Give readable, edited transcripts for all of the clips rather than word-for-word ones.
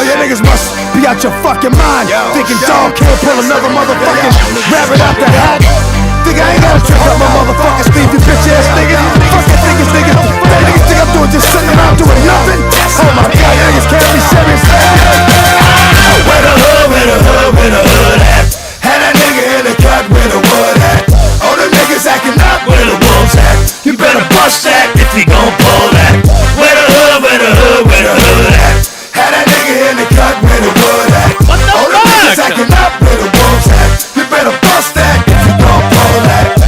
you niggas must be out your fucking mind. Thinking dog can't pull another motherfucking rabbit out the hat. Think I ain't gotta trip up my motherfucking sleeve, you bitch ass niggas. Fucking niggas, niggas. That niggas think I'm doing just sitting around doing nothing. Oh my god, you niggas can't be serious. Where the hood at? Had that nigga in the cut where the wood at. All the niggas acting up where the wolves at. You better bust that if you gon' pull that. Where the hood at? Had that nigga in the cut where the wood at. All the niggas acting up where the wolves at. You better bust that if you gon' pull that.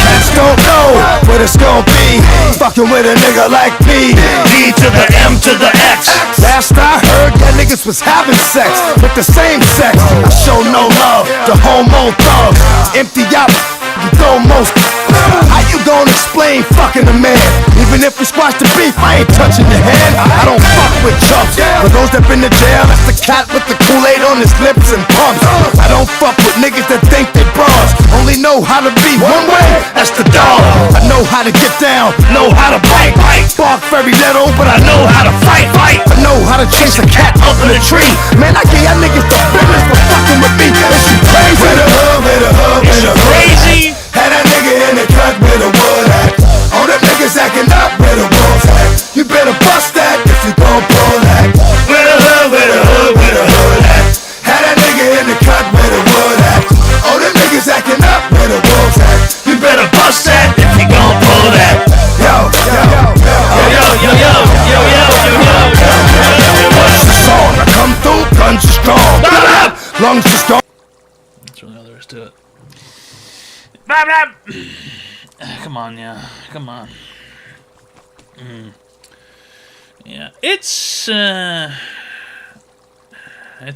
Cats don't know what it's gon' be. Fucking with a nigga like me. D to the M to the X. Last I heard, yeah, niggas was having sex with the same sex. I show no love to homo thugs. Empty out, you throw most. How you gonna explain fucking a man? Even if we squash the beef, I ain't touching your hand. I don't fuck with chumps. For those that been to jail, that's the cat with the Kool-Aid on his lips and pumps. I don't fuck with niggas that think they bras. Only know how to be one way, that's the dog. I know how to get down, know how to bite. Bark very little, but I know how to fight. I know how to chase a cat up in a tree. Man, I give y'all niggas the business for fucking with me. Is you crazy? Where the hood? Crazy? Had that nigga in the cut where the wood at. All them niggas acting up where the wolves at. You better bust that if you gon' pull that. Where the hood at? Had that nigga in the cut where the wood at. All them niggas acting up where the wolves at. You better bust that if you gon' pull that. Yo. What's the song? I come through, guns are strong. Lungs are strong. That's really all there is to it. Come on, yeah. Come on. Yeah, it's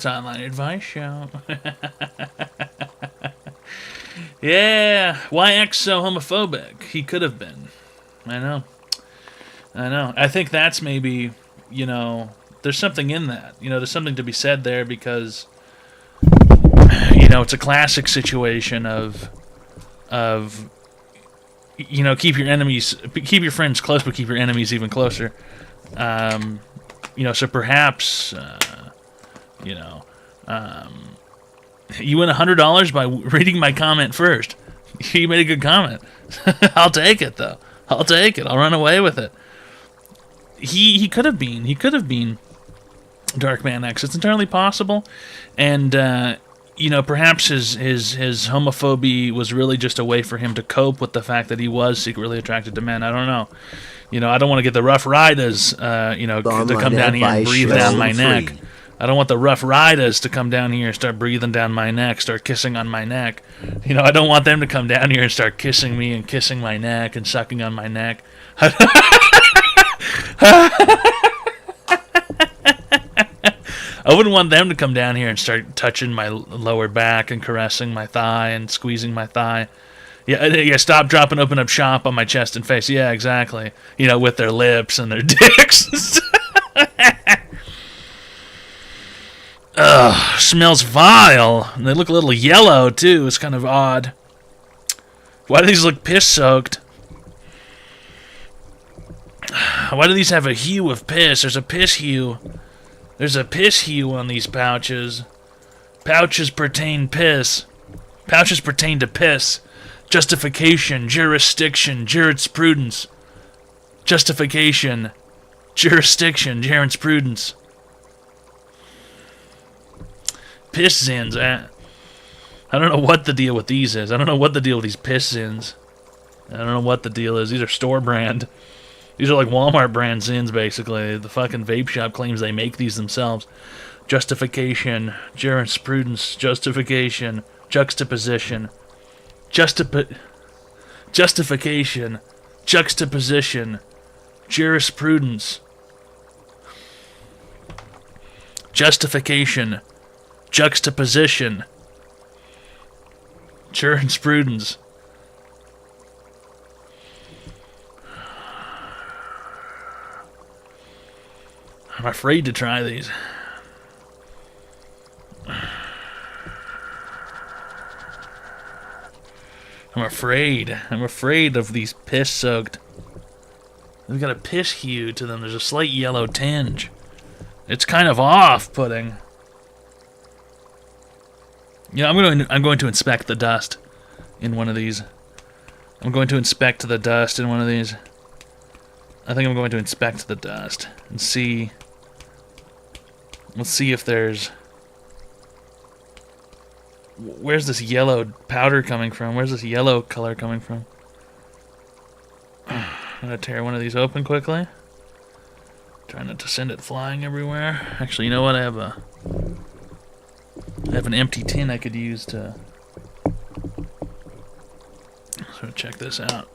online advice show. Yeah, why X so homophobic? He could have been. I know. I think that's maybe, there's something in that. There's something to be said there because, it's a classic situation of keep your friends close, but keep your enemies even closer. So perhaps, you win $100 by reading my comment first. You made a good comment. I'll take it, though. I'll take it. I'll run away with it. He could have been Darkman X. It's entirely possible, and perhaps his homophobia was really just a way for him to cope with the fact that he was secretly attracted to men. I don't know. I don't want to get the Rough Riders, to come down here and breathe down my neck. I don't want the Rough Riders to come down here and start breathing down my neck, start kissing on my neck. I don't want them to come down here and start kissing me and kissing my neck and sucking on my neck. I wouldn't want them to come down here and start touching my lower back and caressing my thigh and squeezing my thigh. Yeah, stop, drop, and open up shop on my chest and face. Yeah, exactly. With their lips and their dicks. Ugh, smells vile. And they look a little yellow, too. It's kind of odd. Why do these look piss-soaked? Why do these have a hue of piss? There's a piss hue. There's a piss hue on these pouches. Pouches pertain to piss. Justification, jurisdiction, jurisprudence. Justification, jurisdiction, jurisprudence. Piss zins. I don't know what the deal with these is. I don't know what the deal with these piss zins. I don't know what the deal is. These are store brand. These are like Walmart brand zins, basically. The fucking vape shop claims they make these themselves. Justification, jurisprudence, justification, juxtaposition, justification, juxtaposition, jurisprudence, justification, juxtaposition, jurisprudence. I'm afraid to try these. I'm afraid of these piss-soaked They've got a piss hue to them. There's a slight yellow tinge. It's kind of off-putting. Yeah, I'm going to inspect the dust in one of these. I'm going to inspect the dust in one of these. I think I'm going to inspect the dust and see. Let's see if there's. Where's this yellow powder coming from? Where's this yellow color coming from? I'm gonna tear one of these open quickly. Trying not to send it flying everywhere. Actually, you know what? I have an empty tin I could use to. So check this out.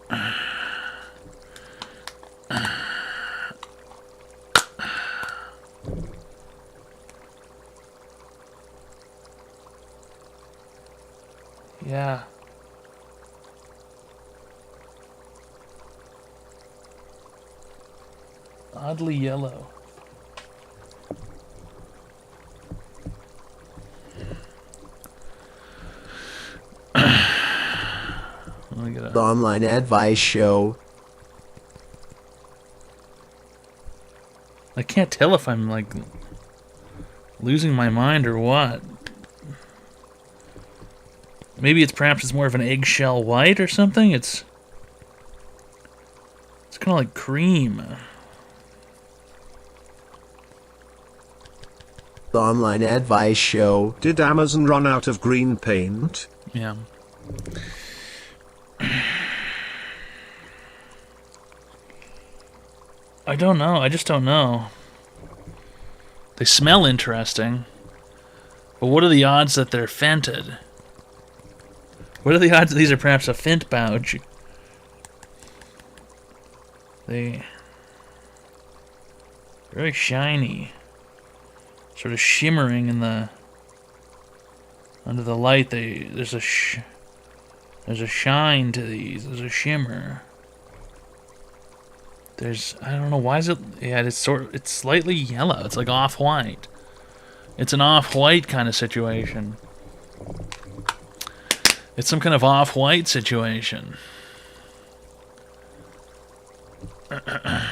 Yeah. Oddly yellow. The online advice show. I can't tell if I'm like losing my mind or what. Maybe perhaps it's more of an eggshell white or something. It's kind of like cream. The online advice show. Did Amazon run out of green paint? Yeah. I don't know. I just don't know. They smell interesting. But what are the odds that they're fented? What are the odds that these are perhaps a Fent pouch? They're very shiny. Sort of shimmering in the... Under the light, there's a shine to these. There's a shimmer. I don't know, why is it... Yeah, it's slightly yellow. It's like off-white. It's an off-white kind of situation. It's some kind of off-white situation. I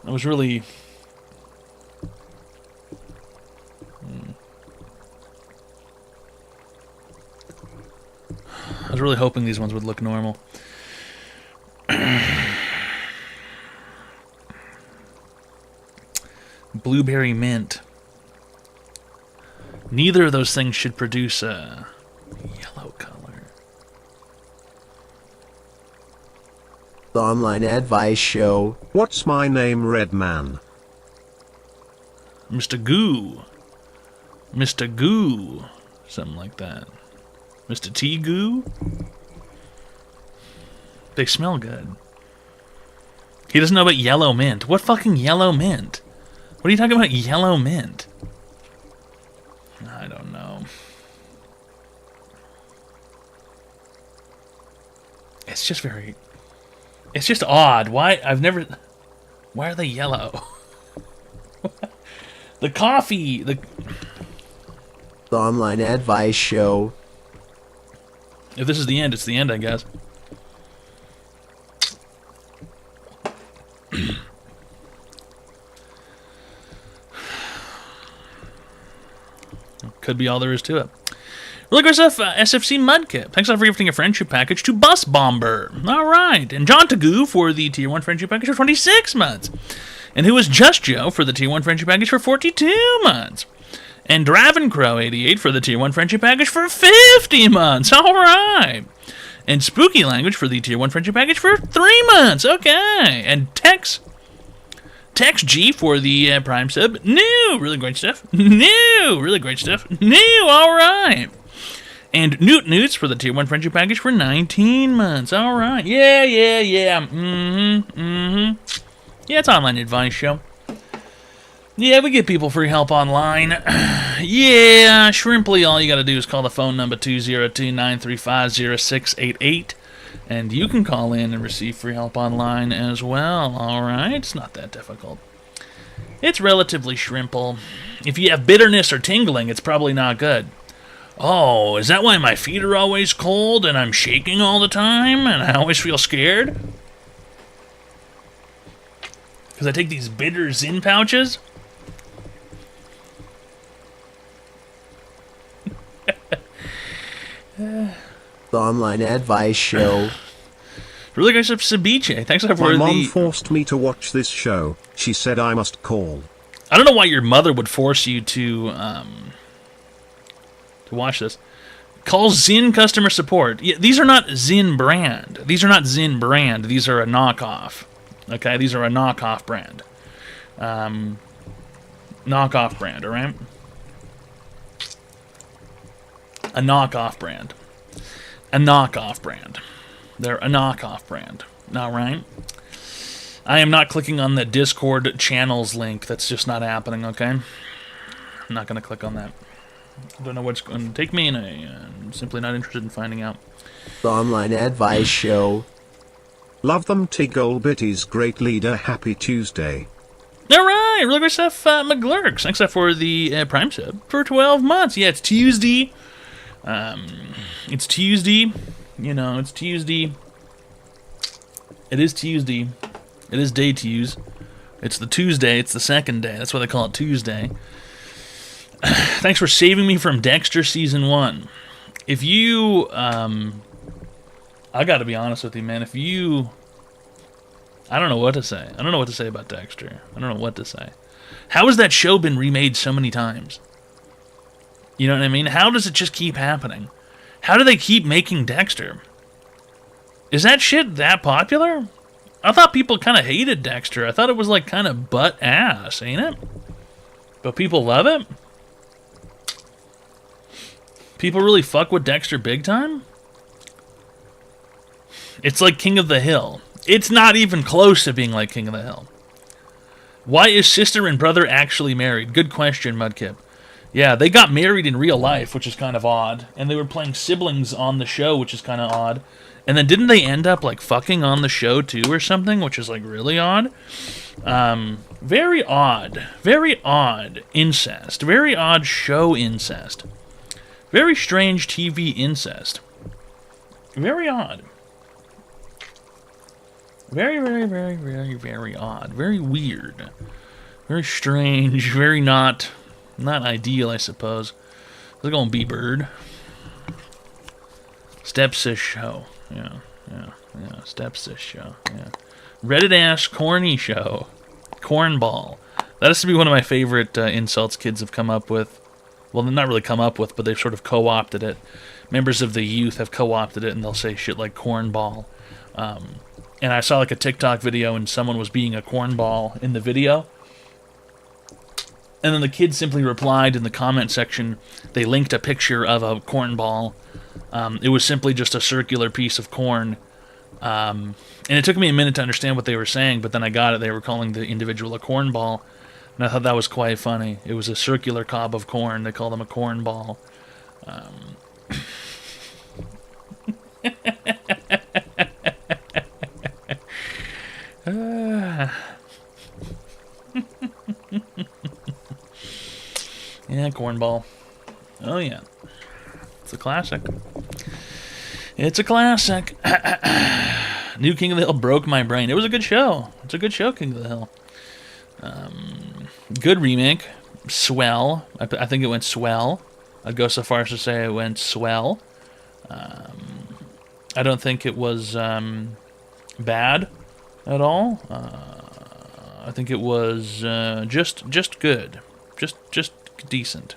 was really... I was really hoping these ones would look normal. Blueberry mint. Neither of those things should produce a yellow color. The online advice show. What's my name, Red Man? Mr. Goo. Mr. Goo. Something like that. Mr. T Goo? They smell good. He doesn't know about yellow mint. What fucking yellow mint? What are you talking about, yellow mint? I don't know. It's just very... It's just odd. Why are they yellow? The coffee... The online advice show. If this is the end, it's the end, I guess. Could be all there is to it. Really great stuff, SFC Mudkip. Thanks a lot for gifting a friendship package to Bus Bomber. All right. And John Tagoo for the Tier 1 friendship package for 26 months. And who is Just Joe for the Tier 1 friendship package for 42 months. And Dravencrow88 for the Tier 1 friendship package for 50 months. All right. And Spooky Language for the Tier 1 friendship package for 3 months. Okay. And Tex G for the Prime sub. New. Really great stuff. New. Really great stuff. New. All right. And Newt Newts for the Tier 1 friendship package for 19 months. All right. Yeah. Yeah, it's online advice show. Yeah, we give people free help online. Yeah, Shrimply, all you gotta do is call the phone number 202-935-0688, and you can call in and receive free help online as well, alright? It's not that difficult. It's relatively shrimple. If you have bitterness or tingling, it's probably not good. Oh, is that why my feet are always cold and I'm shaking all the time and I always feel scared? Because I take these bitter Zyn pouches? The Online Advice Show. Really good stuff, Ceviche. Thanks for My mom the... forced me to watch this show. She said I must call. I don't know why your mother would force you to watch this. Call Zyn customer support. Yeah, these are not Zyn brand. These are not Zyn brand. These are a knockoff. Okay, these are a knockoff brand. Knockoff brand, all right? A knockoff brand. A knockoff brand. They're a knockoff brand. All right? I am not clicking on the Discord channels link. That's just not happening, okay? I'm not going to click on that. I don't know what's going to take me, and I'm simply not interested in finding out. The Online Advice Show. Love them, T. Golbitty's great leader. Happy Tuesday. All right, really great stuff, McGlurks. Thanks for the Prime sub for 12 months. Yeah, it's Tuesday. It's Tuesday. You know, it's Tuesday. It is Tuesday. It is day Tues. It's the Tuesday. It's the second day. That's why they call it Tuesday. Thanks for saving me from Dexter Season 1. If you... I gotta be honest with you, man. If you... I don't know what to say. I don't know what to say about Dexter. I don't know what to say. How has that show been remade so many times? You know what I mean? How does it just keep happening? How do they keep making Dexter? Is that shit that popular? I thought people kind of hated Dexter. I thought it was like kind of butt ass, ain't it? But people love it? People really fuck with Dexter big time? It's like King of the Hill. It's not even close to being like King of the Hill. Why is sister and brother actually married? Good question, Mudkip. Yeah, they got married in real life, which is kind of odd. And they were playing siblings on the show, which is kind of odd. And then didn't they end up, like, fucking on the show, too, or something? Which is, like, really odd. Very odd. Very odd incest. Very odd show incest. Very strange TV incest. Very odd. Very, very, very, very, very odd. Very weird. Very strange. Very not ideal, I suppose. Let's go on B-Bird. Stepsis show. Yeah. Stepsis show. Yeah. Reddit-ass corny show. Cornball. That has to be one of my favorite insults kids have come up with. Well, not really come up with, but they've sort of co-opted it. Members of the youth have co-opted it, and they'll say shit like cornball. And I saw like a TikTok video, and someone was being a cornball in the video. And then the kid simply replied in the comment section. They linked a picture of a cornball. It was simply just a circular piece of corn. And it took me a minute to understand what they were saying, but then I got it. They were calling the individual a cornball. And I thought that was quite funny. It was a circular cob of corn. They call them a cornball. Yeah, cornball. Oh, yeah. It's a classic. It's a classic. New King of the Hill broke my brain. It was a good show. It's a good show, King of the Hill. Good remake. Swell. I think it went swell. I'd go so far as to say it went swell. I don't think it was bad at all. I think it was just good. Just decent.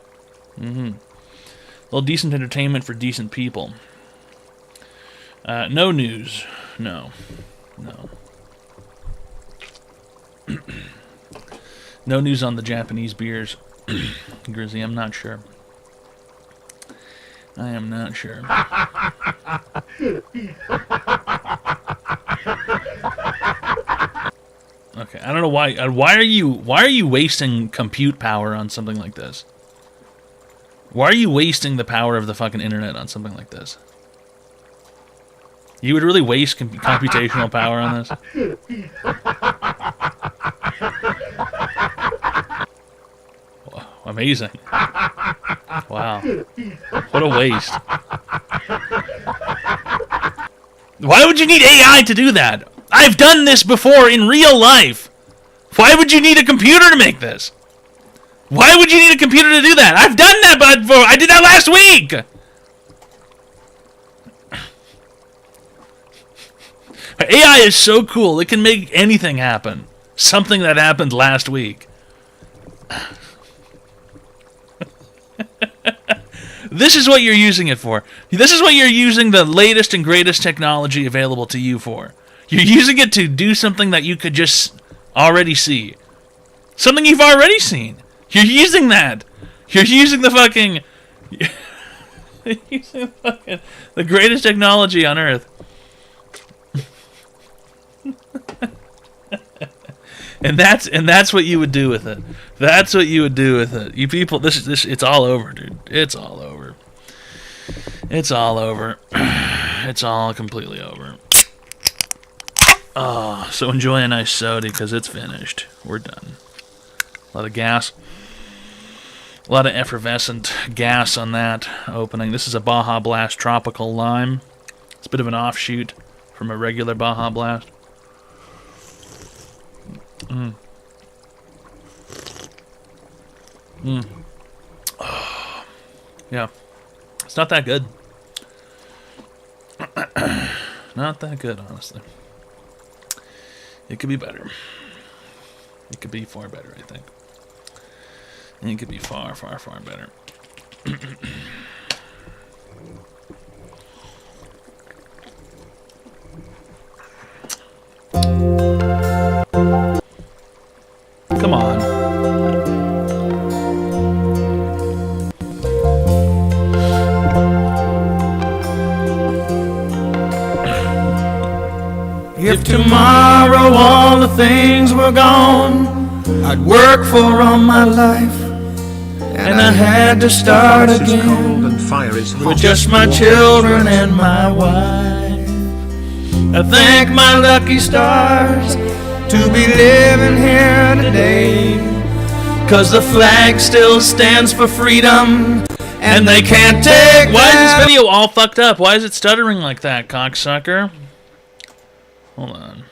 A little decent entertainment for decent people. No news. No. No news on the Japanese beers. Grizzly, I'm not sure. I am not sure. Okay, I don't know why. Why are you wasting compute power on something like this? Why are you wasting the power of the fucking internet on something like this? You would really waste computational power on this? Whoa, amazing. Wow. What a waste. Why would you need AI to do that? I've done this before in real life. Why would you need a computer to make this? Why would you need a computer to do that? I've done that before. I did that last week. AI is so cool. It can make anything happen. Something that happened last week. This is what you're using it for. This is what you're using the latest and greatest technology available to you for. You're using it to do something that you could just already see. Something you've already seen. You're using that. You're using the fucking... You're using fucking the greatest technology on Earth. And that's what you would do with it. That's what you would do with it. You people, this it's all over, dude. It's all over. It's all over. It's all completely over. Oh, so enjoy a nice soda because it's finished. We're done. A lot of gas. A lot of effervescent gas on that opening. This is a Baja Blast Tropical Lime. It's a bit of an offshoot from a regular Baja Blast. Oh, yeah. It's not that good. Not that good, honestly. It could be better. It could be far better, I think. It could be far, far, far better. Come on. If tomorrow all the things were gone I'd work for all my life, and I had to start Ice is cold again and fire is hot. with just my children and my wife. I thank my lucky stars to be living here today, 'cause the flag still stands for freedom, and they can't take Why is that. this video all fucked up? Why is it stuttering like that, cocksucker? Hold on.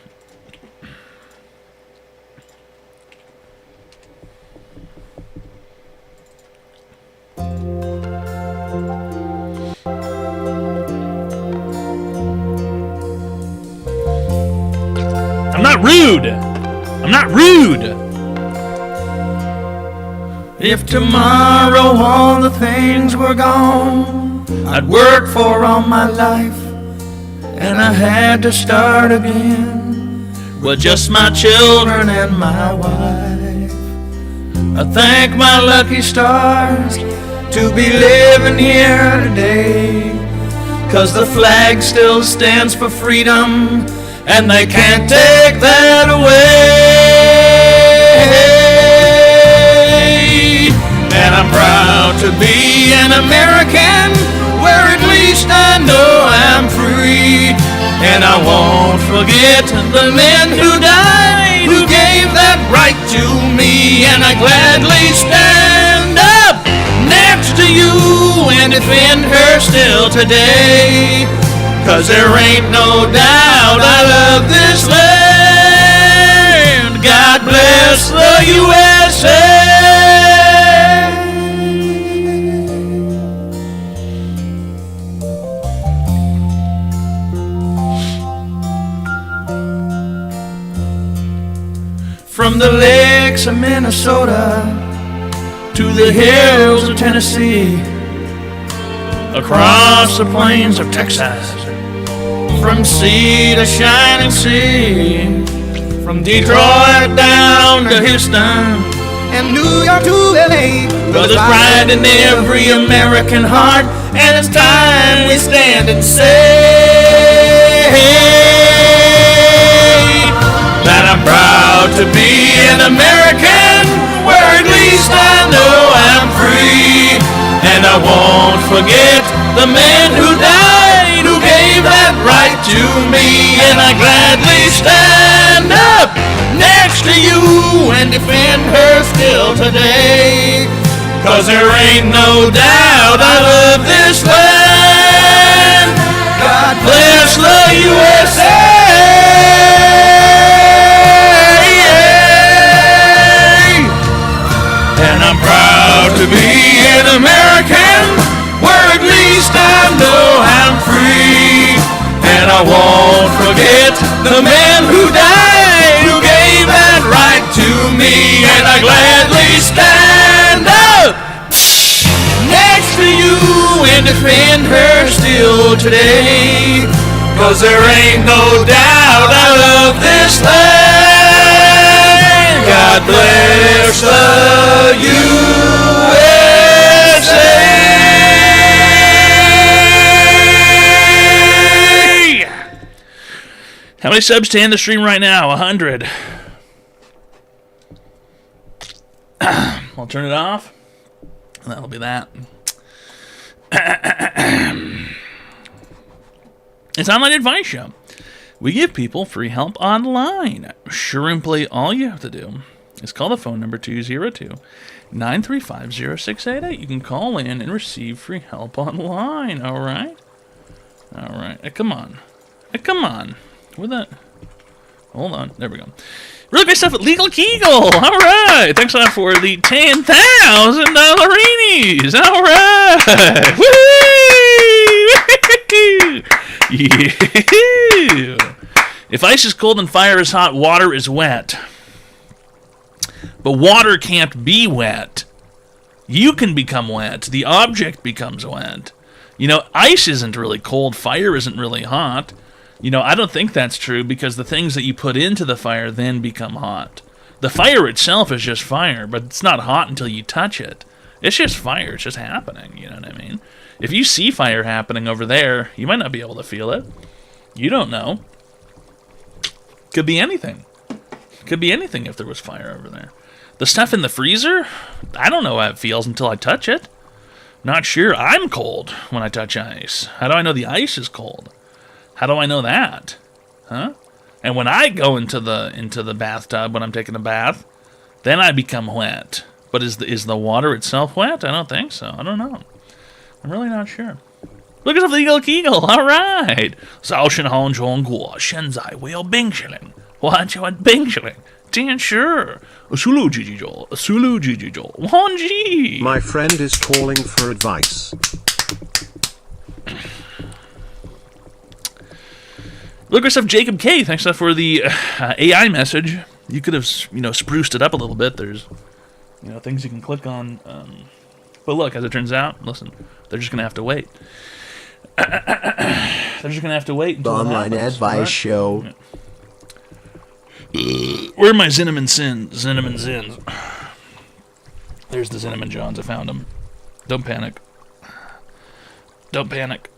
I'm not rude! I'm not rude! If tomorrow all the things were gone, I'd work for all my life, and I had to start again with just my children and my wife. I thank my lucky stars to be living here today, 'cause the flag still stands for freedom, and they can't take that away. And I'm proud to be an American, where at least I know I'm free. And I won't forget the men who died, who gave that right to me. And I gladly stand up next to you and defend her still today, 'cause there ain't no doubt I love this land. God bless the USA. From the lakes of Minnesota to the hills of Tennessee, across the plains of Texas, from sea to shining sea, from Detroit down to Houston, and New York to LA. Brothers pride in every American heart, and it's time we stand and say that I'm proud to be an American, where at least I know I'm free. And I won't forget the men who died, who gave that right to me. And I gladly stand up next to you and defend her still today, 'cause there ain't no doubt I love this land. God bless the USA. And I'm proud to be an American, where at least I know I'm free. And I won't forget the man who died, who gave that right to me. And I gladly stand up next to you and defend her still today. 'Cause there ain't no doubt I love this land. God bless the USA. How many subs to end the stream right now? 100. I'll turn it off. And that'll be that. It's Online Advice Show. We give people free help online. Shrimply, all you have to do is call the phone number 202-935-0688. You can call in and receive free help online, all right? All right. Come on. Come on. Where that? Hold on. There we go. Really great stuff at Legal Kegel. All right. Thanks a lot for the $10,000. All right. Woo! Yeah. If ice is cold and fire is hot, water is wet. But water can't be wet. You can become wet. The object becomes wet. You know, ice isn't really cold. Fire isn't really hot. You know, I don't think that's true because the things that you put into the fire then become hot. The fire itself is just fire, but it's not hot until you touch it. It's just fire. It's just happening. You know what I mean? If you see fire happening over there, you might not be able to feel it. You don't know. Could be anything. Could be anything if there was fire over there. The stuff in the freezer, I don't know how it feels until I touch it. Not sure. I'm cold when I touch ice. How do I know the ice is cold? How do I know that? Huh? And when I go into the bathtub when I'm taking a bath, then I become wet. But is the water itself wet? I don't think so. I don't know. I'm really not sure. Look at the Legal Kegel. All right. 早晨好中国，现在我要冰淇淋，我很喜欢冰淇淋。真是，苏鲁叽叽叫，苏鲁叽叽叫，忘记。 My friend is calling for advice. Look at stuff, Jacob K. Thanks for the AI message. You could have, spruced it up a little bit. There's, things you can click on. But look, as it turns out, listen, they're just gonna have to wait. They're just gonna have to wait until The Online Advice Show. Where are my Cinnamon Sins? Cinnamon Zins. There's the Cinnamon Johns. I found them. Don't panic. Don't panic.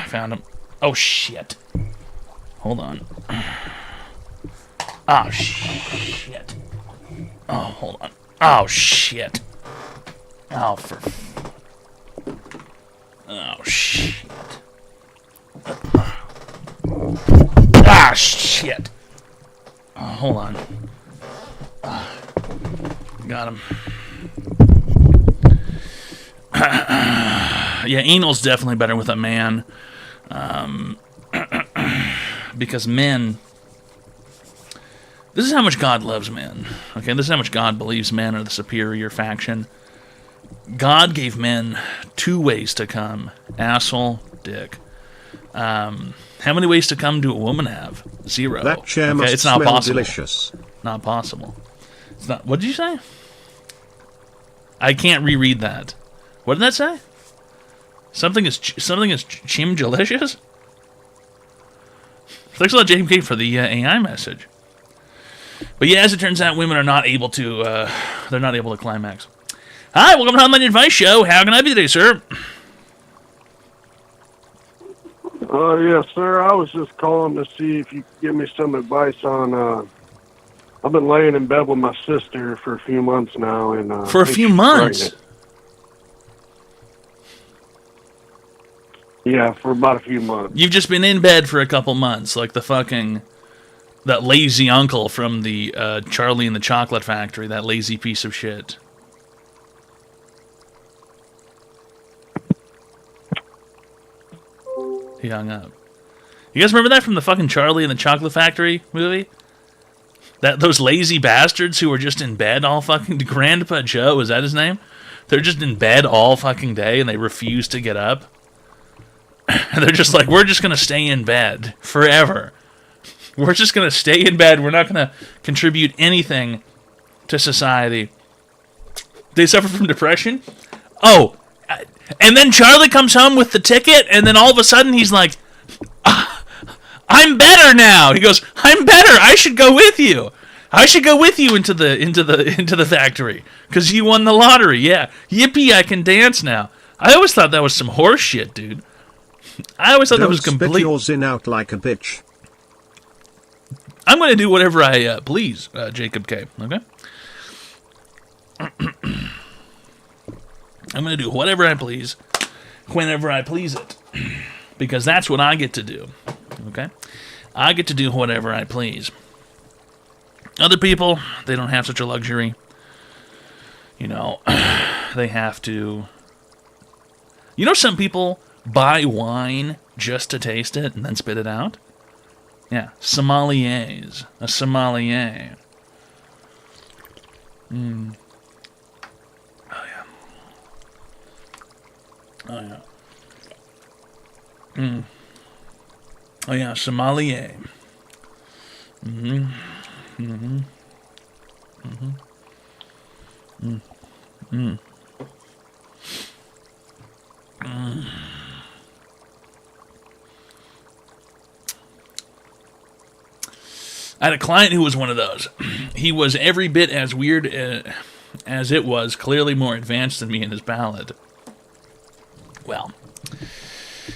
Found them. Oh shit. Hold on. Oh shit. Oh, hold on. Oh shit. Oh shit. Ah shit. Oh, hold on. Got him. Yeah, anal's definitely better with a man. Because men... This is how much God loves men. Okay, this is how much God believes men are the superior faction. God gave men 2 ways to come. Asshole, dick. How many ways to come do a woman have? 0. That chair must it's not smell possible. delicious. Not possible. It's not. What did you say? I can't reread that. What did that say? Something is chim-delicious? Thanks a lot, JMK, for the AI message. But yeah, as it turns out, women are not able to. They're not able to climax. Hi, welcome to Online Advice Show. How can I be today, sir? Yes, sir. I was just calling to see if you could give me some advice on. I've been laying in bed with my sister for a few months now, and for a few months. Pregnant. Yeah, for about a few months. You've just been in bed for a couple months, like that lazy uncle from the Charlie and the Chocolate Factory, that lazy piece of shit. He hung up. You guys remember that from the fucking Charlie and the Chocolate Factory movie? Those lazy bastards who were just in bed all fucking... Grandpa Joe, is that his name? They're just in bed all fucking day and they refuse to get up. And they're just like, we're just going to stay in bed forever. We're just going to stay in bed. We're not going to contribute anything to society. They suffer from depression. Oh, and then Charlie comes home with the ticket, and then all of a sudden he's like, I'm better now. He goes, I'm better. I should go with you. I should go with you into the factory because you won the lottery. Yeah, yippee! I can dance now. I always thought that was some horse shit, dude. I always thought that was complete. Spit yours in out like a bitch. I'm going to do whatever I please, Jacob K. Okay. I'm going to do whatever I please, whenever I please it, because that's what I get to do. Okay, I get to do whatever I please. Other people, they don't have such a luxury. You know, they have to... You know, some people buy wine just to taste it and then spit it out? Yeah, sommeliers. A sommelier. Oh, yeah. Oh, yeah. Oh, yeah, sommelier. I had a client who was one of those. He was every bit as weird as it was, clearly more advanced than me in his palate. Well,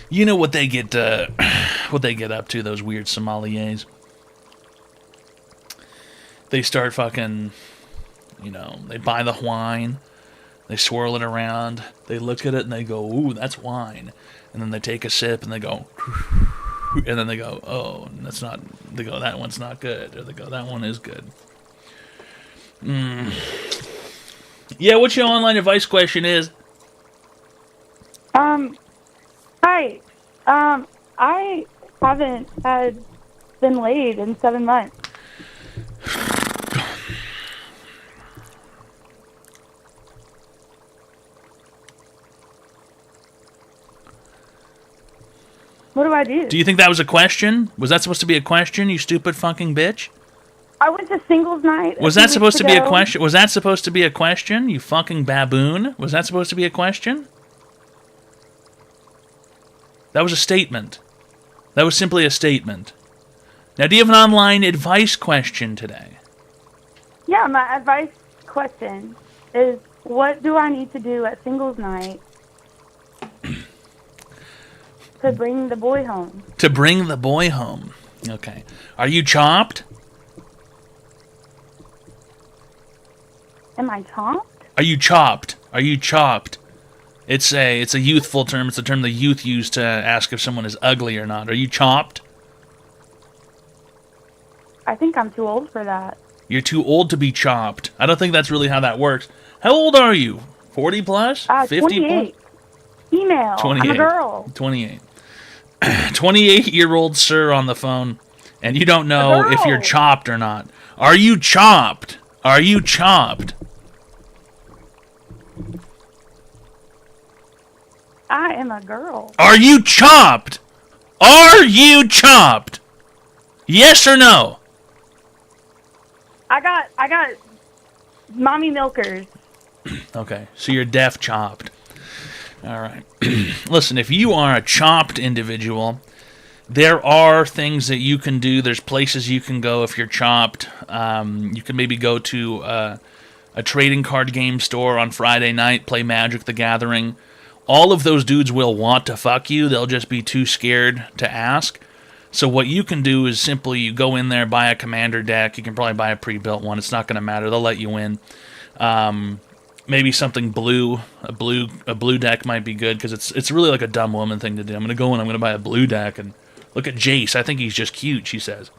you know what they get up to, those weird sommeliers. They start fucking, you know, they buy the wine, they swirl it around, they look at it and they go, ooh, that's wine. And then they take a sip and they go, and then they go, oh, that's not, they go, that one's not good. Or they go, that one is good. Yeah, what your online advice question is? Hi. I haven't been laid in 7 months. What do I do? Do you think that was a question? Was that supposed to be a question, you stupid fucking bitch? I went to singles night. Was that supposed to be a question? Was that supposed to be a question, you fucking baboon? Was that supposed to be a question? That was a statement. That was simply a statement. Now, do you have an online advice question today? Yeah, my advice question is, what do I need to do at singles night to bring the boy home? To bring the boy home. Okay. Are you chopped? Am I chopped? Are you chopped? Are you chopped? It's a youthful term. It's a term the youth use to ask if someone is ugly or not. Are you chopped? I think I'm too old for that. You're too old to be chopped. I don't think that's really how that works. How old are you? 40 plus? 50 28. plus? Female. 28. I'm a girl. 28. 28-year-old sir on the phone, and you don't know if you're chopped or not. Are you chopped? Are you chopped? I am a girl. Are you chopped? Are you chopped? Yes or no? I got mommy milkers. Okay, so you're deaf chopped. All right. Listen, if you are a chopped individual, there are things that you can do. There's places you can go if you're chopped. You can maybe go to a trading card game store on Friday night, play Magic the Gathering. All of those dudes will want to fuck you. They'll just be too scared to ask. So what you can do is simply you go in there, buy a commander deck. You can probably buy a pre-built one. It's not going to matter. They'll let you in. Maybe something blue. A blue deck might be good because it's really like a dumb woman thing to do. I'm going to go in. I'm going to buy a blue deck and look at Jace. I think he's just cute, she says.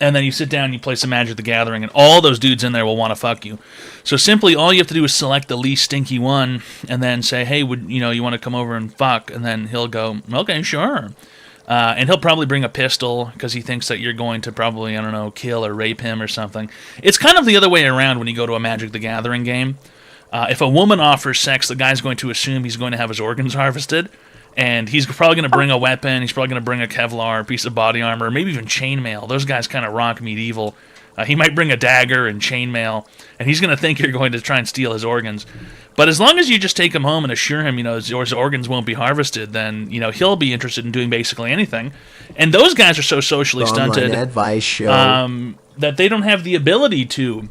and then you sit down and you play some Magic the Gathering, and all those dudes in there will want to fuck you. So simply, all you have to do is select the least stinky one, and then say, hey, you want to come over and fuck? And then he'll go, okay, sure. And he'll probably bring a pistol because he thinks that you're going to probably, I don't know, kill or rape him or something. It's kind of the other way around when you go to a Magic the Gathering game. If a woman offers sex, the guy's going to assume he's going to have his organs harvested. And he's probably going to bring a weapon. He's probably going to bring a Kevlar, piece of body armor, maybe even chainmail. Those guys kind of rock medieval. He might bring a dagger and chainmail, and he's going to think you're going to try and steal his organs. But as long as you just take him home and assure him, his organs won't be harvested, then, he'll be interested in doing basically anything. And those guys are so socially stunted advice show. That they don't have the ability to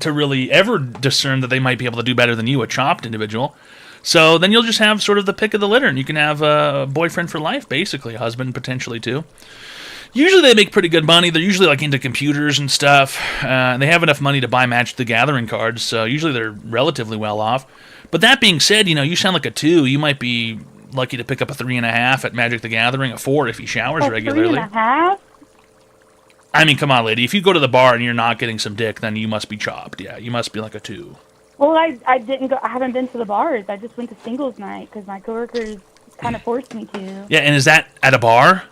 really ever discern that they might be able to do better than you, a chopped individual. So then you'll just have sort of the pick of the litter, and you can have a boyfriend for life, basically, a husband potentially too. Usually they make pretty good money. They're usually like into computers and stuff. And they have enough money to buy Magic the Gathering cards, so usually they're relatively well off. But that being said, you sound like a 2. You might be lucky to pick up a 3.5 at Magic the Gathering, a 4 if he showers regularly. 3.5? I mean, come on, lady. If you go to the bar and you're not getting some dick, then you must be chopped. Yeah, you must be like a 2. Well, I didn't go. I haven't been to the bars. I just went to singles night because my coworkers kind of forced me to. Yeah, and is that at a bar?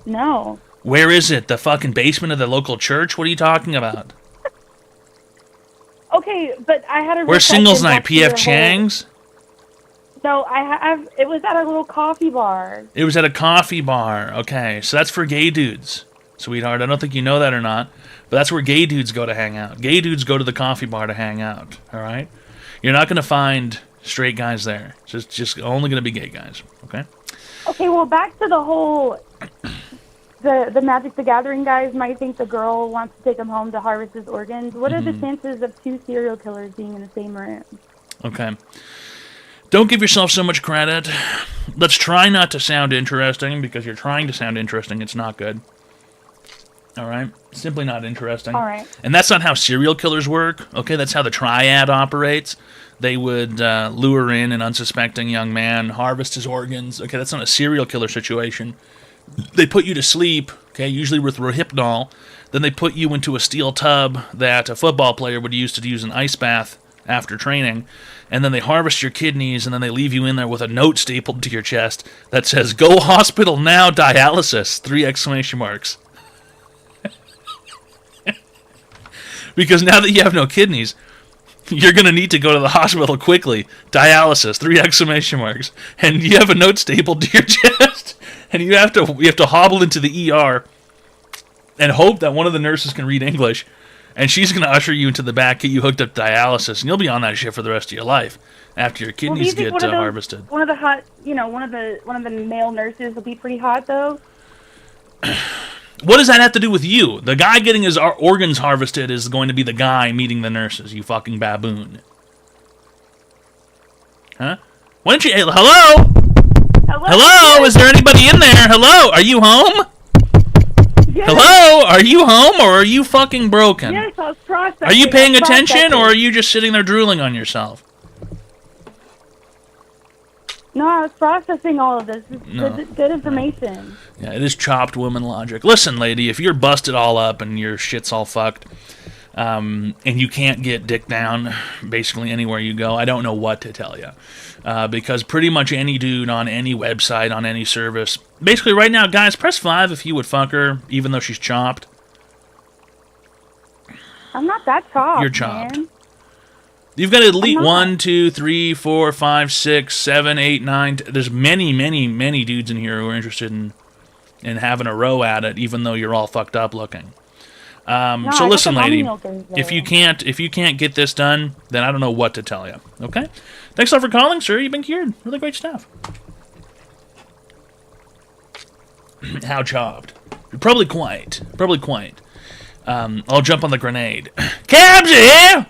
No. Where is it? The fucking basement of the local church? What are you talking about? Okay, but I had a. Where's singles night? P.F. Chang's? No, it was at a little coffee bar. It was at a coffee bar. Okay, so that's for gay dudes, sweetheart. I don't think you know that or not, but that's where gay dudes go to hang out. Gay dudes go to the coffee bar to hang out. All right, you're not going to find straight guys there. It's just only going to be gay guys. Okay. Okay, well, back to the whole. The Magic the Gathering guys might think the girl wants to take him home to harvest his organs. What are the chances of 2 serial killers being in the same room? Okay. Don't give yourself so much credit. Let's try not to sound interesting, because you're trying to sound interesting. It's not good. All right? Simply not interesting. All right. And that's not how serial killers work. Okay, that's how the triad operates. They would lure in an unsuspecting young man, harvest his organs. Okay, that's not a serial killer situation. They put you to sleep, okay, usually with Rohypnol. Then they put you into a steel tub that a football player would use to use an ice bath after training. And then they harvest your kidneys, and then they leave you in there with a note stapled to your chest that says, "Go hospital now, dialysis!" 3 exclamation marks. Because now that you have no kidneys, you're going to need to go to the hospital quickly. Dialysis, 3 exclamation marks. And you have a note stapled to your chest. And you have to hobble into the ER and hope that one of the nurses can read English. And she's going to usher you into the back, get you hooked up to dialysis. And you'll be on that shit for the rest of your life after your kidneys get harvested. One of the hot, one of the male nurses will be pretty hot, though. What does that have to do with you? The guy getting his organs harvested is going to be the guy meeting the nurses, you fucking baboon. Huh? Why don't you... Hello? Hello? Is there anybody in there? Hello? Are you home? Yes. Hello? Are you home, or are you fucking broken? Yes, I was processing. Are you paying attention, or are you just sitting there drooling on yourself? No, I was processing all of this. It's good information. Yeah, it is chopped woman logic. Listen, lady, if you're busted all up and your shit's all fucked, and you can't get dick down basically anywhere you go, I don't know what to tell you. Because pretty much any dude on any website, on any service, basically right now, guys, press 5 if you would fuck her, even though she's chopped. I'm not that chopped. You're chopped. Man. You've got at least 1, 2, 3, 4, 5, 6, 7, 8, 9. There's many dudes in here who are interested in having a row at it, even though you're all fucked up looking. So listen, lady, if you can't get this done, then I don't know what to tell you. Okay? Thanks a lot for calling, sir. You've been cured. Really great stuff. How chopped? Probably quite. I'll jump on the grenade. Cabs here!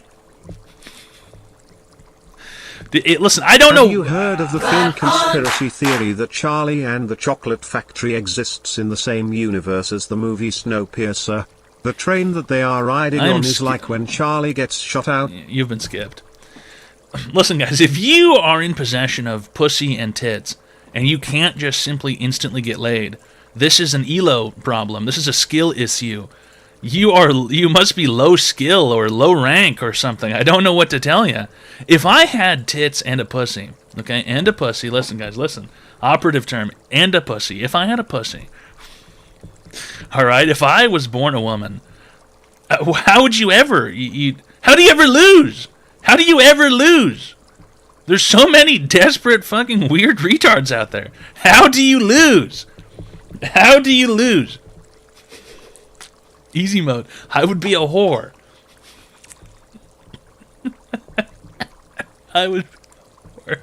Listen, I don't know... Have you heard of the thin conspiracy theory that Charlie and the Chocolate Factory exists in the same universe as the movie Snowpiercer? The train that they are riding on is like when Charlie gets shot out. You've been skipped. Listen, guys, if you are in possession of pussy and tits, and you can't just simply instantly get laid, This is an ELO problem. This is a skill issue. You must be low skill or low rank or something. I don't know what to tell you. If I had tits and a pussy, okay, and a pussy, listen guys, listen. Operative term, and a pussy. If I had a pussy, all right, if I was born a woman, how would you ever, how do you ever lose? How do you ever lose? There's so many desperate fucking weird retards out there. How do you lose? How do you lose? Easy mode. I would be a whore. I would be a whore.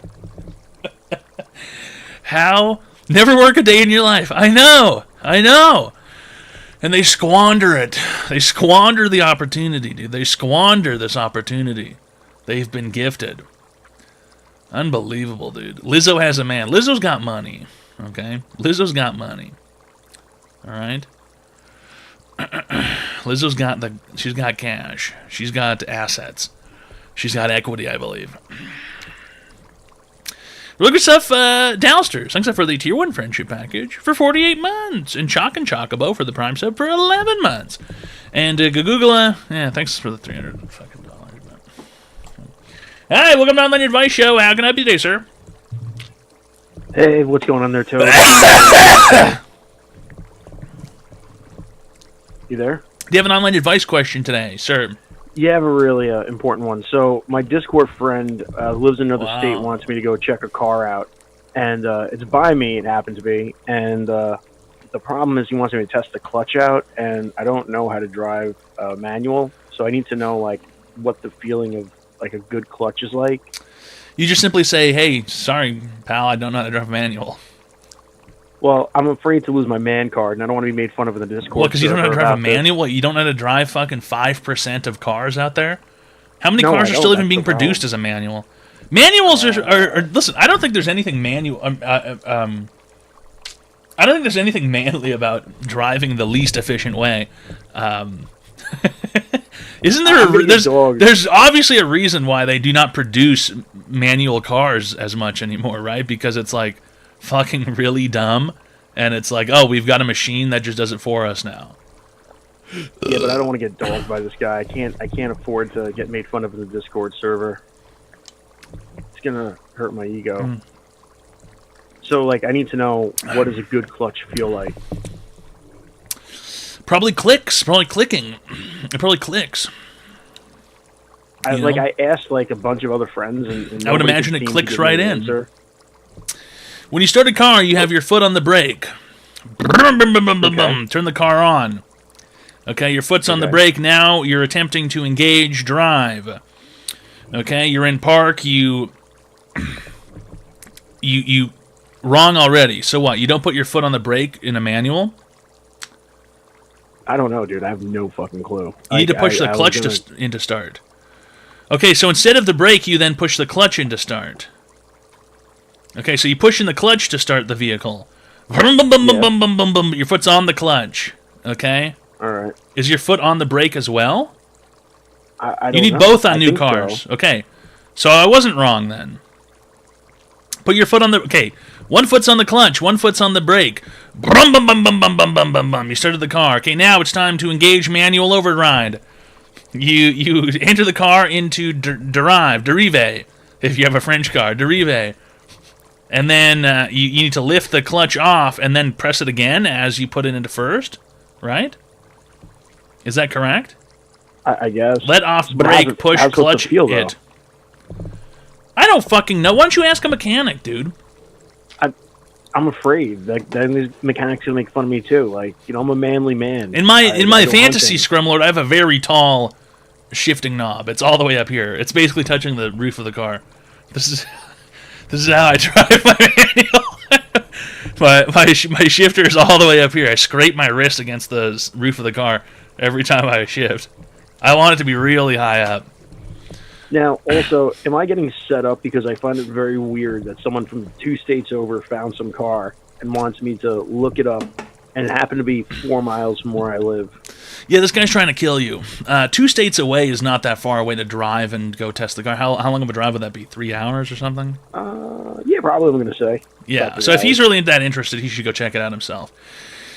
How? Never work a day in your life. I know. And they squander it. They squander the opportunity, dude. They squander this opportunity they've been gifted. Unbelievable, dude. Lizzo has a man. Lizzo's got money. Okay? Lizzo's got money. Alright? She's got cash. She's got assets. She's got equity, I believe. Look at stuff, Downsters. Thanks for the Tier 1 friendship package for 48 months. And Chalk and Chocobo for the Prime sub for 11 months. And Gagugula, yeah, thanks for the $300 fucking dollars. Hi, welcome to Online Advice Show. How can I help you today, sir? Hey, what's going on there, Toad? You there? Do you have an online advice question today, sir? You have a really important one. So my Discord friend lives in another state, wants me to go check a car out. And it's by me, it happened to be. And the problem is he wants me to test the clutch out, and I don't know how to drive manual. So I need to know, like, what the feeling of, like, a good clutch is like. You just simply say, hey, sorry, pal, I don't know how to drive manual. Well, I'm afraid to lose my man card, and I don't want to be made fun of in the Discord. Well, because you don't know how to drive a manual? What, you don't know how to drive fucking 5% of cars out there? How many cars are still even being produced as a manual? Manuals are listen, I don't think there's anything manual... I don't think there's anything manly about driving the least efficient way. Isn't there there's obviously a reason why they do not produce manual cars as much anymore, right? Because it's like fucking really dumb, and it's like, oh, we've got a machine that just does it for us now. Yeah, but I don't want to get dogged by this guy. I can't afford to get made fun of in the Discord server. It's gonna hurt my ego. So, like, I need to know, what does a good clutch feel like? Probably clicks. Probably clicking. It probably clicks. I asked, like, a bunch of other frids, and I would imagine it clicks right in. When you start a car, you have your foot on the brake. Okay. Turn the car on. Okay, your foot's on the brake. Now you're attempting to engage drive. Okay, you're in park. You wrong already. So what? You don't put your foot on the brake in a manual? I don't know, dude. I have no fucking clue. You need to push the clutch into start. Okay, so instead of the brake, you then push the clutch into start. Okay, so you push in the clutch to start the vehicle. Your foot's on the clutch. Okay? Alright. Is your foot on the brake as well? I don't You need know. both on new cars. So. Okay. So I wasn't wrong then. Put your foot on the... Okay. One foot's on the clutch. One foot's on the brake. You started the car. Okay, now it's time to engage manual override. You enter the car into derive, if you have a French car, derive. And then you need to lift the clutch off and then press it again as you put it into first, right? Is that correct? I guess. Let off brake, push, clutch, hit. I don't fucking know. Why don't you ask a mechanic, dude? I'm afraid that then these mechanics will make fun of me too. Like, you know, I'm a manly man. In my fantasy Scrumlord, I have a very tall shifting knob. It's all the way up here. It's basically touching the roof of the car. This is how I drive my manual. my shifter is all the way up here. I scrape my wrist against the roof of the car every time I shift. I want it to be really high up. Now, also, am I getting set up because I find it very weird that someone from 2 states over found some car and wants me to look it up, and it happened to be 4 miles from where I live? Yeah, this guy's trying to kill you. 2 states away is not that far away to drive and go test the car. How long of a drive would that be? 3 hours or something? Yeah, probably what I'm going to say. Yeah, so if he's really that interested, he should go check it out himself.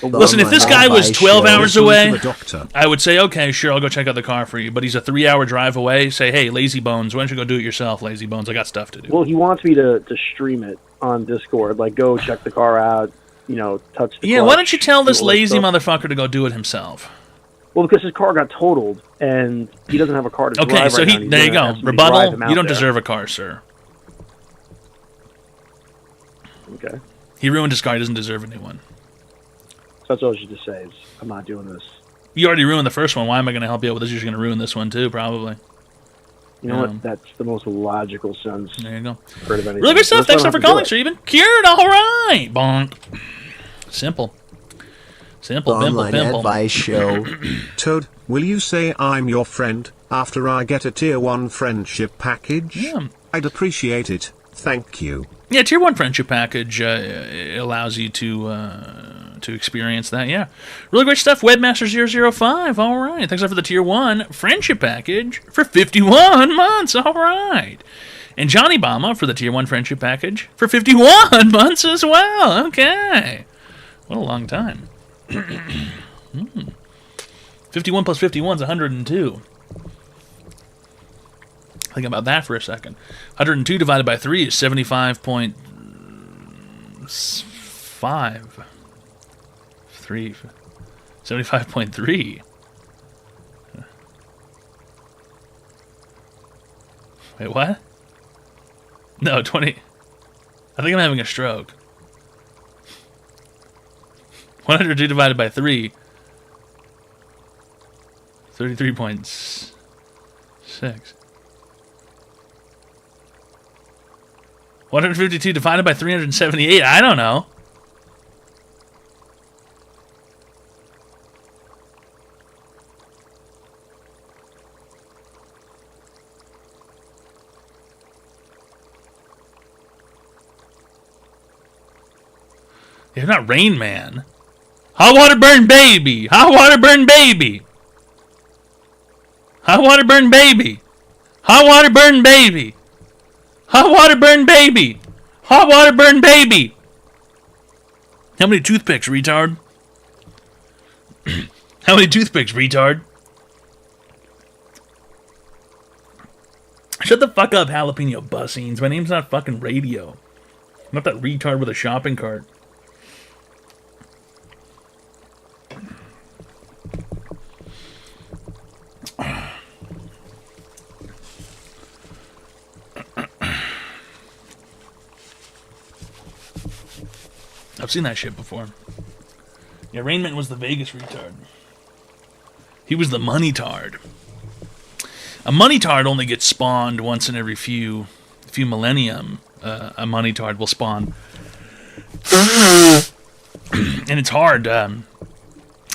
The Listen, if this guy was 12 hours Listen to away, the doctor. I would say, okay, sure, I'll go check out the car for you. But he's a 3-hour drive away. Say, hey, Lazy Bones, why don't you go do it yourself, Lazy Bones? I got stuff to do. Well, he wants me to stream it on Discord. Like, go check the car out, touch the Yeah, clutch, why don't you tell this do all that lazy stuff. motherfucker to go do it himself? Well, because his car got totaled, and he doesn't have a car to drive Okay, so right now, and he's there you gonna have go. somebody drive Rebuttal, him you out don't there. deserve a car, sir. Okay. He ruined his car, he doesn't deserve a new one. So that's all I should just say is, I'm not doing this. You already ruined the first one. Why am I going to help you out with this? You're going to ruin this one too, probably. You know what? That's the most logical sense. There you go. Heard of anything. Really good stuff. That's Thanks why I for don't have to calling, do sir. You've been cured. All right. Bonk. Simple. Simple. Pimple. Online Pimple. advice show. Toad, will you say I'm your friend after I get a tier 1 friendship package? Yeah. I'd appreciate it. Thank you. Yeah, Tier 1 friendship package allows you to experience that, yeah. Really great stuff. Webmaster005, all right. Thanks for the Tier 1 friendship package for 51 months, all right. And Johnny Bama for the Tier 1 friendship package for 51 months as well. Okay. What a long time. 51 plus 51 is 102. Think about that for a second. 102 divided by 3 is 75.5. 75.3. Wait, what? No, 20. I think I'm having a stroke. 102 divided by 3. 33.6. 152 divided by 378. I don't know. You're not Rain Man. Hot water burn baby. Hot water burn baby. Hot water burn baby. Hot water burn baby. Hot water burn baby. Hot water burn baby. How many toothpicks, retard? How many toothpicks, retard? Shut the fuck up, jalapeno bussines. My name's not fucking radio. I'm not that retard with a shopping cart. I've seen that shit before. Yeah, Rainman was the Vegas retard. He was the money tard. A money tard only gets spawned once in every few millennium. A money tard will spawn, and it's hard.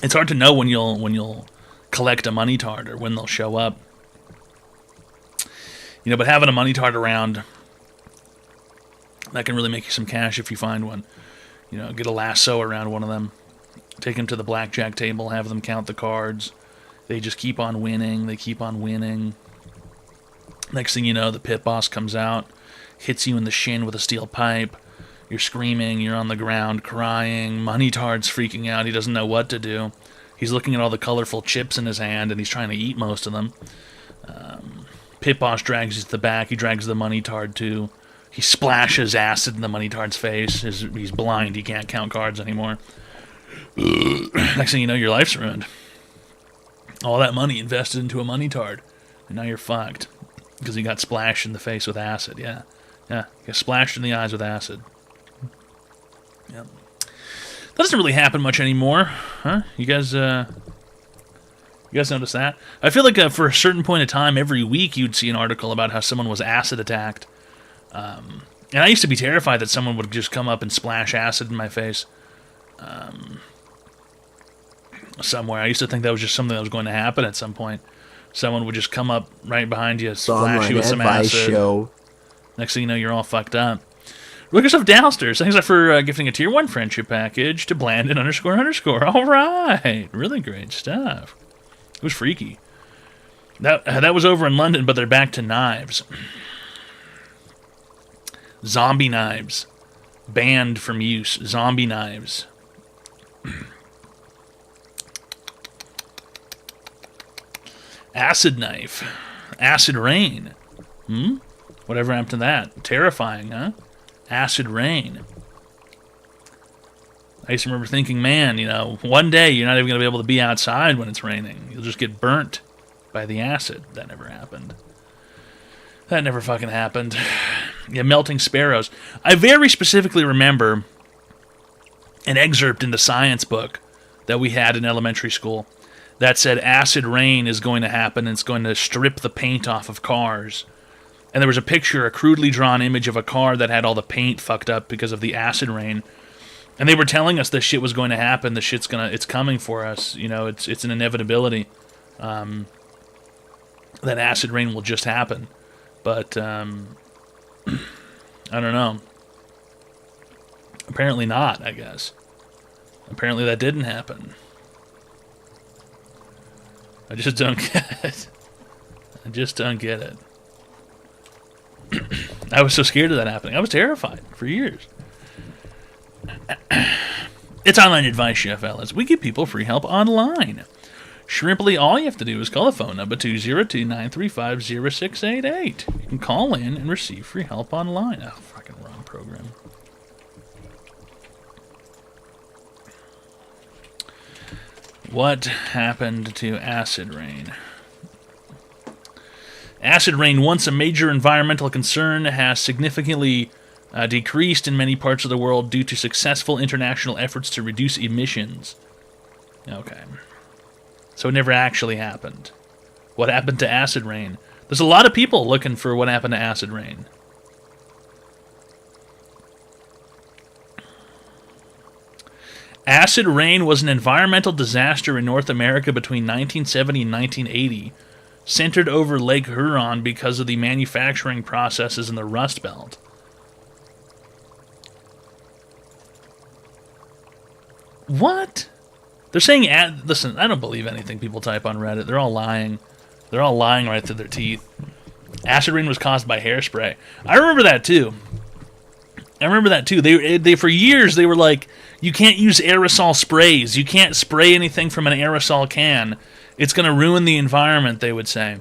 It's hard to know when you'll collect a money tard or when they'll show up. But having a money tard around, that can really make you some cash if you find one. Get a lasso around one of them, take them to the blackjack table, have them count the cards. They just keep on winning. They keep on winning. Next thing you know, the pit boss comes out, hits you in the shin with a steel pipe. You're screaming. You're on the ground crying. Money tard's freaking out. He doesn't know what to do. He's looking at all the colorful chips in his hand, and he's trying to eat most of them. Pit boss drags you to the back. He drags the money tard too. He splashes acid in the money tard's face. He's blind. He can't count cards anymore. Next thing you know, your life's ruined. All that money invested into a money tard. And now you're fucked. Because he got splashed in the face with acid. Yeah. Yeah. He got splashed in the eyes with acid. Yep. That doesn't really happen much anymore. Huh? You guys notice that? I feel like for a certain point of time, every week you'd see an article about how someone was acid attacked. And I used to be terrified that someone would just come up and splash acid in my face. Somewhere. I used to think that was just something that was going to happen at some point. Someone would just come up right behind you, splash you with some acid. Show. Next thing you know, you're all fucked up. Look yourself downstairs. Thanks for gifting a Tier 1 friendship package to Blandon __. All right. Really great stuff. It was freaky. That was over in London, but they're back to knives. Zombie knives. Banned from use. Zombie knives. Acid knife. Acid rain. Whatever happened to that? Terrifying, huh? Acid rain. I used to remember thinking, man, one day you're not even going to be able to be outside when it's raining. You'll just get burnt by the acid. That never happened. That never fucking happened. Yeah, melting sparrows. I very specifically remember an excerpt in the science book that we had in elementary school that said acid rain is going to happen and it's going to strip the paint off of cars. And there was a picture, a crudely drawn image of a car that had all the paint fucked up because of the acid rain. And they were telling us this shit was going to happen. It's coming for us. It's an inevitability. That acid rain will just happen. But, I don't know. Apparently not, I guess. Apparently that didn't happen. I just don't get it. I just don't get it. I was so scared of that happening. I was terrified for years. It's online advice, Chef Ellis. We give people free help online. Shrimply, all you have to do is call the phone number 202-935-0688. You can call in and receive free help online. Oh, fucking wrong program. What happened to acid rain? Acid rain, once a major environmental concern, has significantly decreased in many parts of the world due to successful international efforts to reduce emissions. Okay. So it never actually happened. What happened to acid rain? There's a lot of people looking for what happened to acid rain. Acid rain was an environmental disaster in North America between 1970 and 1980, centered over Lake Huron because of the manufacturing processes in the Rust Belt. What? They're saying, listen, I don't believe anything people type on Reddit. They're all lying. They're all lying right through their teeth. Acid rain was caused by hairspray. I remember that too. They for years they were like, you can't use aerosol sprays. You can't spray anything from an aerosol can. It's going to ruin the environment, they would say.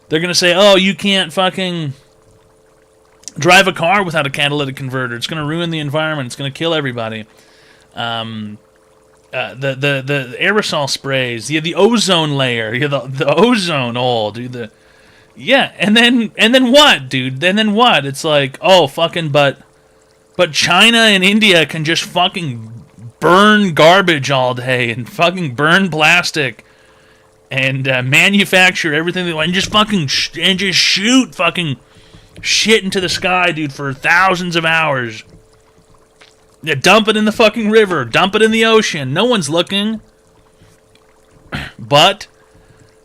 They're going to say, oh, you can't fucking drive a car without a catalytic converter. It's going to ruin the environment. It's going to kill everybody. The aerosol sprays, the ozone layer, the ozone hole, dude. And then what, dude? And then what? It's like, oh, fucking, but China and India can just fucking burn garbage all day and fucking burn plastic and manufacture everything they want and just fucking shoot fucking shit into the sky, dude, for thousands of hours. Yeah, dump it in the fucking river. Dump it in the ocean. No one's looking. But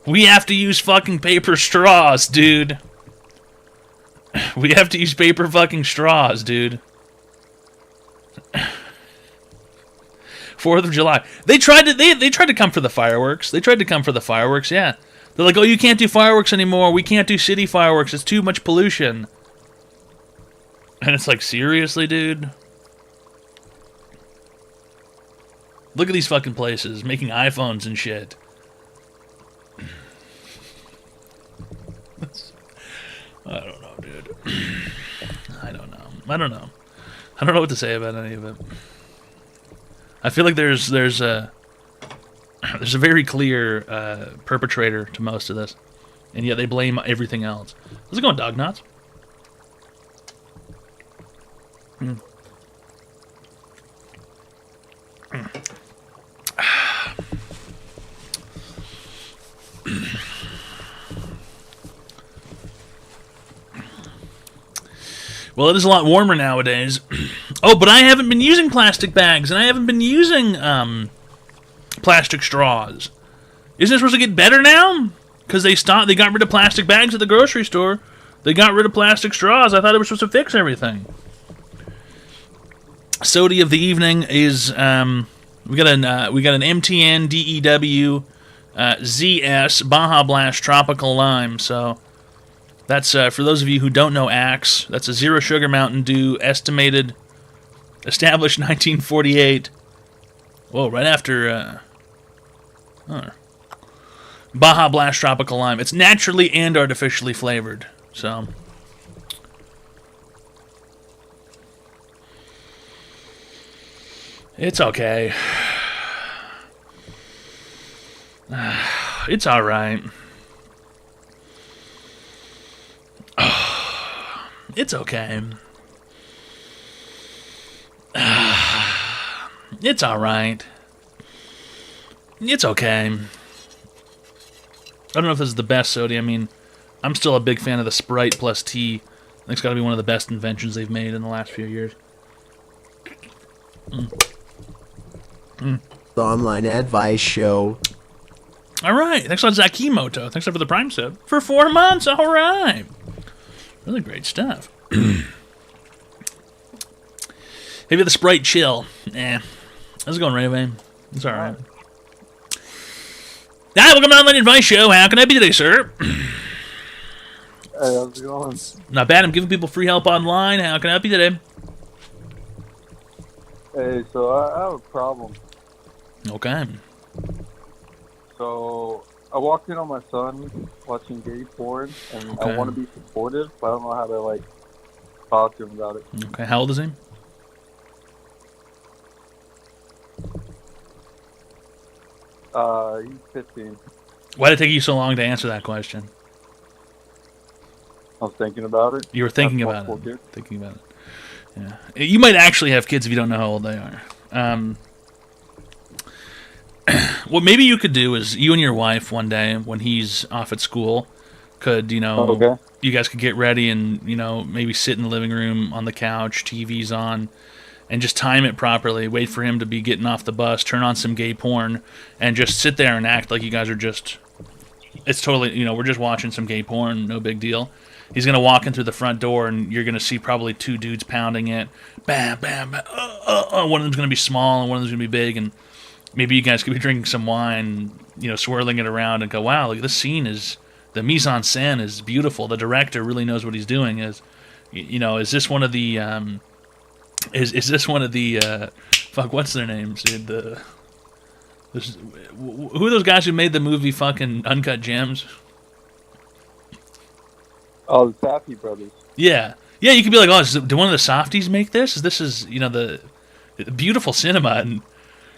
we have to use fucking paper straws, dude. We have to use paper fucking straws, dude. 4th of July. They tried to come for the fireworks. Yeah. They're like, oh, you can't do fireworks anymore. We can't do city fireworks. It's too much pollution. And it's like, seriously, dude? Look at these fucking places making iPhones and shit. I don't know, dude. I don't know. I don't know what to say about any of it. I feel like there's a very clear perpetrator to most of this, and yet they blame everything else. How's it going, Dog Nuts? Well, it is a lot warmer nowadays. Oh, but I haven't been using plastic bags, and I haven't been using plastic straws. Isn't it supposed to get better now? Because they got rid of plastic bags at the grocery store. They got rid of plastic straws. I thought it was supposed to fix everything. Sody of the evening is we got an MTN DEW ZS Baja Blast Tropical Lime. So That's for those of you who don't know Axe. That's a zero sugar Mountain Dew, established 1948. Whoa, right after Baja Blast Tropical Lime. It's naturally and artificially flavored. So it's okay. It's all right. It's okay. It's all right. It's okay. I don't know if this is the best soda. I mean, I'm still a big fan of the Sprite plus tea. I think it's got to be one of the best inventions they've made in the last few years. The online advice show. All right. Thanks a lot, Zakimoto. Thanks a lot for the Prime sub. For 4 months. All right. Really great stuff. Maybe the Sprite Chill. How's it going, Ray? It's all right. Hi, welcome to the Online Advice Show. How can I be today, sir? Hey, how's it going? Not bad. I'm giving people free help online. How can I help you today? Hey, so I have a problem. Okay. So I walked in on my son watching gay porn, and Okay. I want to be supportive, but I don't know how to like talk to him about it. Okay. How old is he? He's 15. Why did it take you so long to answer that question? I was thinking about it. You were thinking Have about multiple it. kids. Thinking about it. Yeah. You might actually have kids if you don't know how old they are. What maybe you could do is you and your wife one day when he's off at school could, you know, Okay. you guys could get ready and, you know, maybe sit in the living room on the couch, TV's on, and just time it properly. Wait for him to be getting off the bus, turn on some gay porn, and just sit there and act like you guys are just, it's totally, you know, we're just watching some gay porn, no big deal. He's going to walk in through the front door, and you're going to see probably 2 dudes pounding it. Bam, bam, bam. One of them's going to be small, and one of them's going to be big, and maybe you guys could be drinking some wine, you know, swirling it around, and go, wow, look, this scene is, the mise en scène is beautiful. The director really knows what he's doing. Is, you know, is this one of the, is this one of the, fuck, what's their names, dude? Who are those guys who made the movie fucking Uncut Gems? Oh, the Safdie brothers. Yeah. Yeah, you could be like, oh, do one of the softies make this? This is, you know, the beautiful cinema, and,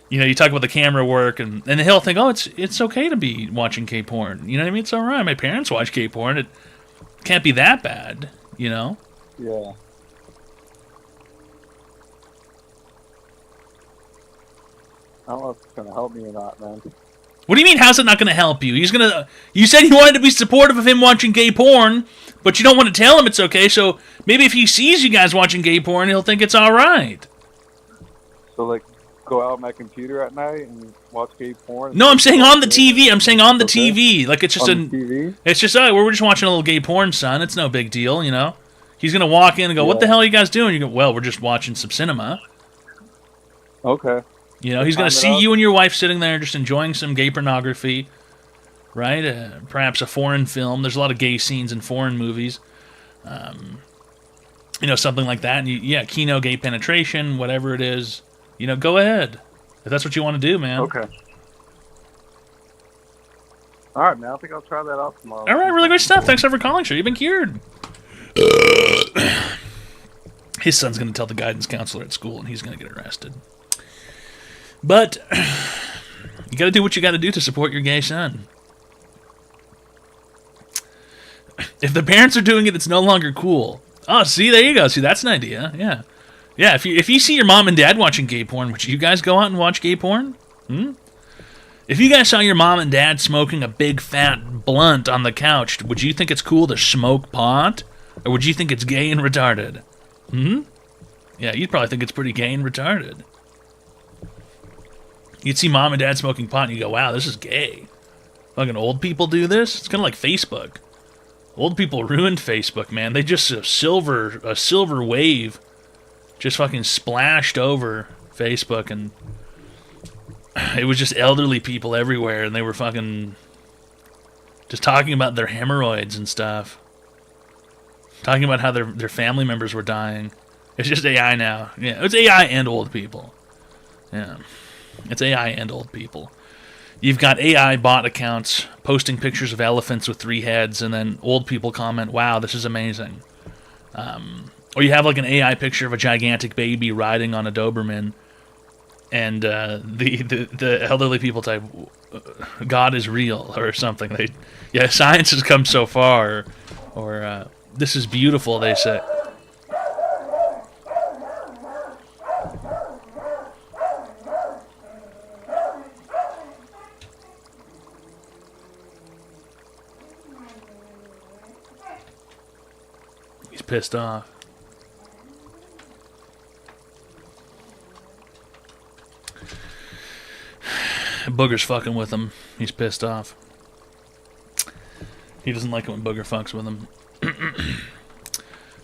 you know, you talk about the camera work, and he'll think, oh, it's okay to be watching gay porn. You know what I mean? It's all right. My parents watch gay porn. It can't be that bad, you know? Yeah. I don't know if it's gonna help me or not, man. What do you mean, how's it not going to help you? You said you wanted to be supportive of him watching gay porn, but you don't want to tell him it's okay, so maybe if he sees you guys watching gay porn, he'll think it's all right. So like, go out on my computer at night and watch gay porn? No, I'm saying on the TV. I'm saying on the Okay. TV. Like, it's just On the TV? It's just, we're just watching a little gay porn, son. It's no big deal, you know? He's going to walk in and go, what Yeah. the hell are you guys doing? You go, well, we're just watching some cinema. Okay. You know, he's going to Time it see up. you and your wife sitting there just enjoying some gay pornography, right? Perhaps a foreign film. There's a lot of gay scenes in foreign movies. You know, something like that. And Kino gay penetration, whatever it is. You know, go ahead. If that's what you want to do, man. Okay. All right, man. I think I'll try that out tomorrow. All right, really great stuff. Thanks for calling, sir. You've been cured. His son's going to tell the guidance counselor at school, and he's going to get arrested. But you got to do what you got to do to support your gay son. If the parents are doing it, it's no longer cool. Oh, see, there you go. See, that's an idea. Yeah. Yeah, if you see your mom and dad watching gay porn, would you guys go out and watch gay porn? If you guys saw your mom and dad smoking a big fat blunt on the couch, would you think it's cool to smoke pot? Or would you think it's gay and retarded? Yeah, you'd probably think it's pretty gay and retarded. You'd see mom and dad smoking pot and you go, wow, this is gay. Fucking old people do this? It's kind of like Facebook. Old people ruined Facebook, man. They just, a silver wave just fucking splashed over Facebook, and it was just elderly people everywhere, and they were fucking just talking about their hemorrhoids and stuff. talking about how their family members were dying. It's just AI now. Yeah, it's AI and old people. Yeah, it's AI and old people. You've got AI bot accounts posting pictures of elephants with 3 heads, and then old people comment, "Wow, this is amazing." Or you have like an AI picture of a gigantic baby riding on a Doberman, and the elderly people type, "God is real" or something. Science has come so far, or this is beautiful, they say. He's pissed off. Booger's fucking with him. He's pissed off. He doesn't like it when Booger fucks with him.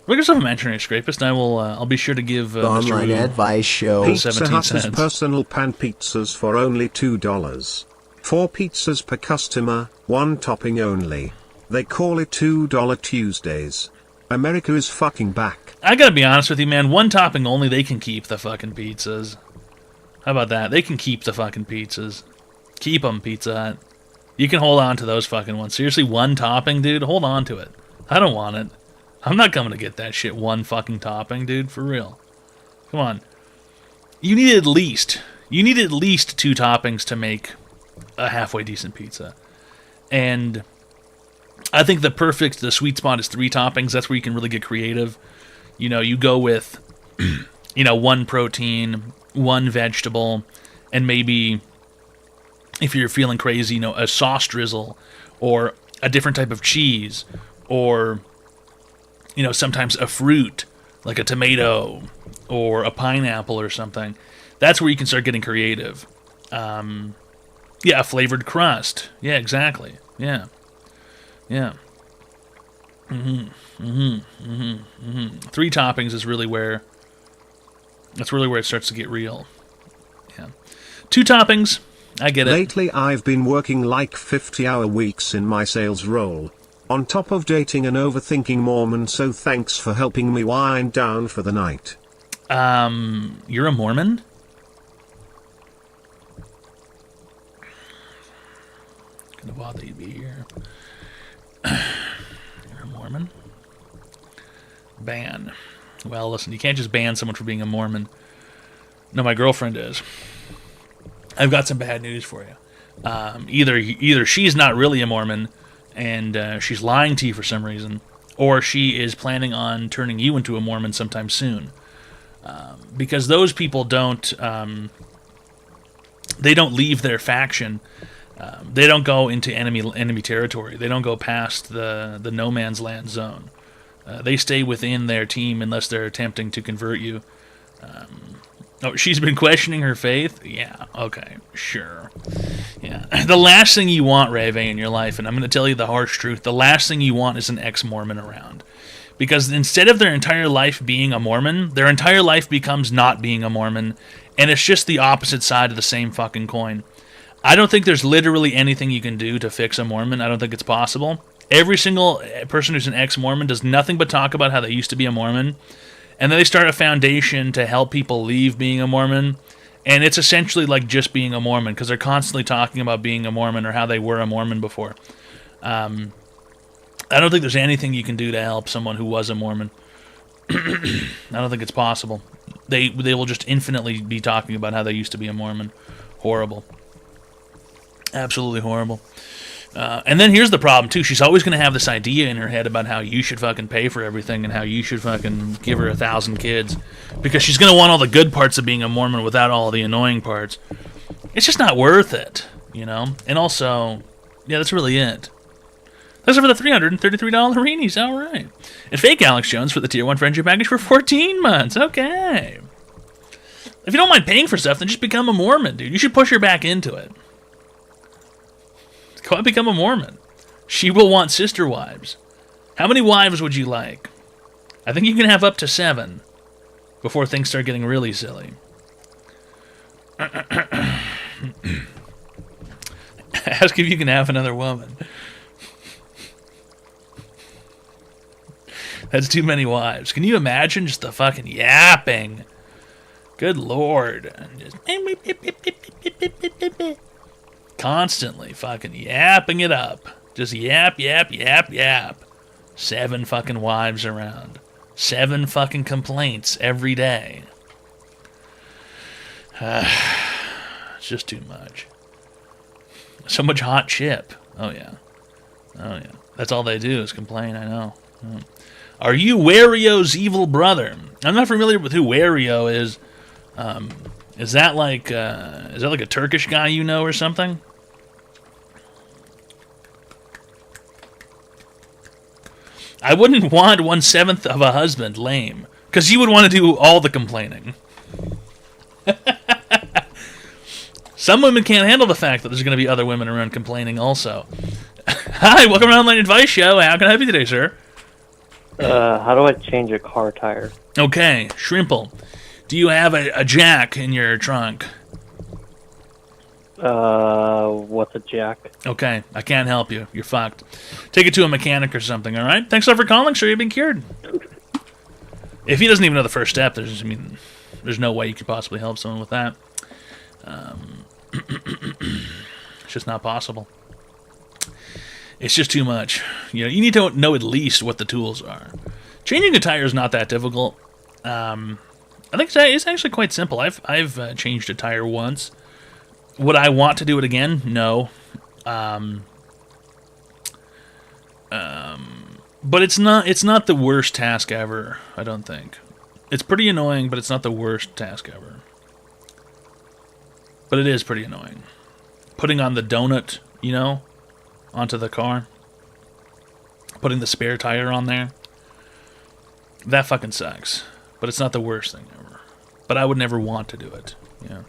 Booger's a imaginary scrapist, and I'll be sure to give The Mr. online Wu advice show. Pizza 17 Hut has cents. personal pan pizzas for only $2. 4 pizzas per customer, 1 topping only. They call it $2 Tuesdays. America is fucking back. I gotta be honest with you, man. 1 topping only, they can keep the fucking pizzas. How about that? They can keep the fucking pizzas. Keep them, Pizza Hut. You can hold on to those fucking ones. Seriously, 1 topping, dude? Hold on to it. I don't want it. I'm not coming to get that shit 1 fucking topping, dude. For real. Come on. You need at least 2 toppings to make a halfway decent pizza. And I think the sweet spot is 3 toppings. That's where you can really get creative. You know, you go with, 1 protein, 1 vegetable, and maybe, if you're feeling crazy, a sauce drizzle, or a different type of cheese, or, sometimes a fruit, like a tomato, or a pineapple or something. That's where you can start getting creative. A flavored crust. Yeah, exactly. Yeah. 3 toppings is really where it starts to get real. Yeah. 2 toppings, I get it. Lately I've been working like 50-hour weeks in my sales role. On top of dating an overthinking Mormon, so thanks for helping me wind down for the night. You're a Mormon? Gonna bother you to be here. You're a Mormon? Ban. Well, listen, you can't just ban someone for being a Mormon. No, my girlfriend is. I've got some bad news for you. Either she's not really a Mormon, and she's lying to you for some reason, or she is planning on turning you into a Mormon sometime soon. Because those people don't leave their faction. They don't go into enemy territory. They don't go past the no man's land zone. They stay within their team unless they're attempting to convert you. She's been questioning her faith? Yeah, okay, sure. Yeah. The last thing you want, Rave, in your life, and I'm going to tell you the harsh truth, the last thing you want is an ex-Mormon around. Because instead of their entire life being a Mormon, their entire life becomes not being a Mormon, and it's just the opposite side of the same fucking coin. I don't think there's literally anything you can do to fix a Mormon. I don't think it's possible. Every single person who's an ex-Mormon does nothing but talk about how they used to be a Mormon, and then they start a foundation to help people leave being a Mormon, and it's essentially like just being a Mormon, because they're constantly talking about being a Mormon or how they were a Mormon before. I don't think there's anything you can do to help someone who was a Mormon. I don't think it's possible. They will just infinitely be talking about how they used to be a Mormon. Horrible. Absolutely horrible. And then here's the problem, too. She's always going to have this idea in her head about how you should fucking pay for everything and how you should fucking give her 1,000 kids. Because she's going to want all the good parts of being a Mormon without all the annoying parts. It's just not worth it, And also, yeah, that's really it. Those are for the $333 Reenies. All right. And fake Alex Jones for the Tier 1 friendship package for 14 months. Okay. If you don't mind paying for stuff, then just become a Mormon, dude. You should push her back into it. Go and become a Mormon. She will want sister wives. How many wives would you like? I think you can have up to 7 before things start getting really silly. Ask if you can have another woman. That's too many wives. Can you imagine just the fucking yapping? Good lord. Just constantly fucking yapping it up. Just yap, yap, yap, yap. 7 fucking wives around. 7 fucking complaints every day. It's just too much. So much hot chip. Oh, yeah. Oh, yeah. That's all they do is complain, I know. Are you Wario's evil brother? I'm not familiar with who Wario is. Is that like a Turkish guy you know or something? I wouldn't want 1/7 of a husband, lame. Because you would want to do all the complaining. Some women can't handle the fact that there's going to be other women around complaining also. Hi, welcome to Online Advice Show. How can I help you today, sir? How do I change a car tire? Okay, Shrimple. Do you have a jack in your trunk? What's a jack? Okay, I can't help you. You're fucked. Take it to a mechanic or something, alright? Thanks a lot for calling, sir. You've been cured. If he doesn't even know the first step, there's no way you could possibly help someone with that. It's just not possible. It's just too much. You need to know at least what the tools are. Changing a tire is not that difficult. I think it's actually quite simple. I've changed a tire once. Would I want to do it again? No. But it's not the worst task ever, I don't think. It's pretty annoying, but it's not the worst task ever. But it is pretty annoying. Putting on the donut, onto the car. Putting the spare tire on there. That fucking sucks. But it's not the worst thing ever. But I would never want to do it. Yeah.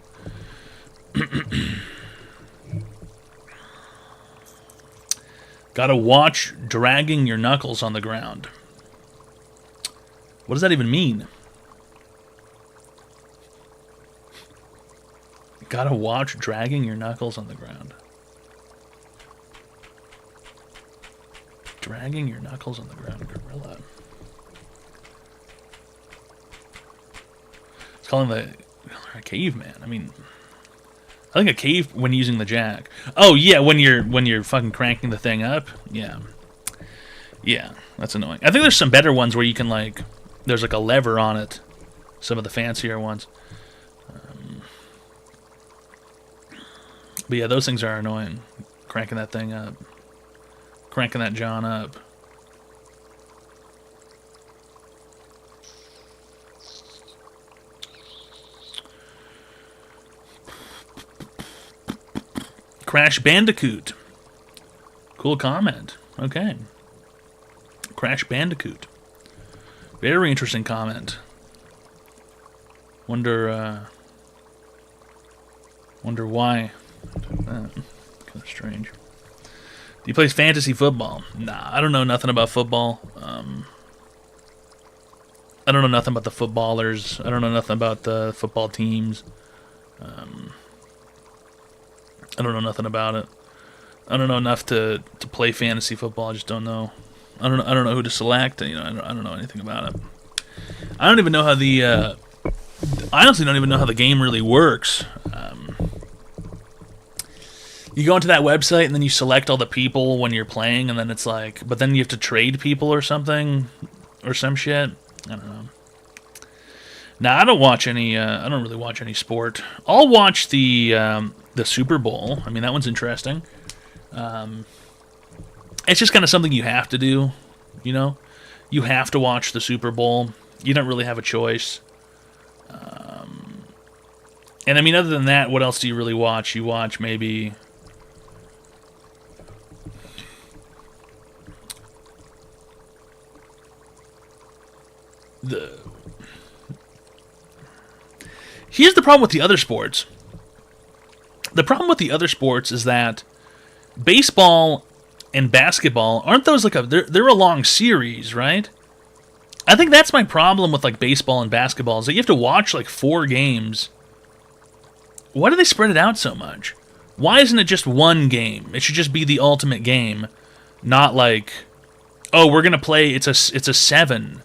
Gotta watch dragging your knuckles on the ground. What does that even mean? Gotta watch dragging your knuckles on the ground. Dragging your knuckles on the ground, gorilla. It's calling the caveman. I mean, I think a cave when using the jack. Oh yeah, when you're fucking cranking the thing up. Yeah, that's annoying. I think there's some better ones where you can there's a lever on it. Some of the fancier ones. But yeah, those things are annoying. Cranking that thing up. Cranking that John up. Crash Bandicoot. Cool comment. Okay. Crash Bandicoot. Very interesting comment. Wonder why. Kind of strange. Do you play fantasy football? Nah, I don't know nothing about football. I don't know nothing about the footballers. I don't know nothing about the football teams. I don't know nothing about it. I don't know enough to play fantasy football. I just don't know. I don't know who to select. I don't know anything about it. I don't even know how I honestly don't even know how the game really works. You go into that website and then you select all the people when you're playing, and then it's but then you have to trade people or something, or some shit. I don't know. Nah, I don't watch any. I don't really watch any sport. I'll watch the Super Bowl. I mean, that one's interesting. It's just kind of something you have to do. You have to watch the Super Bowl. You don't really have a choice. And I mean, other than that, what else do you really watch? You watch maybe. Here's the problem with the other sports. The problem with the other sports is that baseball and basketball aren't those they're a long series, right? I think that's my problem with baseball and basketball is that you have to watch 4 games. Why do they spread it out so much? Why isn't it just one game? It should just be the ultimate game, not oh, we're gonna play. It's a 7.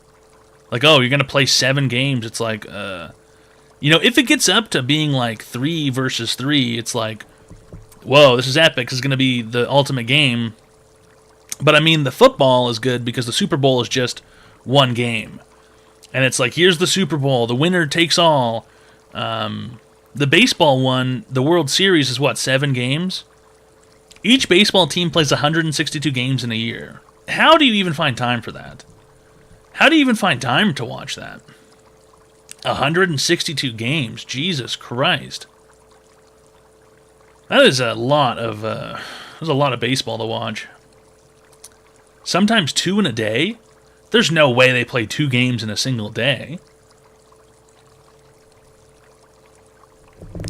Like, oh, you're gonna play 7 games. It's like, you know, if it gets up to being like 3 versus 3, it's like, whoa, this is epic. This is gonna be the ultimate game. But I mean, the football is good because the Super Bowl is just 1 game, and it's like, here's the Super Bowl. The winner takes all. The baseball one, the World Series, is what, 7 games? Each baseball team plays 162 games in a year. How do you even find time for that? How do you even find time to watch that? 162 games. Jesus Christ. That is a lot of baseball to watch. Sometimes 2 in a day? There's no way they play 2 games in a single day.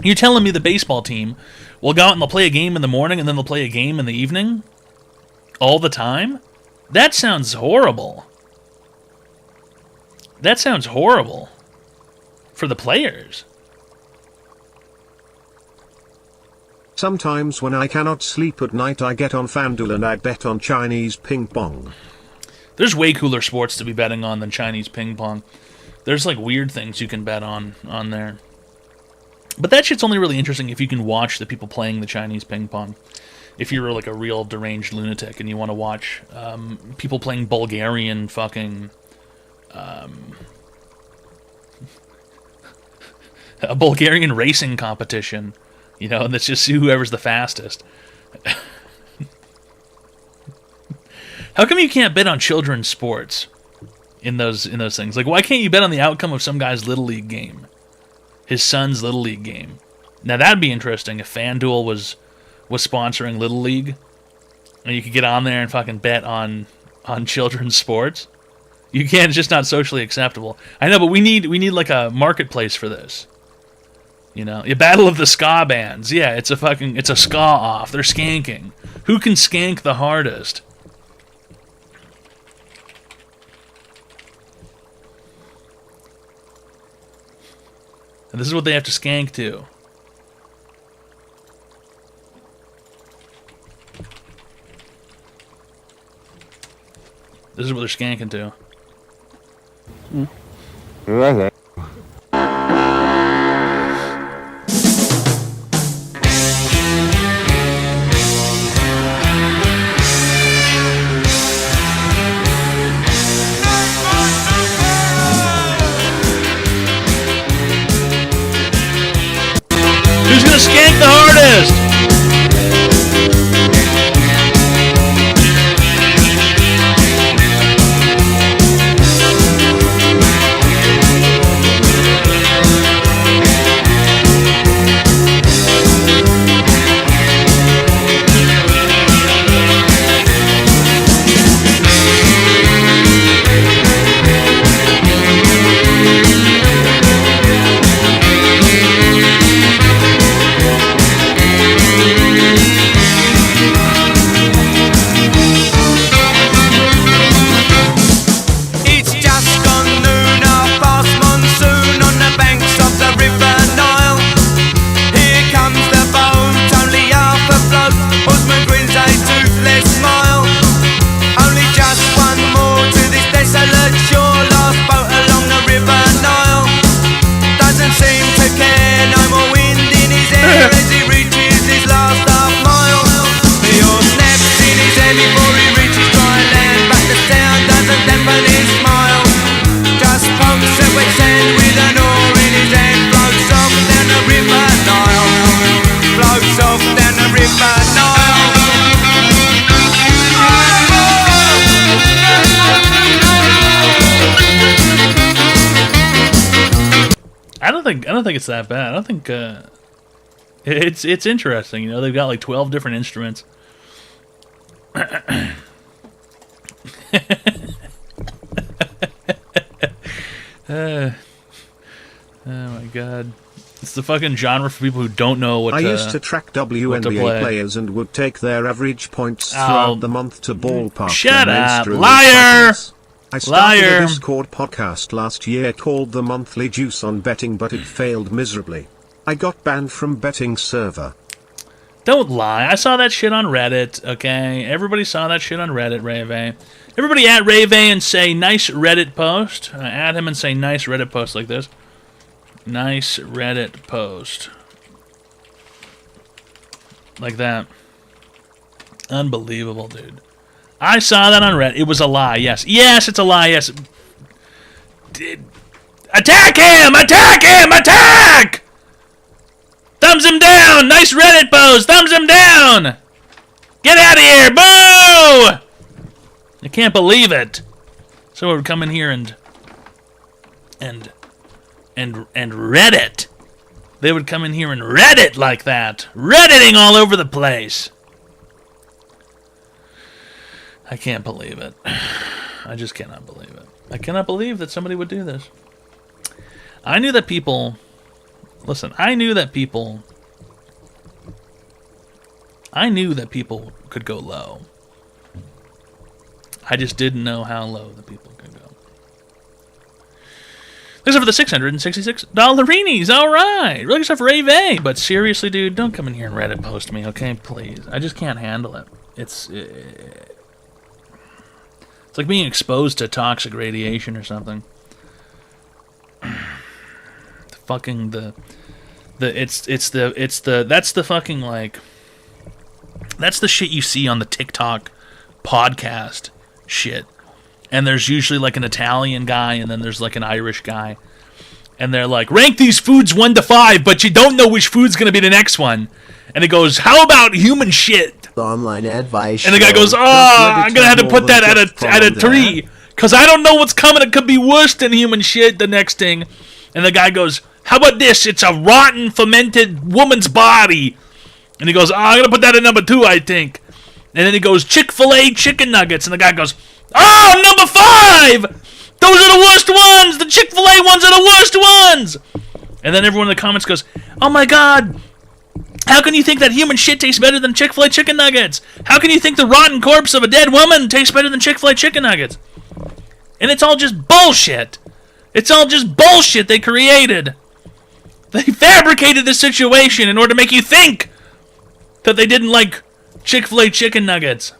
You're telling me the baseball team will go out and they'll play a game in the morning and then they'll play a game in the evening? All the time? That sounds horrible. That sounds horrible. For the players. Sometimes when I cannot sleep at night, I get on FanDuel and I bet on Chinese ping pong. There's way cooler sports to be betting on than Chinese ping pong. There's like weird things you can bet on there. But that shit's only really interesting if you can watch the people playing the Chinese ping pong. If you're like a real deranged lunatic and you want to watch people playing Bulgarian fucking... a Bulgarian racing competition, you know, and that's just whoever's the fastest. How come you can't bet on children's sports in those things? Like, why can't you bet on the outcome of some guy's Little League game? His son's Little League game. Now, that'd be interesting if FanDuel was sponsoring Little League, and you could get on there and fucking bet on children's sports. You can't, it's just not socially acceptable. I know, but we need like a marketplace for this. You know, a battle of the ska bands. Yeah, it's a ska off. They're skanking. Who can skank the hardest? And this is what they have to skank to. This is what they're skanking to. Who's gonna skank the hardest? I don't think it's that bad. I don't think it's interesting. You know, they've got like 12 different instruments. Oh my god. It's the fucking genre for people who don't know what I used to track WNBA players and would take their average points throughout the month to ballpark. Shut their up, menstrual liar! cycles. I started a Discord podcast last year called The Monthly Juice on betting, but it failed miserably. I got banned from betting server. Don't lie. I saw that shit on Reddit, okay? Everybody saw that shit on Reddit, Rave. Everybody at Rave and say nice Reddit post. Add him and say nice Reddit post like this. Nice Reddit post. Like that. Unbelievable, dude. I saw that on Reddit. It was a lie, yes. Yes, it's a lie, yes. Attack him! Attack him! Attack! Thumbs him down! Nice Reddit post! Thumbs him down! Get out of here! Boo! I can't believe it. Someone would come in here and Reddit. They would come in here and Reddit like that. Redditing all over the place. I can't believe it. I just cannot believe it. I cannot believe that somebody would do this. I knew that people... Listen, I knew that people could go low. I just didn't know how low the people could go. Thanks for the $666 All right. Really good stuff, Rave. But seriously, dude, don't come in here and Reddit post me, okay? Please. I just can't handle it. It's like being exposed to toxic radiation or something. That's the shit you see on the TikTok podcast shit. And there's usually like an Italian guy and then there's like an Irish guy. And they're like, rank these foods 1 to 5, but you don't know which food's going to be the next one. And it goes, how about human shit? The online advice. And the guy goes, I'm going to have to put that at a 3. Because I don't know what's coming. It could be worse than human shit, the next thing. And the guy goes, how about this? It's a rotten, fermented woman's body. And he goes, I'm going to put that at number 2, I think. And then he goes, Chick-fil-A chicken nuggets. And the guy goes, oh, number 5! Those are the worst ones! The Chick-fil-A ones are the worst ones! And then everyone in the comments goes, oh my god! How can you think that human shit tastes better than Chick-fil-A chicken nuggets? How can you think the rotten corpse of a dead woman tastes better than Chick-fil-A chicken nuggets? And it's all just bullshit. It's all just bullshit they created. They fabricated this situation in order to make you think that they didn't like Chick-fil-A chicken nuggets.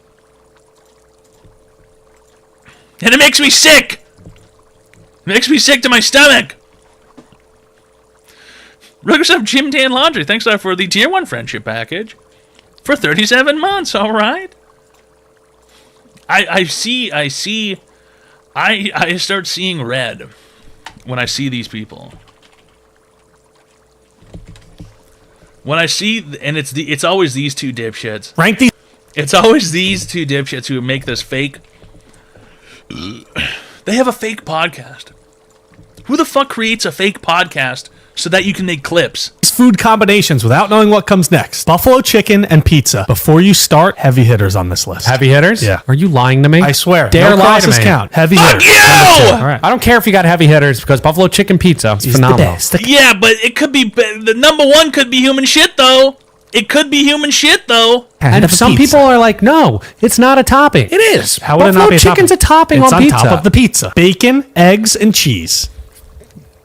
And it makes me sick. It makes me sick to my stomach. Ruggers Jim Tan Laundry, thanks for the Tier 1 friendship package. For 37 months, alright. I start seeing red when I see these people. When I see, and it's always these two dipshits. Rank these. It's always these two dipshits who make this fake. They have a fake podcast. Who the fuck creates a fake podcast so that you can make clips? Food combinations without knowing what comes next. Buffalo chicken and pizza. Before you start, heavy hitters on this list. Heavy hitters? Yeah. Are you lying to me? I swear. Dare no lie to crosses me. count. Heavy Fuck hitters. you! All right. I don't care if you got heavy hitters because buffalo chicken pizza is phenomenal. Yeah, but it could be the number 1 could be human shit though. It could be human shit though. And if some people are like, no, it's not a topping. It is. How would Buffalo it not be chicken's a topping it's on pizza. It's on top of the pizza. Bacon, eggs, and cheese.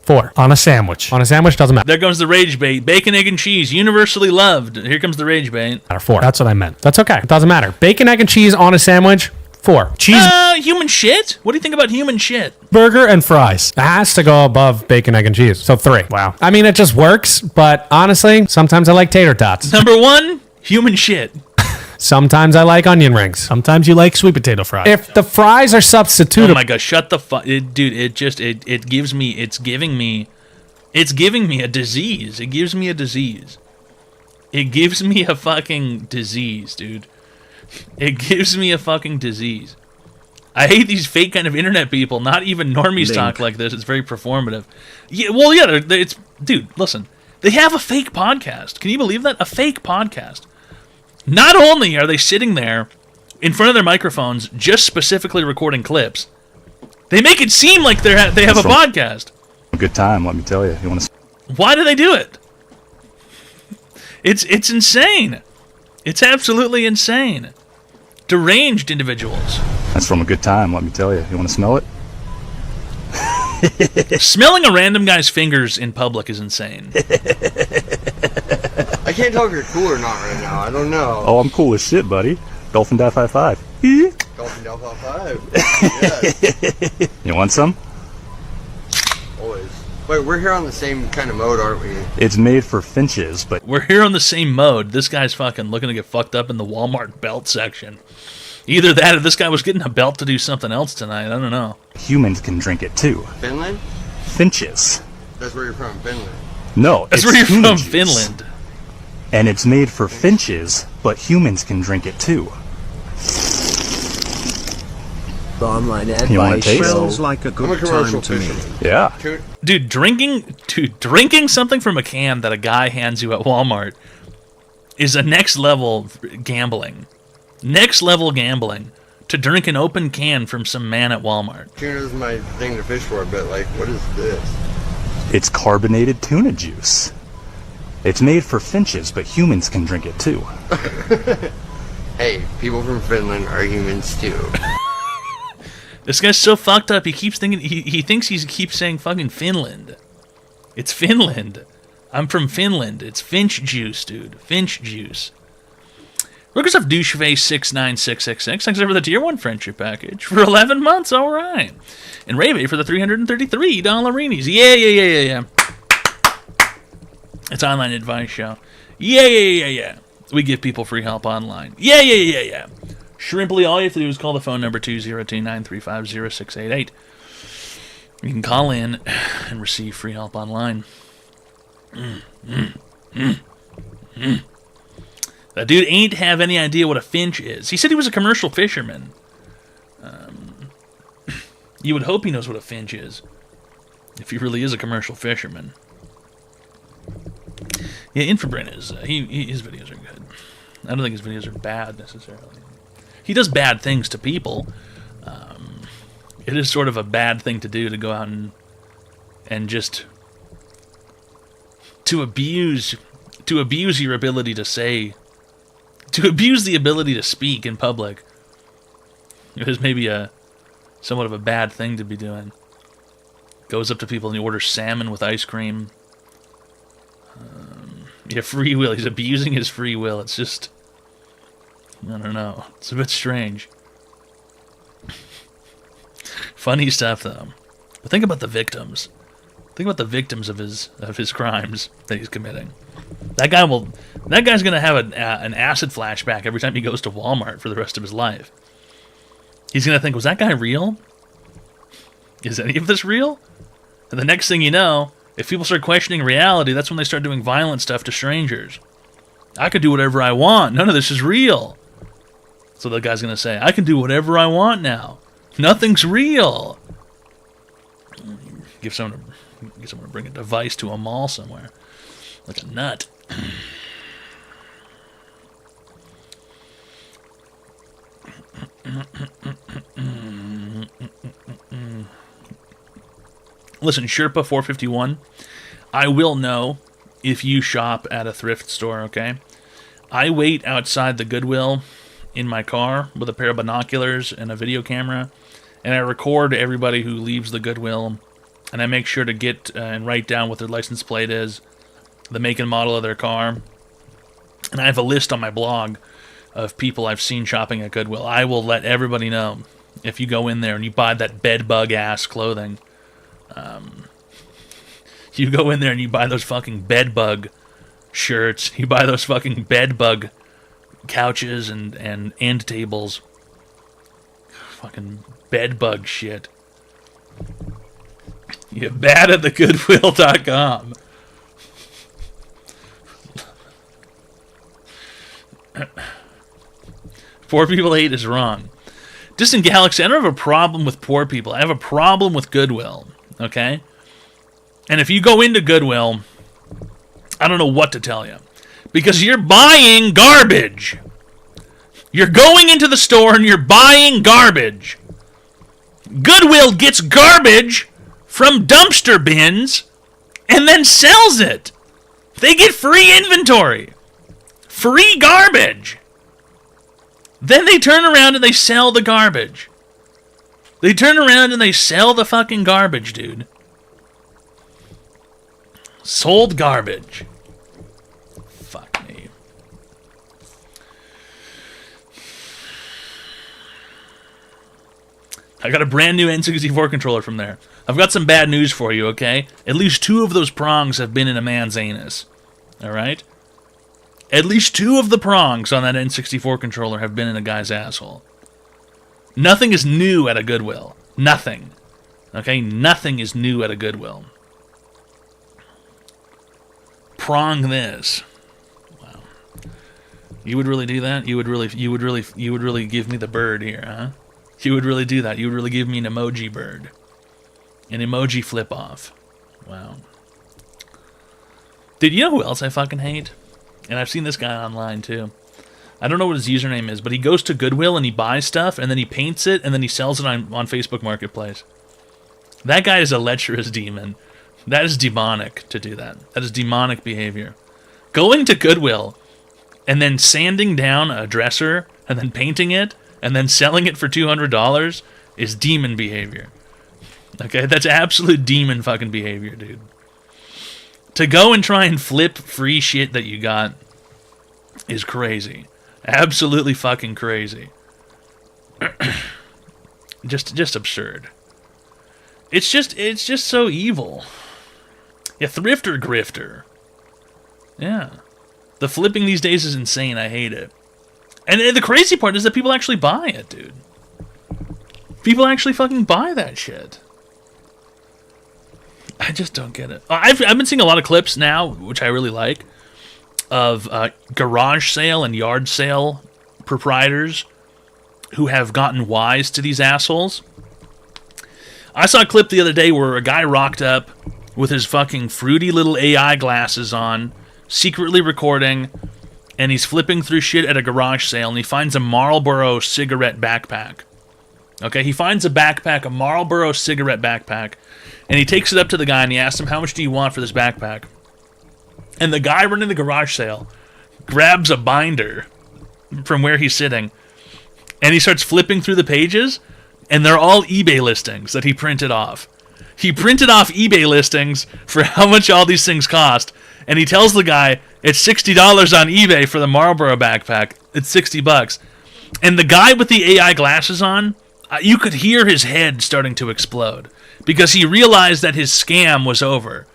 4. On a sandwich. On a sandwich doesn't matter. There comes the rage bait. Bacon, egg, and cheese. Universally loved. Here comes the rage bait. 4. That's what I meant. That's okay. It doesn't matter. Bacon, egg, and cheese on a sandwich. 4. Cheese. Human shit? What do you think about human shit? Burger and fries. It has to go above bacon, egg, and cheese. So 3. Wow. I mean, it just works, but honestly, sometimes I like tater tots. Number 1, human shit. Sometimes I like onion rings. Sometimes you like sweet potato fries. If the fries are substitutable. Oh my gosh, shut the fuck... Dude, it gives me... It's giving me a disease. It gives me a disease. It gives me a fucking disease, dude. It gives me a fucking disease. I hate these fake kind of internet people. Not even normies talk like this. It's very performative. Yeah, well, yeah, dude, listen. They have a fake podcast. Can you believe that? A fake podcast. Not only are they sitting there in front of their microphones just specifically recording clips, they make it seem like they have a podcast. A good time, let me tell you. You want to? Why do they do it? It's insane. It's absolutely insane. Deranged individuals. That's from a good time, let me tell you. You want to smell it? Smelling a random guy's fingers in public is insane. I can't tell if you're cool or not right now. I don't know. Oh, I'm cool as shit, buddy. Dolphin Daff High Five. Dolphin Delphi 5. Yes. You want some? Always. Wait, we're here on the same kind of mode, aren't we? It's made for finches, but We're here on the same mode. This guy's fucking looking to get fucked up in the Walmart belt section. Either that or this guy was getting a belt to do something else tonight. I don't know. humans can drink it too. Finland? Finches. That's where you're from, Finland. No, That's it's where you're tuna from, juice. Finland. And it's made for finches, but humans can drink it too. The online You want a advice taste? show. Smells like a good time to me. Yeah. Dude, drinking something from a can that a guy hands you at Walmart is a next level gambling. Next level gambling. To drink an open can from some man at Walmart. Tuna's my thing to fish for, but like, what is this? It's carbonated tuna juice. It's made for finches, but humans can drink it too. Hey, people from Finland are humans too. This guy's so fucked up. He keeps thinking he thinks he keeps saying fucking Finland. It's Finland. I'm from Finland. It's finch juice, dude. Finch juice. Look us up, doucheface69666. Thanks for the tier 1 friendship package for 11 months. All right. And Ravey for the $333 reenies. Yeah. It's online advice show. Yeah. We give people free help online. Yeah. Shrimply, all you have to do is call the phone number 202-935-0688. You can call in and receive free help online. That dude ain't have any idea what a finch is. He said he was a commercial fisherman. You would hope he knows what a finch is. If he really is a commercial fisherman. Yeah, Infobrin is... his videos are good. I don't think his videos are bad, necessarily. He does bad things to people. It is sort of a bad thing to do, to go out and just... To abuse your ability to say... To abuse the ability to speak in public. It is maybe somewhat of a bad thing to be doing. Goes up to people and he orders salmon with ice cream. Yeah, free will. He's abusing his free will. It's just... I don't know. It's a bit strange. Funny stuff, though. But think about the victims. Think about the victims of his crimes that he's committing. That guy's gonna have an acid flashback every time he goes to Walmart for the rest of his life. He's gonna think, was that guy real? Is any of this real? And the next thing you know, if people start questioning reality, that's when they start doing violent stuff to strangers. I could do whatever I want. None of this is real. So the guy's gonna say, I can do whatever I want now. Nothing's real. Get someone to bring a device to a mall somewhere. Like a nut. Listen, Sherpa451, I will know if you shop at a thrift store, okay? I wait outside the Goodwill in my car with a pair of binoculars and a video camera, and I record everybody who leaves the Goodwill, and I make sure to get and write down what their license plate is, the make and model of their car, and I have a list on my blog of people I've seen shopping at Goodwill. I will let everybody know if you go in there and you buy that bedbug-ass clothing. You go in there and you buy those fucking bedbug shirts, you buy those fucking bedbug couches and end tables. Fucking bedbug shit. You're bad at thegoodwill.com. Poor people hate is wrong. Distant Galaxy, I don't have a problem with poor people. I have a problem with Goodwill. Okay? And if you go into Goodwill, I don't know what to tell you. Because you're buying garbage. You're going into the store and you're buying garbage. Goodwill gets garbage from dumpster bins and then sells it. They get free inventory. Free garbage. Then they turn around and they sell the garbage. They turn around and they sell the fucking garbage, dude. Sold garbage. Fuck me. I got a brand new N64 controller from there. I've got some bad news for you, okay? At least 2 of those prongs have been in a man's anus. Alright? At least 2 of the prongs on that N64 controller have been in a guy's asshole. Nothing is new at a Goodwill. Nothing. Okay? Nothing is new at a Goodwill. Prong this. Wow. You would really do that? You would really give me the bird here, huh? You would really do that. You would really give me an emoji bird. An emoji flip off. Wow. Dude, you know who else I fucking hate? And I've seen this guy online too. I don't know what his username is, but he goes to Goodwill and he buys stuff, and then he paints it, and then he sells it on Facebook Marketplace. That guy is a lecherous demon. That is demonic to do that. That is demonic behavior. Going to Goodwill and then sanding down a dresser and then painting it and then selling it for $200 is demon behavior. Okay, that's absolute demon fucking behavior, dude. To go and try and flip free shit that you got is crazy. Absolutely fucking crazy. just absurd. It's just so evil. Yeah, thrift or grifter. Yeah. The flipping these days is insane. I hate it. And the crazy part is that people actually buy it, dude. People actually fucking buy that shit. I just don't get it. I've been seeing a lot of clips now, which I really like, of garage sale and yard sale proprietors who have gotten wise to these assholes. I saw a clip the other day where a guy rocked up with his fucking fruity little AI glasses on, secretly recording, and he's flipping through shit at a garage sale, and he finds a Marlboro cigarette backpack. Okay, he finds a backpack, a Marlboro cigarette backpack, and he takes it up to the guy, and he asks him, how much do you want for this backpack? And the guy running the garage sale grabs a binder from where he's sitting, and he starts flipping through the pages, and they're all eBay listings that he printed off. He printed off eBay listings for how much all these things cost, and he tells the guy it's $60 on eBay for the Marlboro backpack. It's $60. And the guy with the AI glasses on, you could hear his head starting to explode because he realized that his scam was over.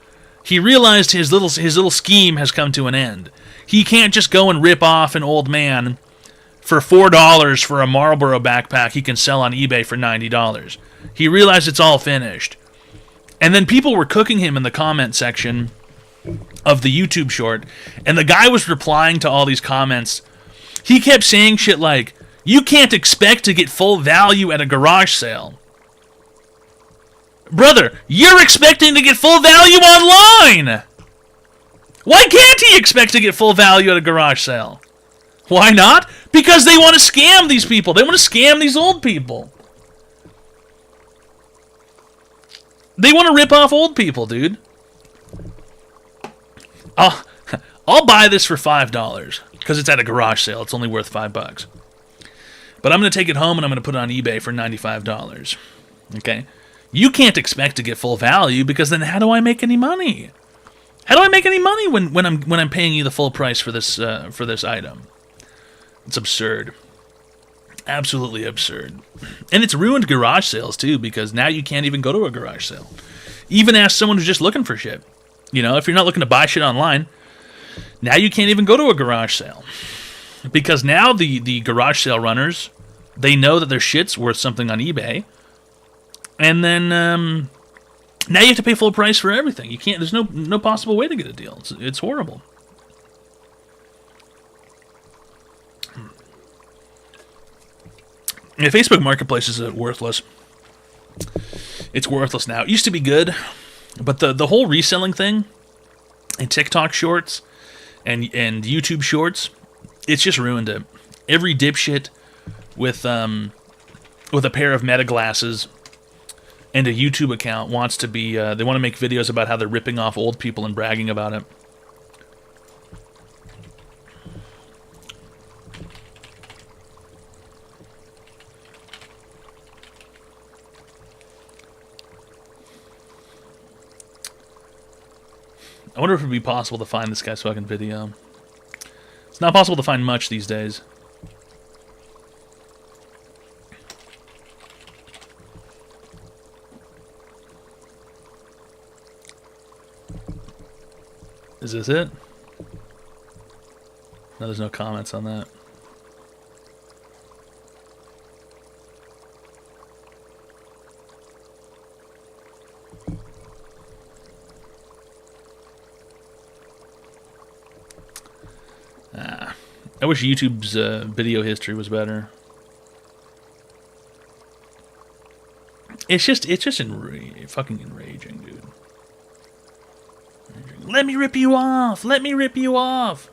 He realized his little scheme has come to an end. He can't just go and rip off an old man for $4 for a Marlboro backpack he can sell on eBay for $90. He realized it's all finished. And then people were cooking him in the comment section of the YouTube short, and the guy was replying to all these comments. He kept saying shit like, you can't expect to get full value at a garage sale. Brother, you're expecting to get full value online! Why can't he expect to get full value at a garage sale? Why not? Because they want to scam these people. They want to scam these old people. They want to rip off old people, dude. I'll buy this for $5 because it's at a garage sale. It's only worth $5. But I'm going to take it home and I'm going to put it on eBay for $95. Okay? You can't expect to get full value because then how do I make any money? How do I make any money when I'm paying you the full price for this item? It's absurd. Absolutely absurd. And it's ruined garage sales too, because now you can't even go to a garage sale. Even ask someone who's just looking for shit. You know, if you're not looking to buy shit online, now you can't even go to a garage sale. Because now the garage sale runners, they know that their shit's worth something on eBay. And then now you have to pay full price for everything. You can't. There's no possible way to get a deal. It's horrible. Yeah, Facebook Marketplace is worthless. It's worthless now. It used to be good, but the whole reselling thing and TikTok shorts and YouTube shorts, it's just ruined it. Every dipshit with a pair of Meta glasses and a YouTube account wants to be. They want to make videos about how they're ripping off old people and bragging about it. wonder if it would be possible to find this guy's fucking video. It's not possible to find much these days. Is this it? No, there's no comments on that. I wish YouTube's video history was better. It's just fucking enraging, dude. Let me rip you off! Let me rip you off!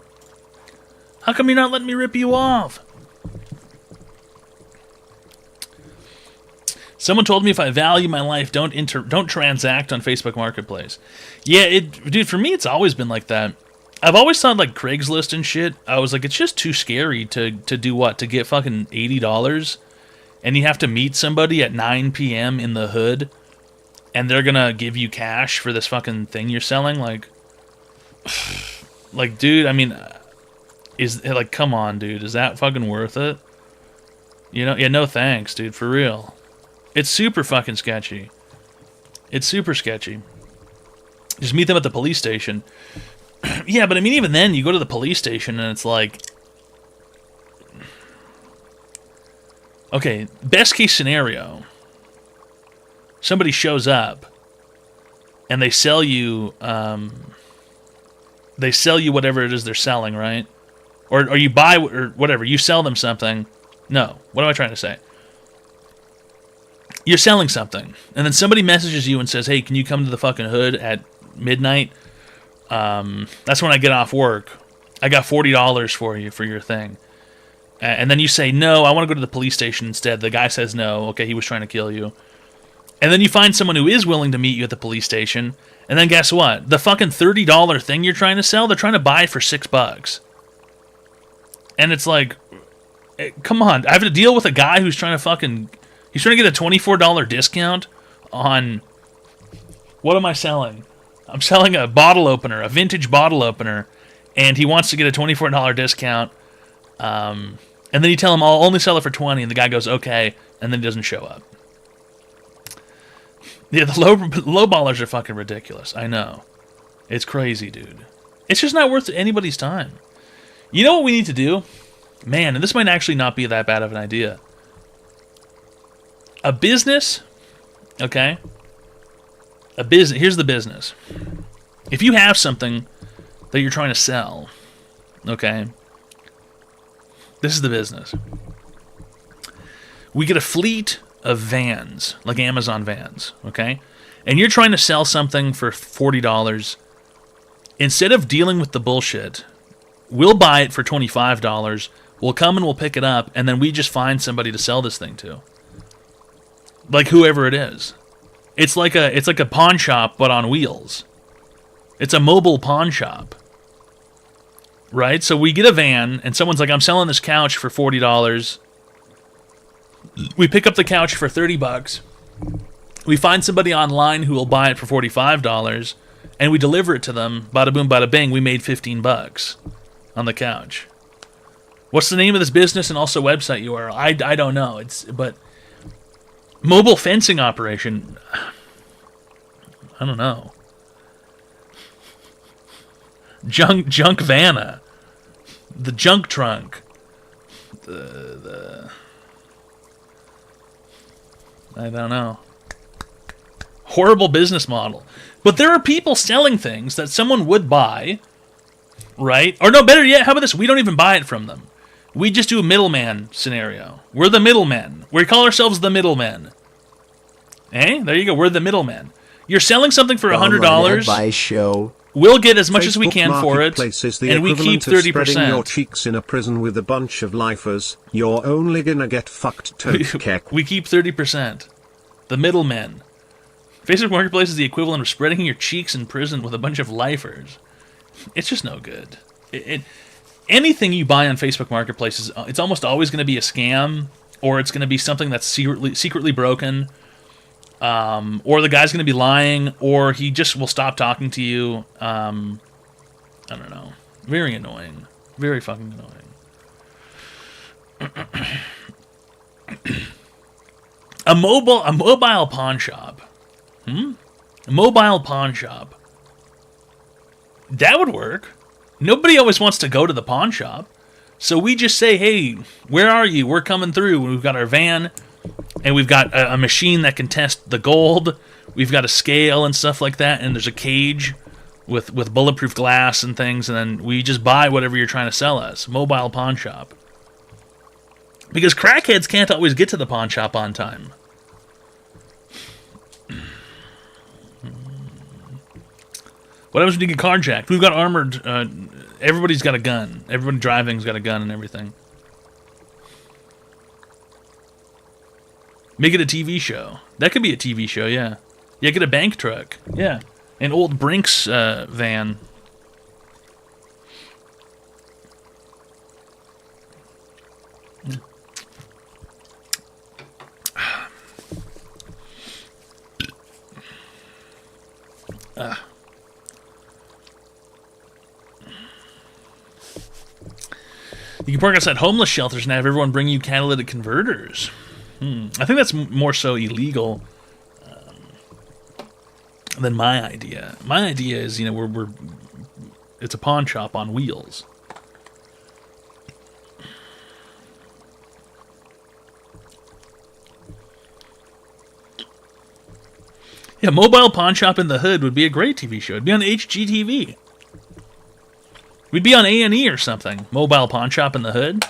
How come you're not letting me rip you off? Someone told me if I value my life, don't transact on Facebook Marketplace. Yeah, dude, for me it's always been like that. I've always thought like Craigslist and shit. I was like, it's just too scary to do what? To get fucking $80 and you have to meet somebody at 9 p.m. in the hood and they're gonna give you cash for this fucking thing you're selling? Like, dude, I mean, come on, dude. Is that fucking worth it? You know? Yeah, no thanks, dude, for real. It's super fucking sketchy. It's super sketchy. Just meet them at the police station. Yeah, but I mean, even then, you go to the police station and it's like... Okay, best case scenario. Somebody shows up and they sell you... they sell you whatever it is they're selling, right? Or you buy, or whatever, you sell them something. No, what am I trying to say? You're selling something, and then somebody messages you and says, hey, can you come to the fucking hood at midnight? That's when I get off work. I got $40 for you for your thing. And then you say, no, I want to go to the police station instead. The guy says no. Okay, he was trying to kill you. And then you find someone who is willing to meet you at the police station. And then guess what? The fucking $30 thing you're trying to sell, they're trying to buy for $6. And it's like, come on. I have to deal with a guy who's trying to fucking... He's trying to get a $24 discount on... What am I selling? I'm selling a bottle opener, a vintage bottle opener, and he wants to get a $24 discount. And then you tell him, I'll only sell it for $20, and the guy goes, okay, and then he doesn't show up. Yeah, the low ballers are fucking ridiculous. I know. It's crazy, dude. It's just not worth anybody's time. You know what we need to do? Man, and this might actually not be that bad of an idea. A business, okay? A business. Here's the business. If you have something that you're trying to sell, okay? This is the business. We get a fleet of vans, like Amazon vans, okay? And you're trying to sell something for $40. Instead of dealing with the bullshit, we'll buy it for $25. We'll come and we'll pick it up, and then we just find somebody to sell this thing to. Like whoever it is. It's like a pawn shop, but on wheels. It's a mobile pawn shop. Right? So we get a van, and someone's like, I'm selling this couch for $40. We pick up the couch for $30. We find somebody online who will buy it for $45, and we deliver it to them. Bada boom, bada bing, we made $15 on the couch. What's the name of this business and also website URL? I don't know. But mobile fencing operation. I don't know. Junk Vanna. The junk trunk. I don't know. Horrible business model. But there are people selling things that someone would buy, right? Or no, better yet, how about this? We don't even buy it from them. We just do a middleman scenario. We're the middlemen. We call ourselves the middlemen. Eh? There you go. We're the middlemen. You're selling something for $100. Buy show. We'll get as much as we Facebook can for it, is the and we keep equivalent of 30%. Spreading your cheeks in a prison with a bunch of lifers. You're only gonna get fucked, keck. We keep 30%. The middlemen. Facebook Marketplace is the equivalent of spreading your cheeks in prison with a bunch of lifers. It's just no good. Anything you buy on Facebook Marketplace, it's almost always going to be a scam, or it's going to be something that's secretly broken, or the guy's going to be lying, or he just will stop talking to you. I don't know. Very annoying. Very fucking annoying. A mobile pawn shop. A mobile pawn shop. That would work. Nobody always wants to go to the pawn shop. So we just say, hey, where are you? We're coming through. We've got our van, and we've got a machine that can test the gold. We've got a scale and stuff like that, and there's a cage with bulletproof glass and things, and then we just buy whatever you're trying to sell us. Mobile pawn shop. Because crackheads can't always get to the pawn shop on time. What happens when you get carjacked? We've got armored... everybody's got a gun. Everybody driving's got a gun and everything. Make it a TV show. That could be a TV show, yeah. Yeah, get a bank truck. Yeah. An old Brinks van. You can park outside homeless shelters and have everyone bring you catalytic converters. I think that's more so illegal than my idea. My idea is, it's a pawn shop on wheels. Yeah, Mobile Pawn Shop in the Hood would be a great TV show. It'd be on HGTV. We'd be on A&E or something. Mobile Pawn Shop in the Hood.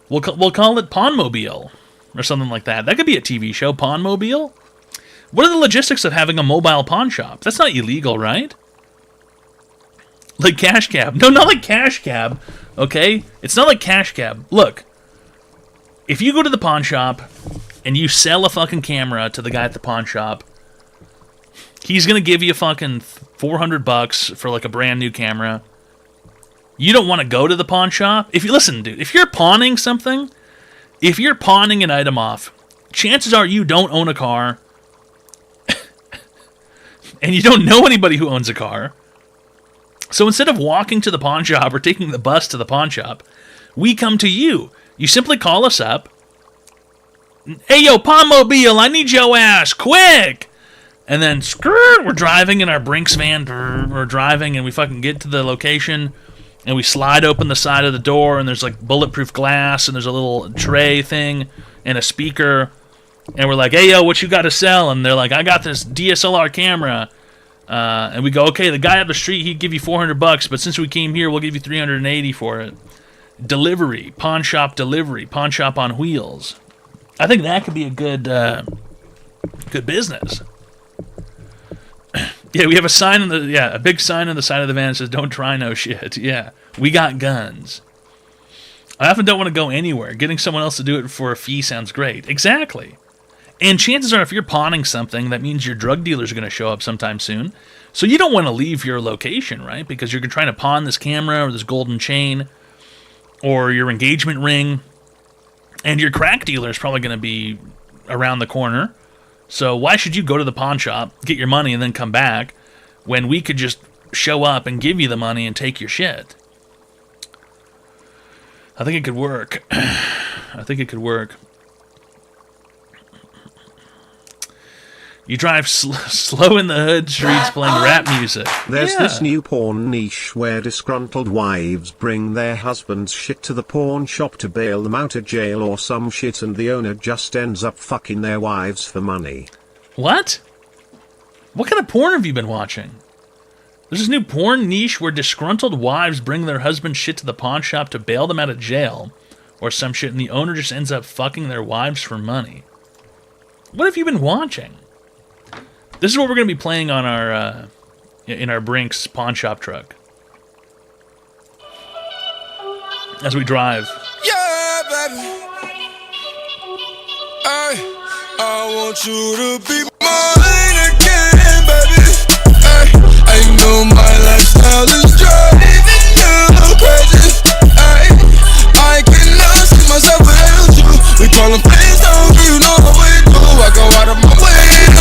We'll call it Pawnmobile or something like that. That could be a TV show, Pawnmobile. What are the logistics of having a mobile pawn shop? That's not illegal, right? Like Cash Cab. No, not like Cash Cab, okay? It's not like Cash Cab. Look, if you go to the pawn shop and you sell a fucking camera to the guy at the pawn shop, he's going to give you fucking $400 for like a brand new camera. You don't want to go to the pawn shop? Listen, dude, if you're pawning something, if you're pawning an item off, chances are you don't own a car, and you don't know anybody who owns a car. So instead of walking to the pawn shop or taking the bus to the pawn shop, we come to you. You simply call us up. Hey, yo, Pawnmobile, I need your ass, quick! And then, we're driving in our Brinks van. We're driving, and we fucking get to the location, and we slide open the side of the door, and there's like bulletproof glass, and there's a little tray thing, and a speaker, and we're like, hey, yo, what you got to sell? And they're like, I got this DSLR camera. And we go, okay, the guy up the street, he'd give you $400, but since we came here, we'll give you $380 for it. Delivery, pawn shop delivery, pawn shop on wheels. I think that could be a good business. Yeah, we have a big sign on the side of the van that says, don't try no shit. Yeah, we got guns. I often don't want to go anywhere. Getting someone else to do it for a fee sounds great. Exactly. And chances are if you're pawning something, that means your drug dealers are going to show up sometime soon. So you don't want to leave your location, right? Because you're trying to pawn this camera or this golden chain or your engagement ring. And your crack dealer is probably going to be around the corner. So why should you go to the pawn shop, get your money, and then come back when we could just show up and give you the money and take your shit? I think it could work. I think it could work. You drive slow in the hood streets playing rap music. There's this new porn niche where disgruntled wives bring their husband's shit to the pawn shop to bail them out of jail or some shit, and the owner just ends up fucking their wives for money. What? What kind of porn have you been watching? There's this new porn niche where disgruntled wives bring their husband's shit to the pawn shop to bail them out of jail or some shit, and the owner just ends up fucking their wives for money. What have you been watching? This is what we're going to be playing on our in our Brinks pawn shop truck as we drive. Yeah, baby. I want you to be mine again, baby. I know my lifestyle is driving you crazy. I cannot see myself without you. We call them friends, don't you know what we do? I go out of my way.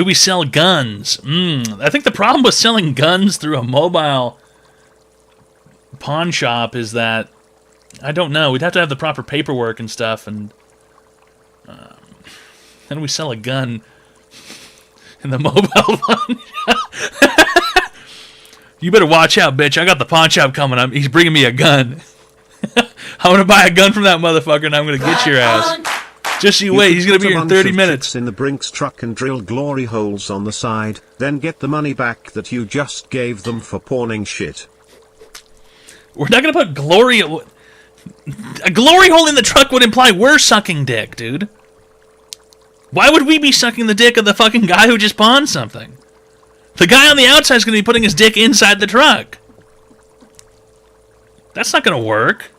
Do we sell guns? I think the problem with selling guns through a mobile pawn shop is that, I don't know, we'd have to have the proper paperwork and stuff, and then we sell a gun in the mobile pawn shop. You better watch out, bitch. I got the pawn shop coming up. He's bringing me a gun. I'm going to buy a gun from that motherfucker, and I'm going to get your ass. Just you wait, he's going to be here in 30 minutes. In the Brinks truck and drill glory holes on the side, then get the money back that you just gave them for pawning shit. We're not going to put glory... A glory hole in the truck would imply we're sucking dick, dude. Why would we be sucking the dick of the fucking guy who just pawned something? The guy on the outside is going to be putting his dick inside the truck. That's not going to work.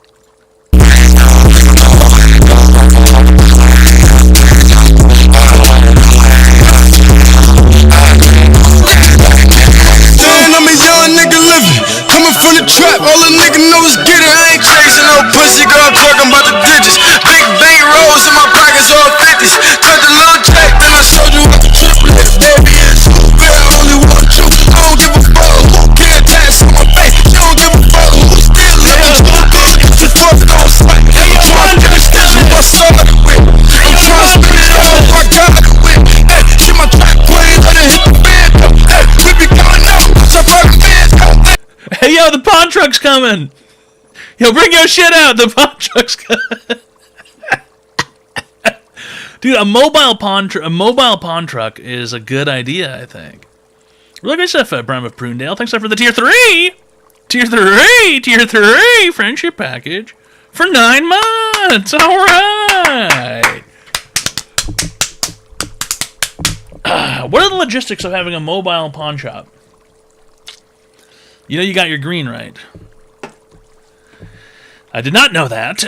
I'm a young nigga living, coming from the trap. All a nigga know is get it. I ain't chasing no pussy, girl. Talking about the digits. Big bank rolls in my pockets, all 50s. Cut the little check, then I showed you what the triple is. Baby is, girl, I only want you. I don't give a fuck who get attached to my face. You don't give a fuck who still living. You fuck on sight. I'm trying to get a stitch in my soul of the whip. I'm trying to spit it all if I got the whip. Hey, shit my track queen, let it hit the bed. Hey, we be coming out. Hey, yo, the pawn truck's coming. Yo, bring your shit out. The pawn truck's coming. Dude, a mobile pawn truck is a good idea, I think. Look at stuff, Bram of Prunedale. Thanks for the tier 3. Tier 3 friendship package for 9 months. All right. What are the logistics of having a mobile pawn shop? You know you got your green right. I did not know that.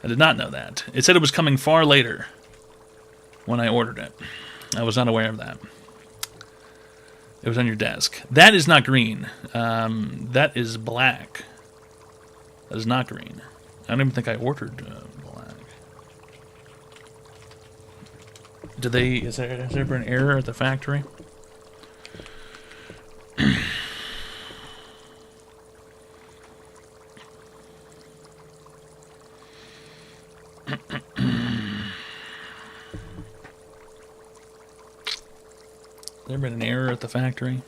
I did not know that. It said it was coming far later when I ordered it. I was not aware of that. It was on your desk. That is not green. That is black. That is not green. I don't even think I ordered black. Did they? Is there ever an error at the factory? There been an error at the factory?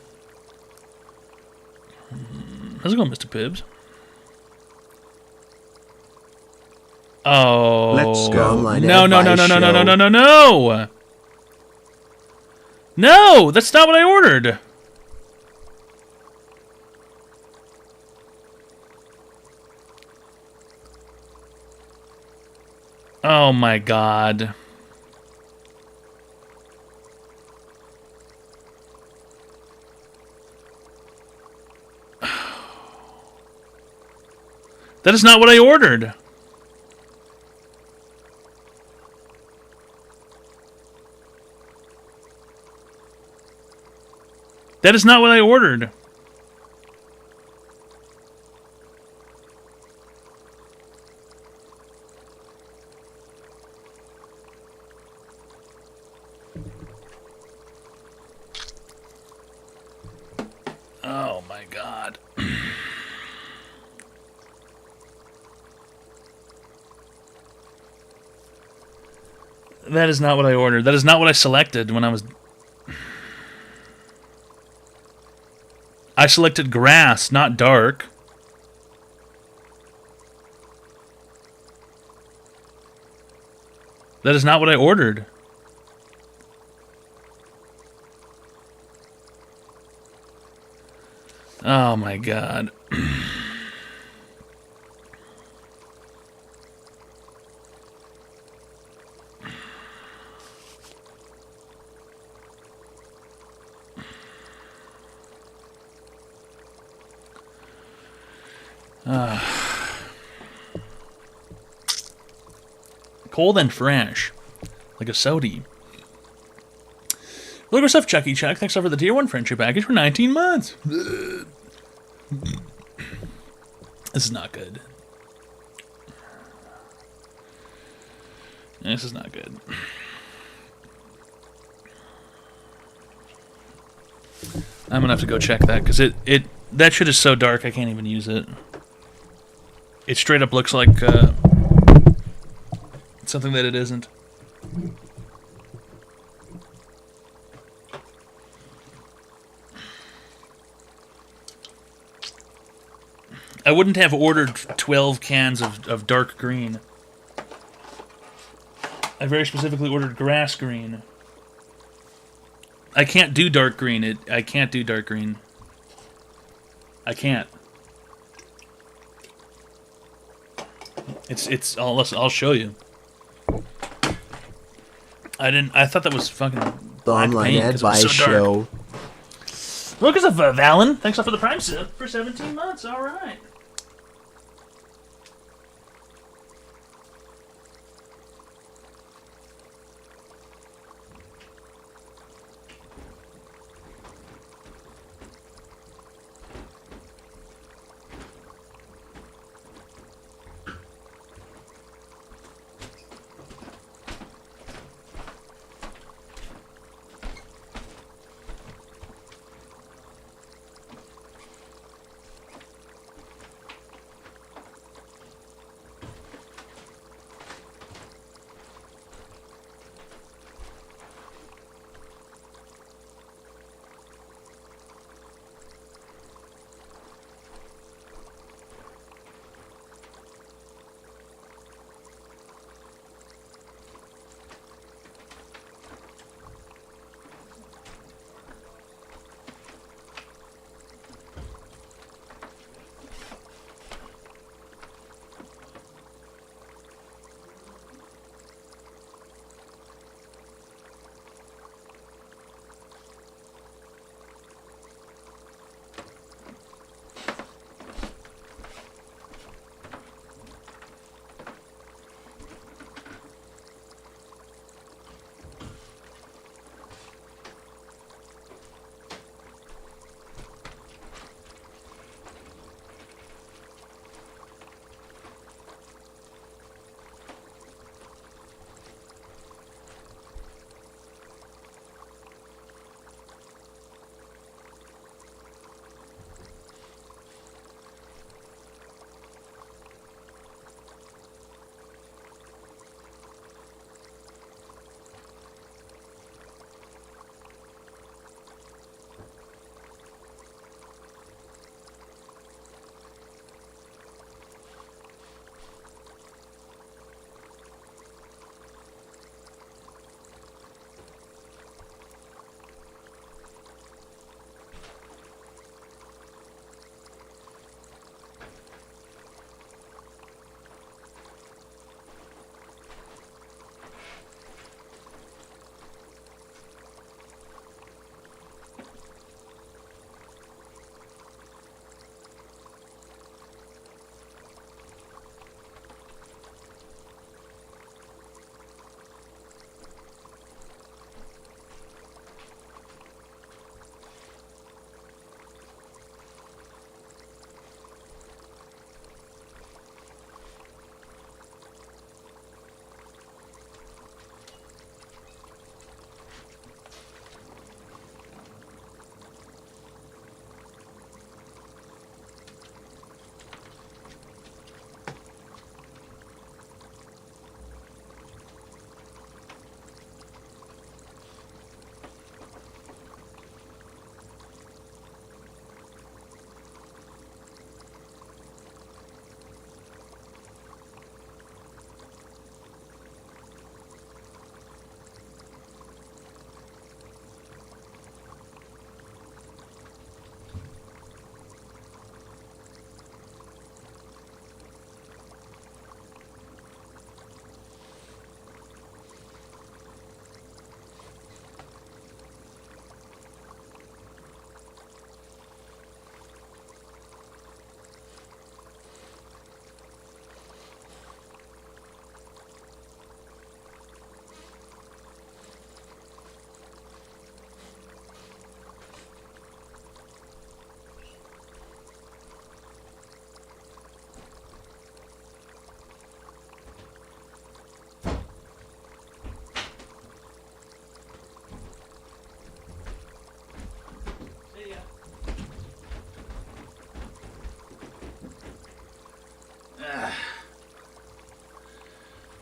How's it going, Mr. Pibbs? Oh, Let's go online. No! No, that's not what I ordered. Oh my God. That is not what I ordered. That is not what I ordered. Oh my God. That is not what I ordered. That is not what I selected when I was... I selected grass, not dark. That is not what I ordered. Oh my God. Cold and fresh, like a sody. Look at stuff, Chucky Chuck. Thanks for the tier 1 friendship package for 19 months. This is not good. This is not good. I'm gonna have to go check that because that shit is so dark I can't even use it. It straight up looks like something that it isn't. I wouldn't have ordered 12 cans of dark green. I very specifically ordered grass green. I can't do dark green. I can't do dark green. I can't. It's I'll show you. I thought that was fucking The online ad buy show. Look, it's a Valen. Thanks for the Prime sub for 17 months. All right.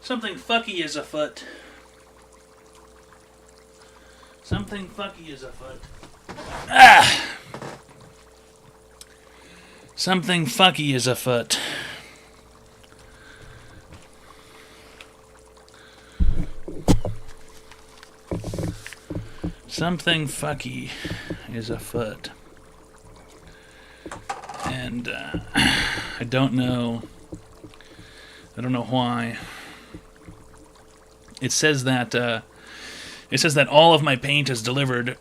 Something fucky is afoot. Something fucky is afoot. Ah! Something fucky is afoot. Something fucky is afoot. And I don't know why. It says that all of my paint is delivered,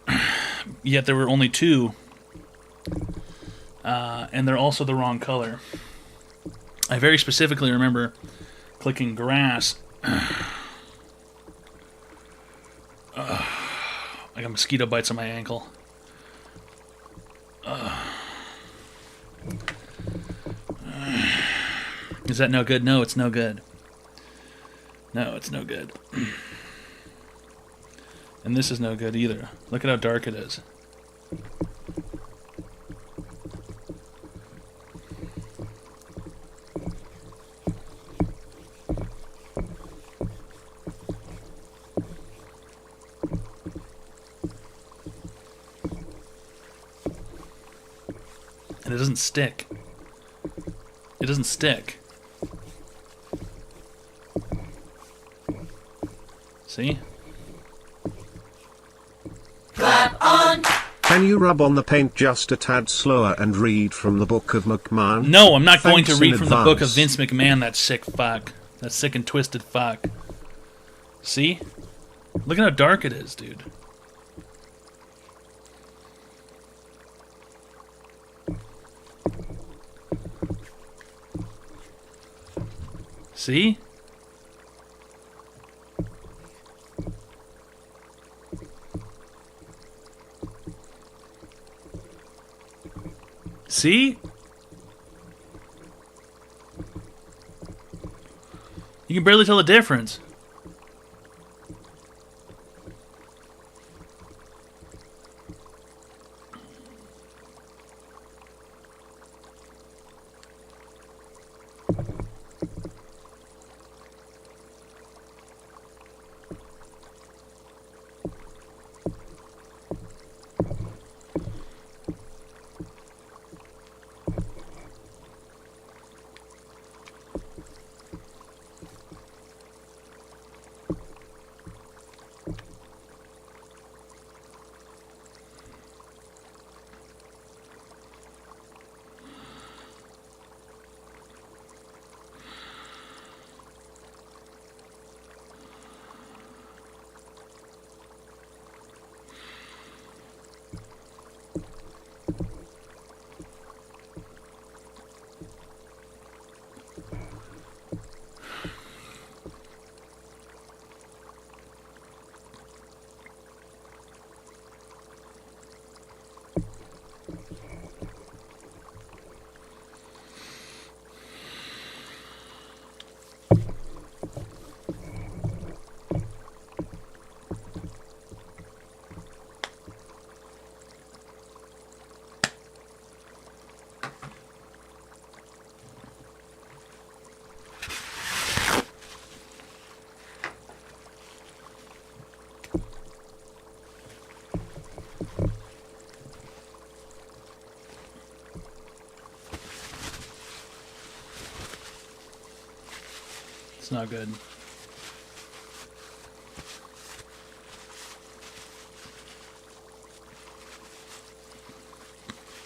yet there were only 2. And they're also the wrong color. I very specifically remember clicking grass. I got mosquito bites on my ankle. Is that no good? No, it's no good. No, it's no good. And this is no good either. Look at how dark it is. And it doesn't stick. It doesn't stick. See? Clap on. Can you rub on the paint just a tad slower and read from the Book of McMahon? No, I'm not going to Thanks read in from the Book of advance. Vince McMahon, that sick fuck. That sick and twisted fuck. See? Look at how dark it is, dude. See? See? You can barely tell the difference. It's not good.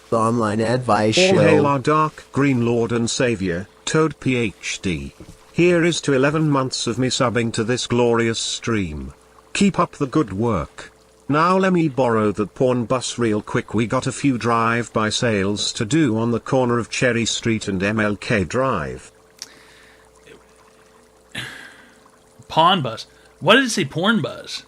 The online advice All show. hail our dark green lord and savior, Toad PhD. Here is to 11 months of me subbing to this glorious stream. Keep up the good work. Now let me borrow that porn bus real quick, we got a few drive-by sales to do on the corner of Cherry Street and MLK Drive. Pawn bus. Why did it say porn bus?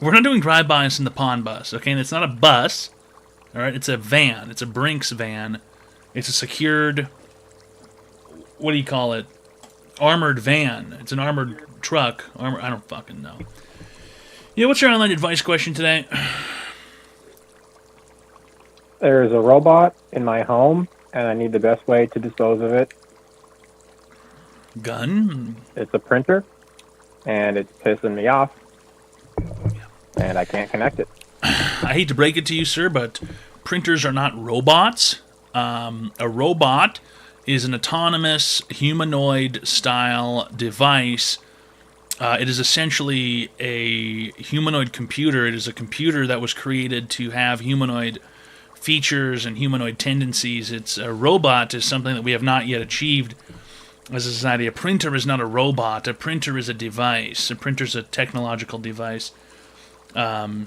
We're not doing drive-bys in the pawn bus, okay? And it's not a bus, all right? It's a van. It's a Brinks van. It's a secured, what do you call it? Armored van. It's an armored truck. I don't fucking know. Yeah, what's your online advice question today? There is a robot in my home, and I need the best way to dispose of it. Gun? It's a printer, and it's pissing me off, and I can't connect it. I hate to break it to you, sir, but printers are not robots. A robot is an autonomous humanoid-style device. It is essentially a humanoid computer. It is a computer that was created to have humanoid features and humanoid tendencies. It's a robot is something that we have not yet achieved as a society. A printer is not a robot. A printer is a device. A printer is a technological device. Not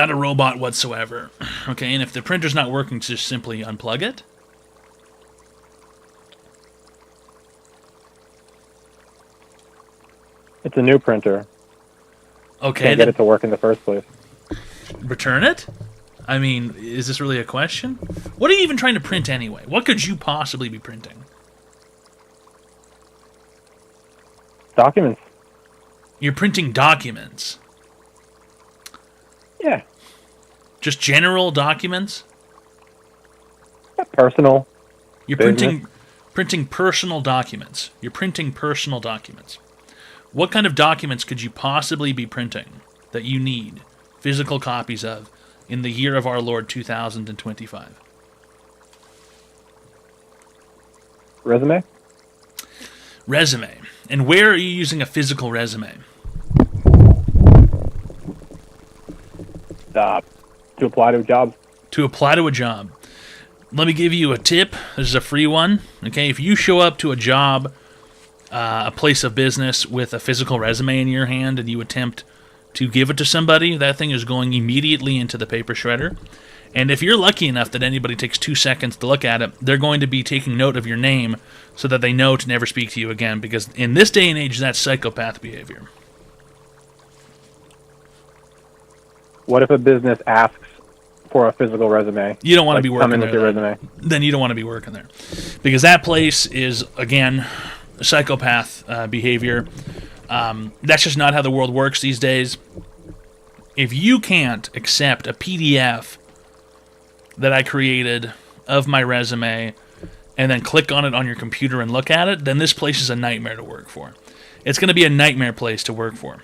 a robot whatsoever. Okay, and if the printer's not working, just simply unplug it. It's a new printer. Okay, Can't get it to work in the first place. Return it? I mean, is this really a question? What are you even trying to print anyway? What could you possibly be printing? Documents. You're printing documents? Yeah. Just general documents? Personal. You're business. printing personal documents. You're printing personal documents. What kind of documents could you possibly be printing that you need physical copies of in the year of our Lord 2025? Resume? Resume. And where are you using a physical resume? To apply to a job. To apply to a job. Let me give you a tip. This is a free one. Okay, if you show up to a job, a place of business with a physical resume in your hand and you attempt to give it to somebody, that thing is going immediately into the paper shredder. And if you're lucky enough that anybody takes 2 seconds to look at it, they're going to be taking note of your name so that they know to never speak to you again, because in this day and age, that's psychopath behavior. What if a business asks for a physical resume? You don't want to be working come in there. with your resume. Then you don't want to be working there, because that place is, again, psychopath behavior. That's just not how the world works these days. If you can't accept a PDF that I created of my resume and then click on it on your computer and look at it, then this place is a nightmare to work for. It's going to be a nightmare place to work for.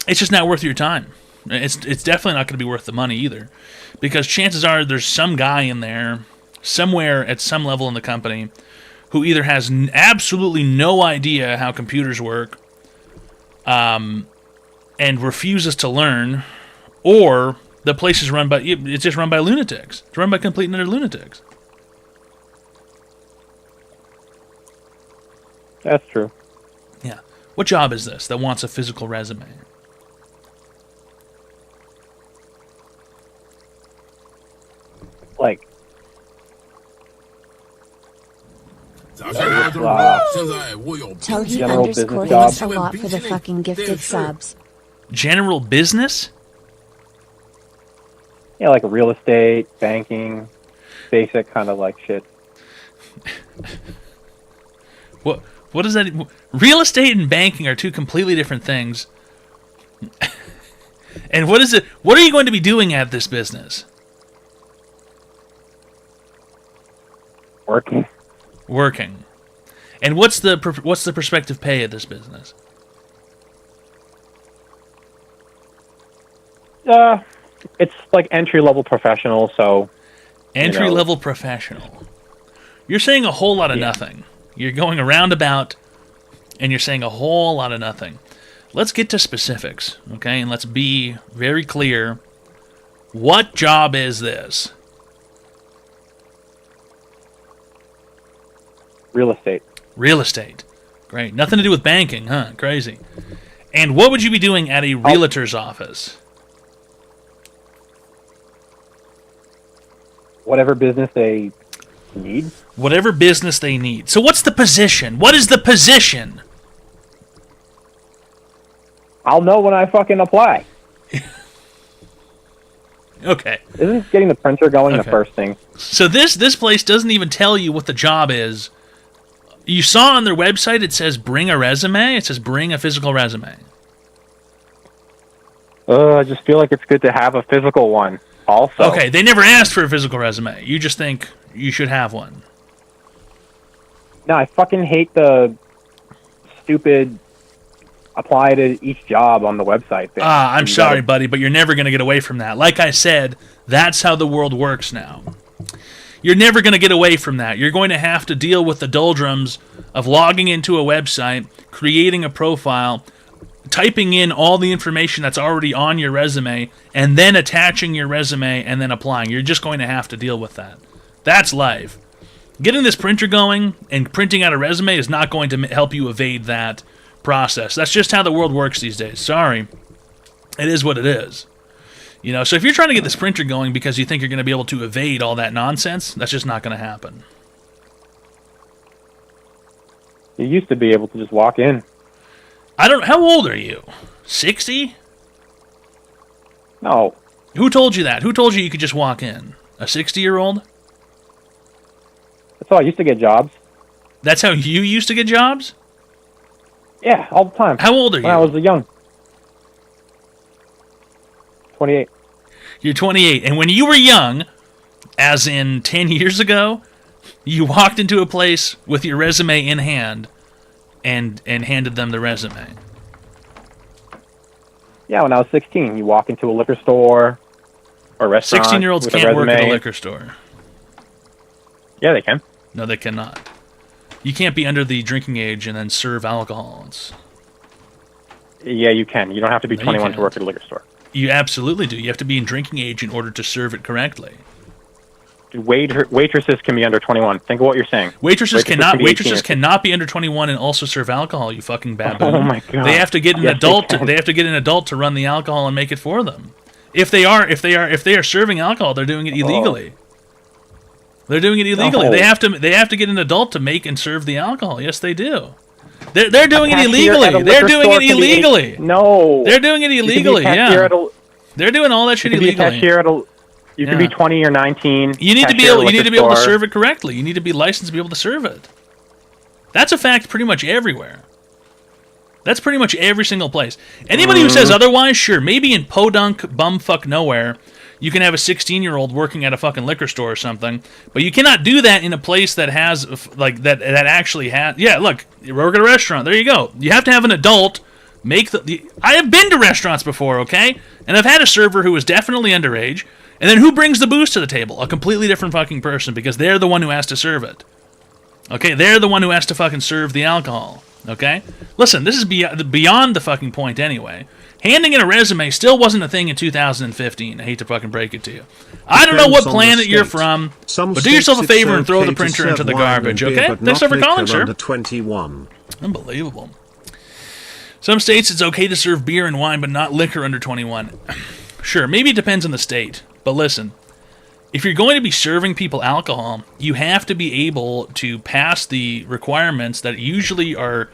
It's just not worth your time. It's definitely not going to be worth the money either, because chances are there's some guy in there somewhere at some level in the company who either has absolutely no idea how computers work and refuses to learn, or the place is run by, it's just run by lunatics. It's run by complete and utter lunatics. That's true. Yeah. What job is this that wants a physical resume? Like, Tell he general underscore business thanks a lot for the fucking gifted subs. General business? yeah, like real estate, banking, basic kind of like shit. What does that? Real estate and banking are two completely different things. And what is it? What are you going to be doing at this business? Working. And what's the prospective pay at this business? It's like entry-level professional, so... Entry-level professional. You're saying a whole lot of nothing. You're going a roundabout, and you're saying a whole lot of nothing. Let's get to specifics, okay? And let's be very clear. What job is this? Real estate. Real estate. Great. Nothing to do with banking, huh? Crazy. And what would you be doing at a realtor's office? Whatever business they need. Whatever business they need. So what's the position? What is the position? I'll know when I fucking apply. Okay. Isn't getting the printer going the first thing? So this place doesn't even tell you what the job is. You saw on their website it says bring a resume. It says bring a physical resume. I just feel like it's good to have a physical one also. Okay, they never asked for a physical resume. You just think you should have one. No, I fucking hate the stupid apply to each job on the website thing. I'm You sorry, gotta- buddy, but you're never going to get away from that. Like I said, that's how the world works now. You're never going to get away from that. You're going to have to deal with the doldrums of logging into a website, creating a profile, typing in all the information that's already on your resume, and then attaching your resume and then applying. You're just going to have to deal with that. That's life. Getting this printer going and printing out a resume is not going to help you evade that process. That's just how the world works these days. Sorry. It is what it is. You know, so if you're trying to get this printer going because you think you're going to be able to evade all that nonsense, that's just not going to happen. You used to be able to just walk in. How old are you? 60? No. Who told you that? Who told you you could just walk in? A 60-year-old? That's how I used to get jobs. That's how you used to get jobs? Yeah, all the time. How old are you? When I was young. 28. You're 28. And when you were young, as in 10 years ago, you walked into a place with your resume in hand and handed them the resume. Yeah, when I was 16, you walk into a liquor store or restaurant. 16-year-olds with a can't work at a resume. liquor store. Yeah, they can. No, they cannot. You can't be under the drinking age and then serve alcohol. Yeah, you can. You don't have to be No, you 21 to can't. work at a liquor store. You absolutely do. You have to be in drinking age in order to serve it correctly. Waitresses can be under 21. Think of what you're saying. Waitresses can be 18. cannot be under 21 and also serve alcohol. You fucking baboon. Oh my God. They have to get an Yes, they adult. can. They have to get an adult to run the alcohol and make it for them. If they are serving alcohol, they're doing it illegally. They're doing it illegally. No. They have to get an adult to make and serve the alcohol. Yes, they do. They're doing it Cashier at a illegally. They're liquor doing store it can be illegally. No. They're doing it You can be a illegally. cashier Yeah. at a- They're doing all that shit You can be a illegally. cashier at a- You can Yeah. be 20 or 19. You need to be cashier at a able. You need liquor to be able to store. serve it correctly. You need to be licensed to be able to serve it. That's a fact pretty much everywhere. That's pretty much every single place. Anybody who says otherwise, sure, maybe in podunk bumfuck nowhere, you can have a 16-year-old working at a fucking liquor store or something, but you cannot do that in a place that has like that actually has. Yeah, look, you work at a restaurant. There you go. You have to have an adult make the. I have been to restaurants before, okay, and I've had a server who was definitely underage. And then who brings the booze to the table? A completely different fucking person, because they're the one who has to serve it. Okay, they're the one who has to fucking serve the alcohol. Okay? Listen, this is beyond the fucking point anyway. Handing in a resume still wasn't a thing in 2015. I hate to fucking break it to you. I don't know what Depends on planet the you're state. from, Some but do yourself a states it's favor and throw okay the to printer serve into the wine and garbage, beer, okay? but Thanks not for calling, liquor sir. under 21. Unbelievable. Some states it's okay to serve beer and wine, but not liquor under 21. Sure, maybe it depends on the state. But listen, if you're going to be serving people alcohol, you have to be able to pass the requirements that usually are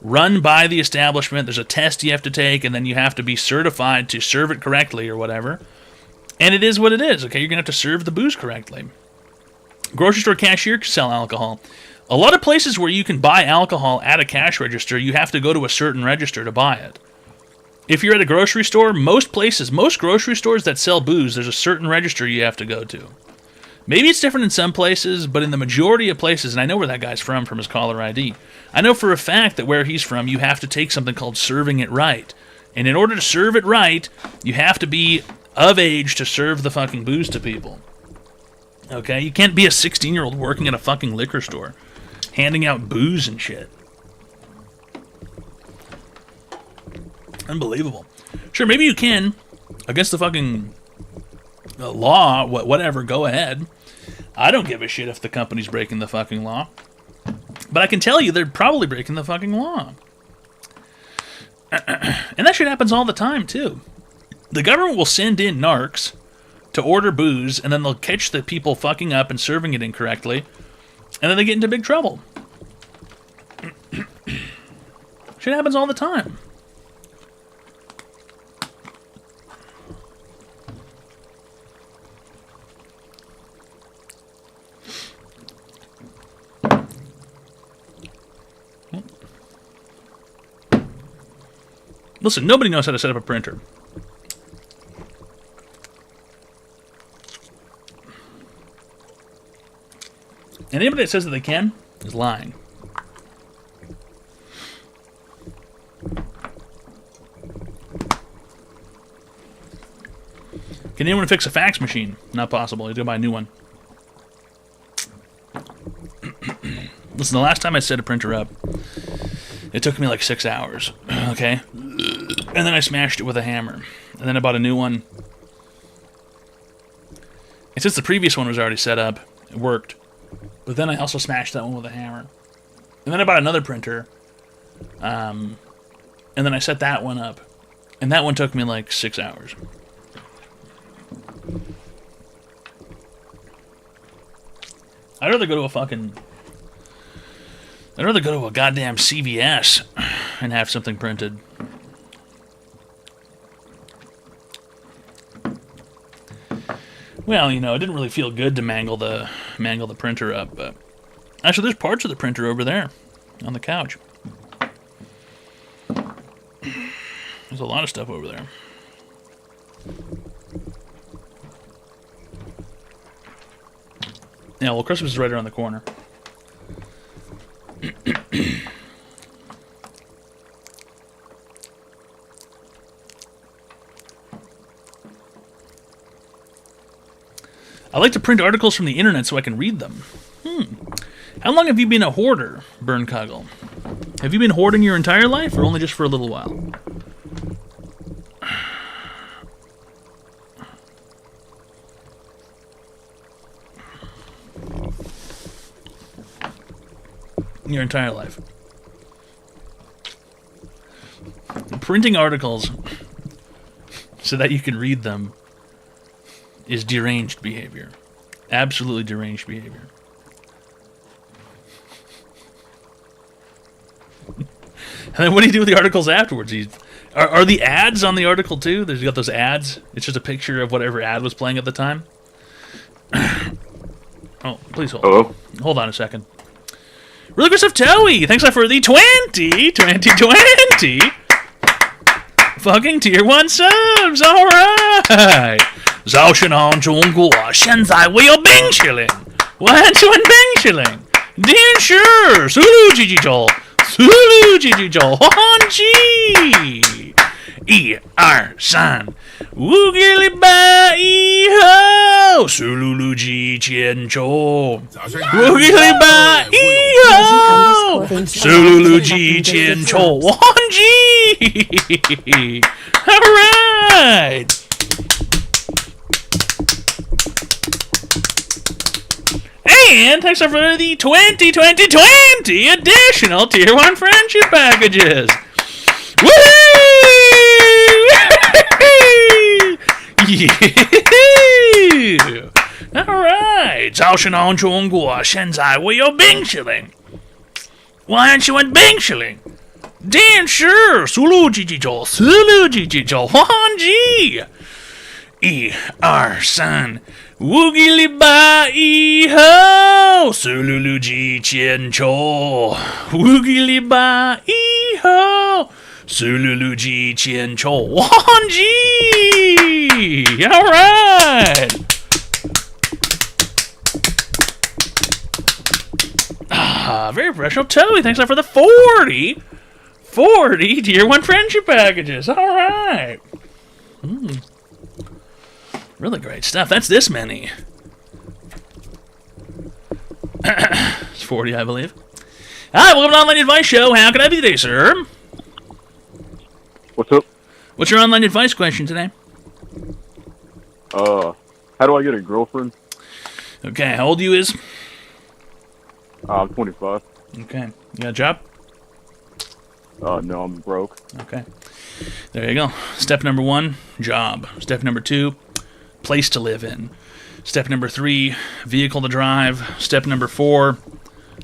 run by the establishment. There's a test you have to take, and then you have to be certified to serve it correctly or whatever. And it is what it is, okay? You're going to have to serve the booze correctly. Grocery store cashier can sell alcohol. A lot of places where you can buy alcohol at a cash register, you have to go to a certain register to buy it. If you're at a grocery store, most grocery stores that sell booze, there's a certain register you have to go to. Maybe it's different in some places, but in the majority of places, and I know where that guy's from his caller ID, I know for a fact that where he's from, you have to take something called serving it right. And in order to serve it right, you have to be of age to serve the fucking booze to people. Okay? You can't be a 16-year-old working at a fucking liquor store, handing out booze and shit. Unbelievable. Sure, maybe you can. Against the fucking law, whatever, go ahead. I don't give a shit if the company's breaking the fucking law. But I can tell you they're probably breaking the fucking law. And that shit happens all the time, too. The government will send in narcs to order booze, and then they'll catch the people fucking up and serving it incorrectly, and then they get into big trouble. Shit happens all the time. Listen, nobody knows how to set up a printer. And anybody that says that they can is lying. Can anyone fix a fax machine? Not possible. You have to buy a new one. Listen, the last time I set a printer up, it took me like 6 hours. Okay? And then I smashed it with a hammer. And then I bought a new one. And since the previous one was already set up, it worked. But then I also smashed that one with a hammer. And then I bought another printer. And then I set that one up. And that one took me like 6 hours. I'd rather go to a goddamn CVS and have something printed. Well, you know, it didn't really feel good to mangle the printer up, but actually there's parts of the printer over there on the couch. There's a lot of stuff over there. Yeah, well, Christmas is right around the corner. I like to print articles from the internet so I can read them. How long have you been a hoarder, Burncuggle? Have you been hoarding your entire life, or only just for a little while? Your entire life. Printing articles so that you can read them is deranged behavior. Absolutely deranged behavior. And then what do you do with the articles afterwards? Are the ads on the article too? There's got those ads. It's just a picture of whatever ad was playing at the time. Oh, please hold. Hello? Hold on a second. Really good stuff, Toey! Thanks for the 20 fucking tier 1 subs! Alright! 早上好中国现在我有冰淇淋我很喜欢冰淇淋电视速度叽叽走速度叽叽走黄鸡1 2 3 5个礼拜以后速度机前走5个礼拜以后速度机前走黄鸡 Alright And thanks for the 20 additional Tier 1 friendship packages! Woo! Yeah! Alright! 早上好中国现在我有冰淇淋我很喜欢冰淇淋电视速度叽叽走速度叽叽走黄鸡1 2 3 5个礼拜以后速度机前走5个礼拜以后速度机前走黄鸡 Alright very professional Toey thanks for the 40 tier 1 friendship packages alright Really great stuff. That's this many. It's 40, I believe. Hi, welcome to Online Advice Show. How can I be today, sir? What's up? What's your online advice question today? How do I get a girlfriend? Okay, how old you is? I'm 25. Okay. You got a job? No, I'm broke. Okay. There you go. Step number 1, job. Step number 2, place to live in. Step number 3, vehicle to drive. Step number 4,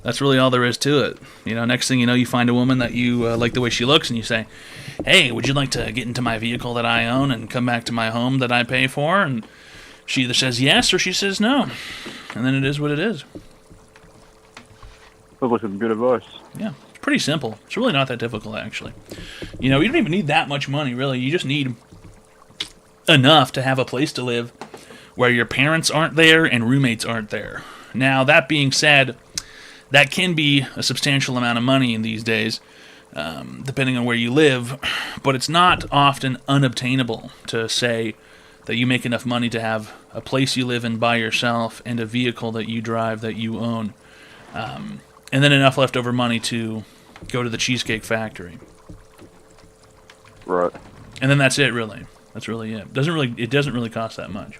that's really all there is to it. You know, next thing you know, you find a woman that you like the way she looks, and you say, hey, would you like to get into my vehicle that I own and come back to my home that I pay for? And she either says yes or she says no. And then it is what it is. Sounds like some good advice. Yeah, it's pretty simple. It's really not that difficult, actually. You know, you don't even need that much money, really. You just need enough to have a place to live where your parents aren't there and roommates aren't there. Now, that being said, that can be a substantial amount of money in these days, depending on where you live, but it's not often unobtainable to, say, that you make enough money to have a place you live in by yourself and a vehicle that you drive that you own, and then enough leftover money to go to the Cheesecake Factory. Right. And then that's it, really. That's really it. It doesn't really cost that much.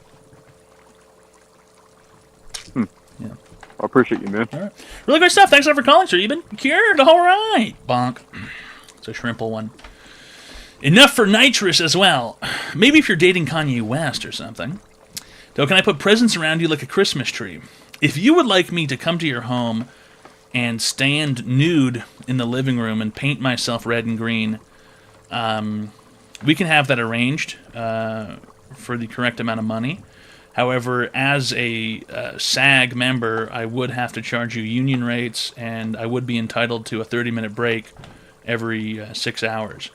Yeah. I appreciate you, man. All right. Really great stuff. Thanks a lot for calling, sir. You've been cured. All right. Bonk. It's a shrimple one. Enough for nitrous as well. Maybe if you're dating Kanye West or something. So can I put presents around you like a Christmas tree? If you would like me to come to your home and stand nude in the living room and paint myself red and green, we can have that arranged for the correct amount of money. However, as a SAG member, I would have to charge you union rates, and I would be entitled to a 30-minute break every 6 hours.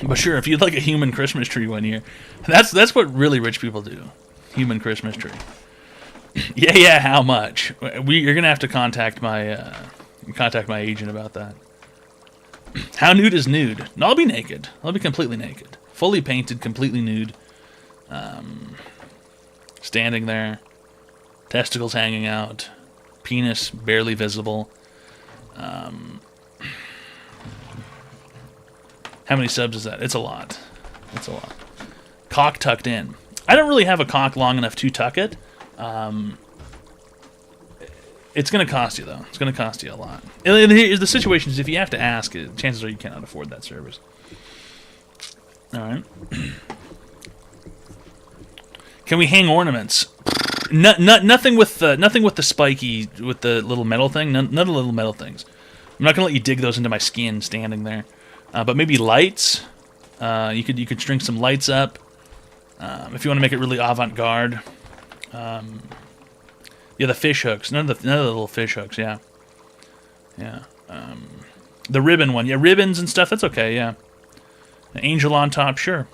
But sure, if you'd like a human Christmas tree one year, that's what really rich people do. Human Christmas tree. Yeah, how much? You're gonna have to contact my agent about that. How nude is nude? No, I'll be naked. I'll be completely naked. Fully painted, completely nude. Standing there. Testicles hanging out. Penis barely visible. How many subs is that? It's a lot. It's a lot. Cock tucked in. I don't really have a cock long enough to tuck it. It's going to cost you, though. It's going to cost you a lot. And the situation is, if you have to ask, chances are you cannot afford that service. All right. Can we hang ornaments? Nothing with the spiky, with the little metal thing. None of the little metal things. I'm not going to let you dig those into my skin standing there. But maybe lights. You could string some lights up. If you want to make it really avant-garde. Yeah, the fish hooks. None of the little fish hooks. Yeah. The ribbon one. Yeah, ribbons and stuff. That's okay. Yeah. An angel on top. Sure.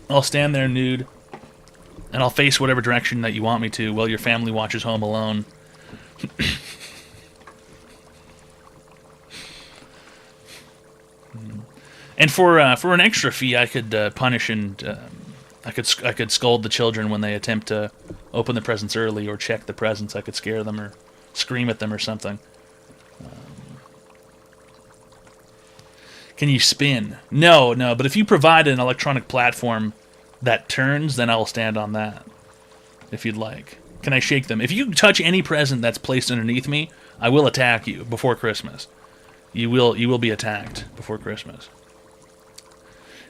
I'll stand there nude, and I'll face whatever direction that you want me to while your family watches Home Alone. And for an extra fee, I could punish and I could scold the children when they attempt to open the presents early or check the presents. I could scare them or scream at them or something. Can you spin? No. But if you provide an electronic platform that turns, then I will stand on that. If you'd like. Can I shake them? If you touch any present that's placed underneath me, I will attack you before Christmas. You will be attacked before Christmas.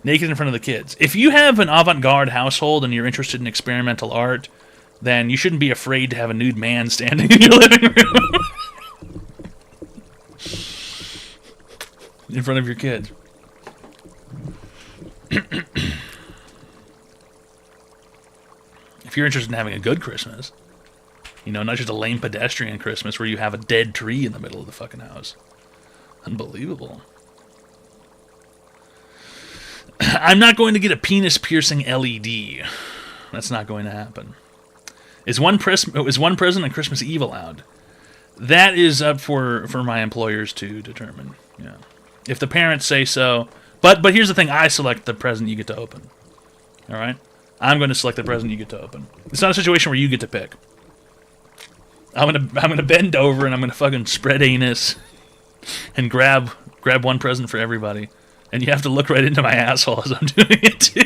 Naked in front of the kids. If you have an avant-garde household and you're interested in experimental art, then you shouldn't be afraid to have a nude man standing in your living room. In front of your kids. If you're interested in having a good Christmas, not just a lame pedestrian Christmas where you have a dead tree in the middle of the fucking house. Unbelievable. I'm not going to get a penis-piercing LED. That's not going to happen. Is one present on Christmas Eve allowed? That is up for my employers to determine. Yeah, if the parents say so. But here's the thing: I select the present you get to open. All right, I'm going to select the present you get to open. It's not a situation where you get to pick. I'm gonna bend over and I'm gonna fucking spread anus and grab one present for everybody. And you have to look right into my asshole as I'm doing it, too.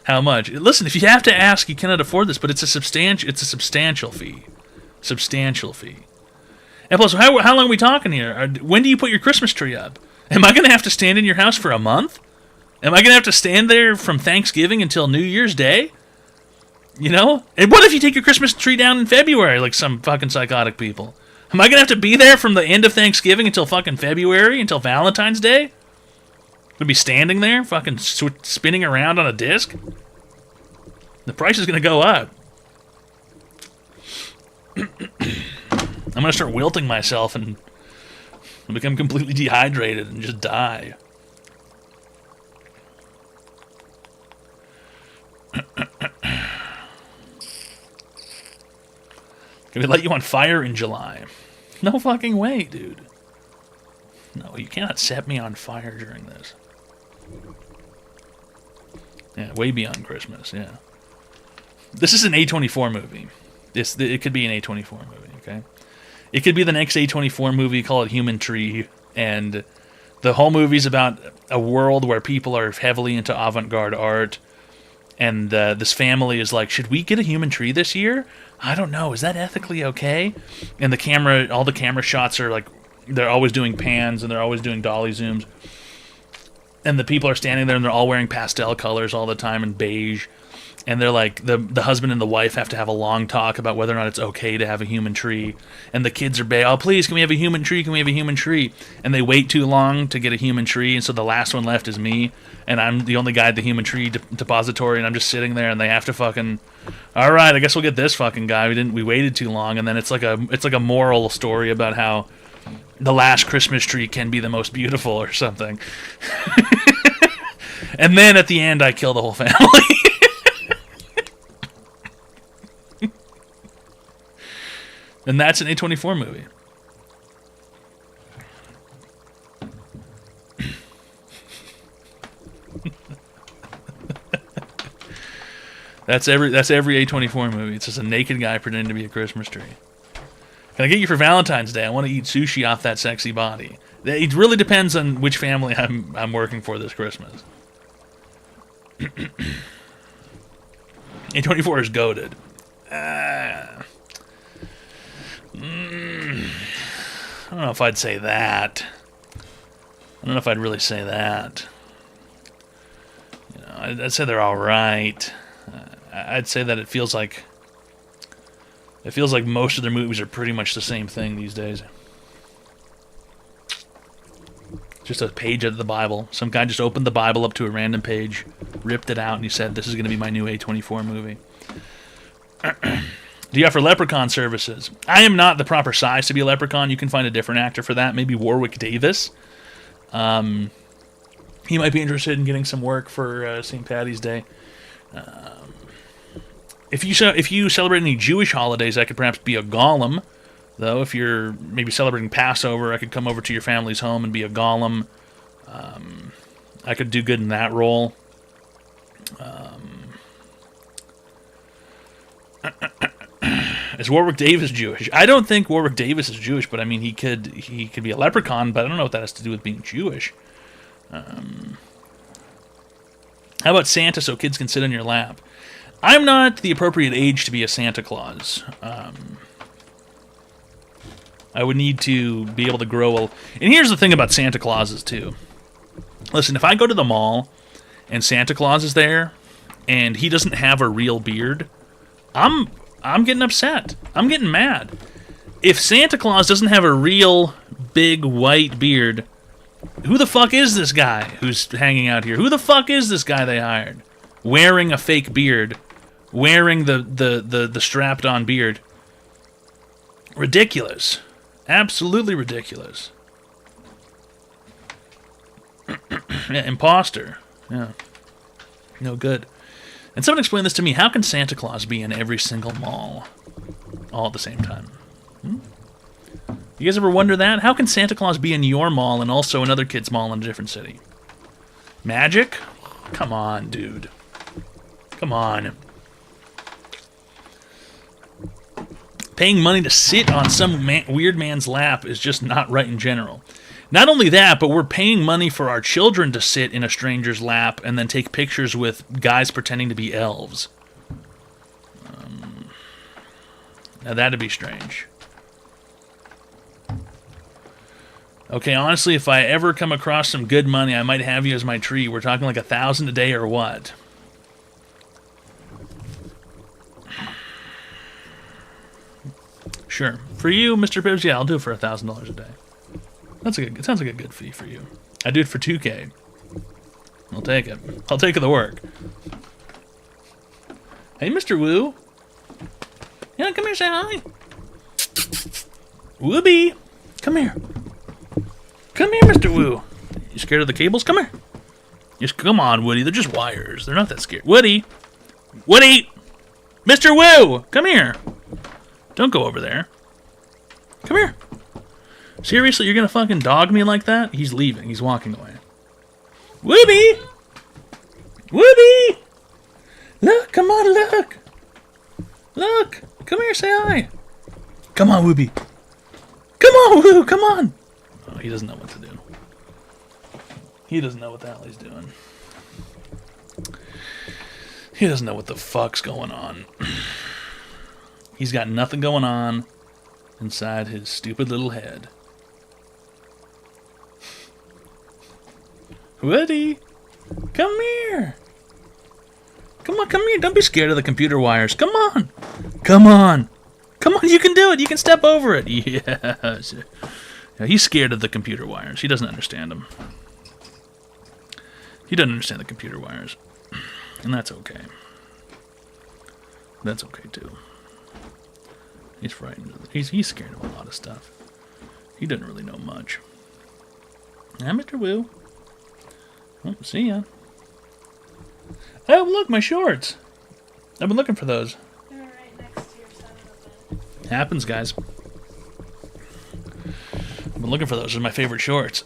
How much? Listen, if you have to ask, you cannot afford this, but it's a substantial fee. Substantial fee. And plus, how long are we talking here? When do you put your Christmas tree up? Am I going to have to stand in your house for a month? Am I going to have to stand there from Thanksgiving until New Year's Day? And what if you take your Christmas tree down in February, like some fucking psychotic people? Am I going to have to be there from the end of Thanksgiving until fucking February, until Valentine's Day? Going to be standing there, fucking spinning around on a disc? The price is going to go up. I'm going to start wilting myself and become completely dehydrated and just die. Can we light you on fire in July? No fucking way, dude. No, you cannot set me on fire during this. Yeah, way beyond Christmas, yeah. This is an A24 movie. It could be an A24 movie, okay? It could be the next A24 movie, call it Human Tree, and the whole movie's about a world where people are heavily into avant-garde art, and this family is like, should we get a human tree this year? I don't know, is that ethically okay? And all the camera shots are like, they're always doing pans, and they're always doing dolly zooms. And the people are standing there, and they're all wearing pastel colors all the time and beige. And they're like, the husband and the wife have to have a long talk about whether or not it's okay to have a human tree. And the kids are oh, please, can we have a human tree? Can we have a human tree? And they wait too long to get a human tree, and so the last one left is me. And I'm the only guy at the human tree depository, and I'm just sitting there, and they have to fucking, all right, I guess we'll get this fucking guy. We waited too long. And then it's like a moral story about how the last Christmas tree can be the most beautiful or something. And then at the end, I kill the whole family. And that's an A24 movie. That's every A24 movie. It's just a naked guy pretending to be a Christmas tree. Can I get you for Valentine's Day? I want to eat sushi off that sexy body. It really depends on which family I'm working for this Christmas. A24 is goated. I don't know if I'd say that. I don't know if I'd really say that. You know, I'd say they're all right. I'd say that it feels like most of their movies are pretty much the same thing these days. Just a page out of the Bible. Some guy just opened the Bible up to a random page, ripped it out, and he said, "This is going to be my new A24 movie." Do you offer leprechaun services? I am not the proper size to be a leprechaun. You can find a different actor for that. Maybe Warwick Davis. He might be interested in getting some work for St. Paddy's Day. If you celebrate any Jewish holidays, I could perhaps be a golem. Though, if you're maybe celebrating Passover, I could come over to your family's home and be a golem. I could do good in that role. Is Warwick Davis Jewish? I don't think Warwick Davis is Jewish, but I mean he could be a leprechaun, but I don't know what that has to do with being Jewish. How about Santa so kids can sit on your lap? I'm not the appropriate age to be a Santa Claus. I would need to be able to grow and here's the thing about Santa Clauses too. Listen, if I go to the mall and Santa Claus is there and he doesn't have a real beard, I'm getting upset. I'm getting mad. If Santa Claus doesn't have a real big white beard, who the fuck is this guy who's hanging out here? Who the fuck is this guy they hired? Wearing a fake beard. Wearing the strapped-on beard. Ridiculous. Absolutely ridiculous. Yeah, imposter. Yeah. No good. And someone explain this to me. How can Santa Claus be in every single mall all at the same time? You guys ever wonder that? How can Santa Claus be in your mall and also another kid's mall in a different city? Magic? Come on, dude. Come on. Paying money to sit on some weird man's lap is just not right in general. Not only that, but we're paying money for our children to sit in a stranger's lap and then take pictures with guys pretending to be elves. Now that'd be strange. Okay, honestly, if I ever come across some good money, I might have you as my tree. We're talking like $1,000 a day or what? Sure. For you, Mr. Pibbs, yeah, I'll do it for $1,000 a day. It sounds like a good fee for you. I do it for $2,000. I'll take it. I'll take the work. Hey, Mr. Woo. Yeah, come here, say hi. Wooby. Come here. Come here, Mr. Woo. You scared of the cables? Come here. Just come on, Woody. They're just wires. They're not that scary. Woody. Woody. Mr. Woo. Come here. Don't go over there. Come here. Seriously, you're gonna fucking dog me like that? He's leaving. He's walking away. Whoopi! Whoopi! Look, come on, look! Look! Come here, say hi! Come on, Whoopi! Come on, Woo! Come on! Oh, he doesn't know what to do. He doesn't know what the hell he's doing. He doesn't know what the fuck's going on. He's got nothing going on inside his stupid little head. Woody! Come here! Come on, come here. Don't be scared of the computer wires. Come on! Come on! Come on, you can do it! You can step over it! Yes! Yeah, he's scared of the computer wires. He doesn't understand them. He doesn't understand the computer wires. And that's okay. That's okay, too. He's frightened. He's scared of a lot of stuff. He doesn't really know much. Hi, Mr. Woo. Oh, see ya. Oh, look, my shorts. I've been looking for those. They're right next to your side of the bed. Happens, guys. I've been looking for those. Those are my favorite shorts.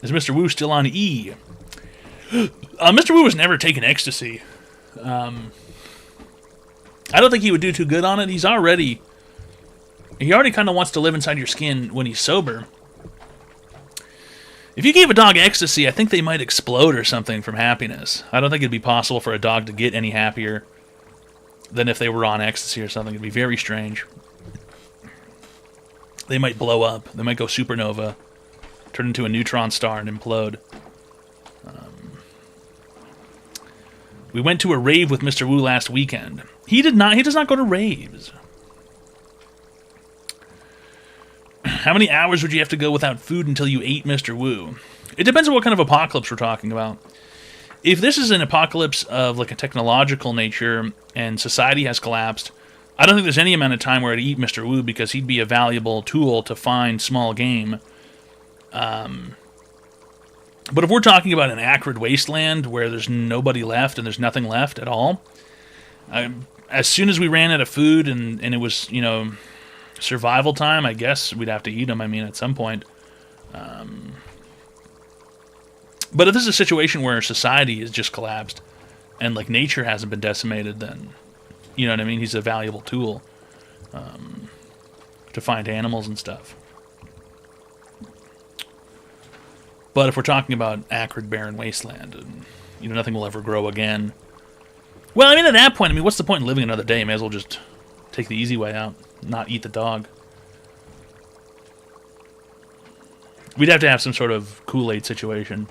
Is Mr. Woo still on E? Mr. Woo was never taking ecstasy. I don't think he would do too good on it. He already kind of wants to live inside your skin when he's sober. If you gave a dog ecstasy, I think they might explode or something from happiness. I don't think it'd be possible for a dog to get any happier than if they were on ecstasy or something. It'd be very strange. They might blow up. They might go supernova, turn into a neutron star and implode. We went to a rave with Mr. Woo last weekend. He does not go to raves. How many hours would you have to go without food until you ate Mr. Woo? It depends on what kind of apocalypse we're talking about. If this is an apocalypse of like a technological nature and society has collapsed, I don't think there's any amount of time where I'd eat Mr. Woo because he'd be a valuable tool to find small game. But if we're talking about an acrid wasteland where there's nobody left and there's nothing left at all, as soon as we ran out of food and it was, survival time, I guess we'd have to eat them, at some point. But if this is a situation where society is just collapsed and, like, nature hasn't been decimated, then, you know what I mean? He's a valuable tool to find animals and stuff. But if we're talking about acrid, barren wasteland, and nothing will ever grow again. Well, at that point, what's the point in living another day? May as well just take the easy way out, not eat the dog. We'd have to have some sort of Kool-Aid situation.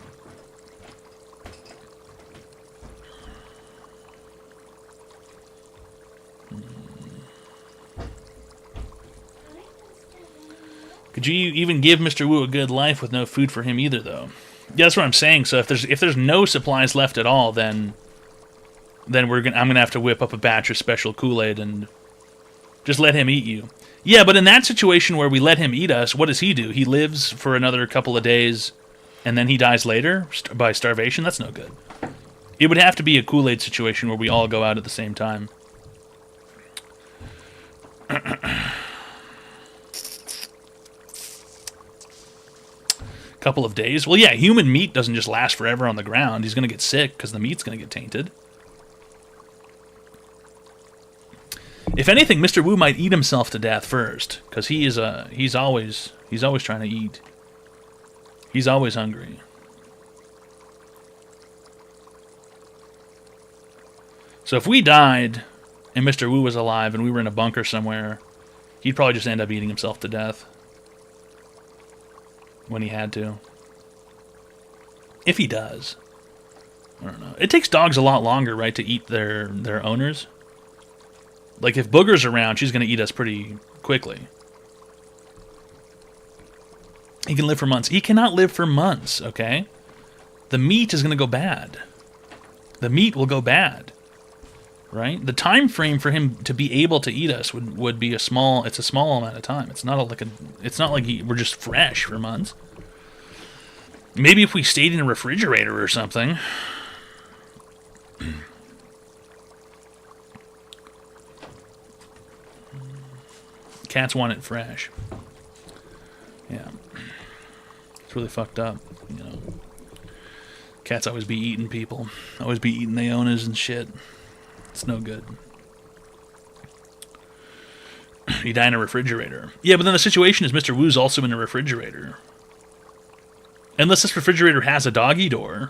Could you even give Mr. Woo a good life with no food for him either, though? Yeah, that's what I'm saying. So if there's no supplies left at all, then I'm gonna have to whip up a batch of special Kool-Aid and just let him eat you. Yeah, but in that situation where we let him eat us, what does he do? He lives for another couple of days, and then he dies later by starvation? That's no good. It would have to be a Kool-Aid situation where we all go out at the same time. Couple of days? Well, yeah, human meat doesn't just last forever on the ground. He's going to get sick because the meat's going to get tainted. If anything, Mr. Woo might eat himself to death first, because he's always trying to eat. He's always hungry. So if we died and Mr. Woo was alive and we were in a bunker somewhere, he'd probably just end up eating himself to death when he had to. If he does. I don't know. It takes dogs a lot longer, right, to eat their owners. Like, if Booger's around, she's going to eat us pretty quickly. He can live for months. He cannot live for months, okay? The meat is going to go bad. The meat will go bad, right? The time frame for him to be able to eat us would be a small amount of time. It's not like we're just fresh for months. Maybe if we stayed in a refrigerator or something. Cats want it fresh. Yeah. It's really fucked up, you know. Cats always be eating people. Always be eating the owners and shit. It's no good. You die in a refrigerator. Yeah, but then the situation is Mr. Wu's also in a refrigerator. Unless this refrigerator has a doggy door,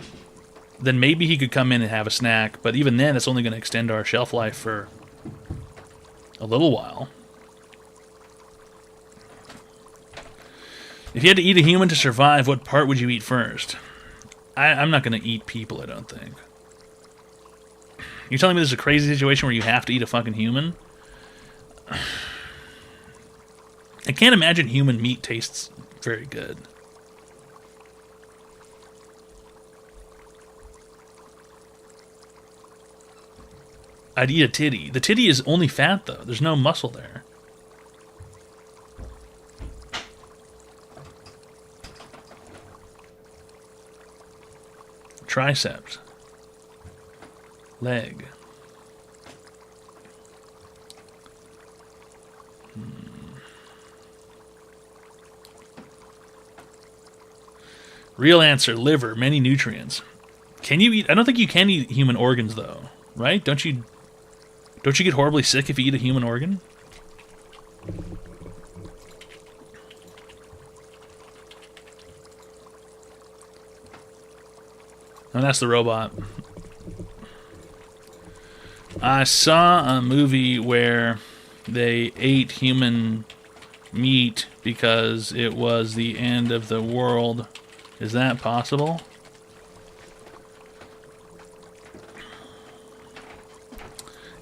then maybe he could come in and have a snack. But even then, it's only going to extend our shelf life for a little while. If you had to eat a human to survive, what part would you eat first? I'm not going to eat people, I don't think. You're telling me there's a crazy situation where you have to eat a fucking human? I can't imagine human meat tastes very good. I'd eat a titty. The titty is only fat, though. There's no muscle there. Triceps. Leg. Real answer, liver, many nutrients. Can you eat? I don't think you can eat human organs, though, right? Don't you get horribly sick if you eat a human organ? And that's the robot. I saw a movie where they ate human meat because it was the end of the world. Is that possible?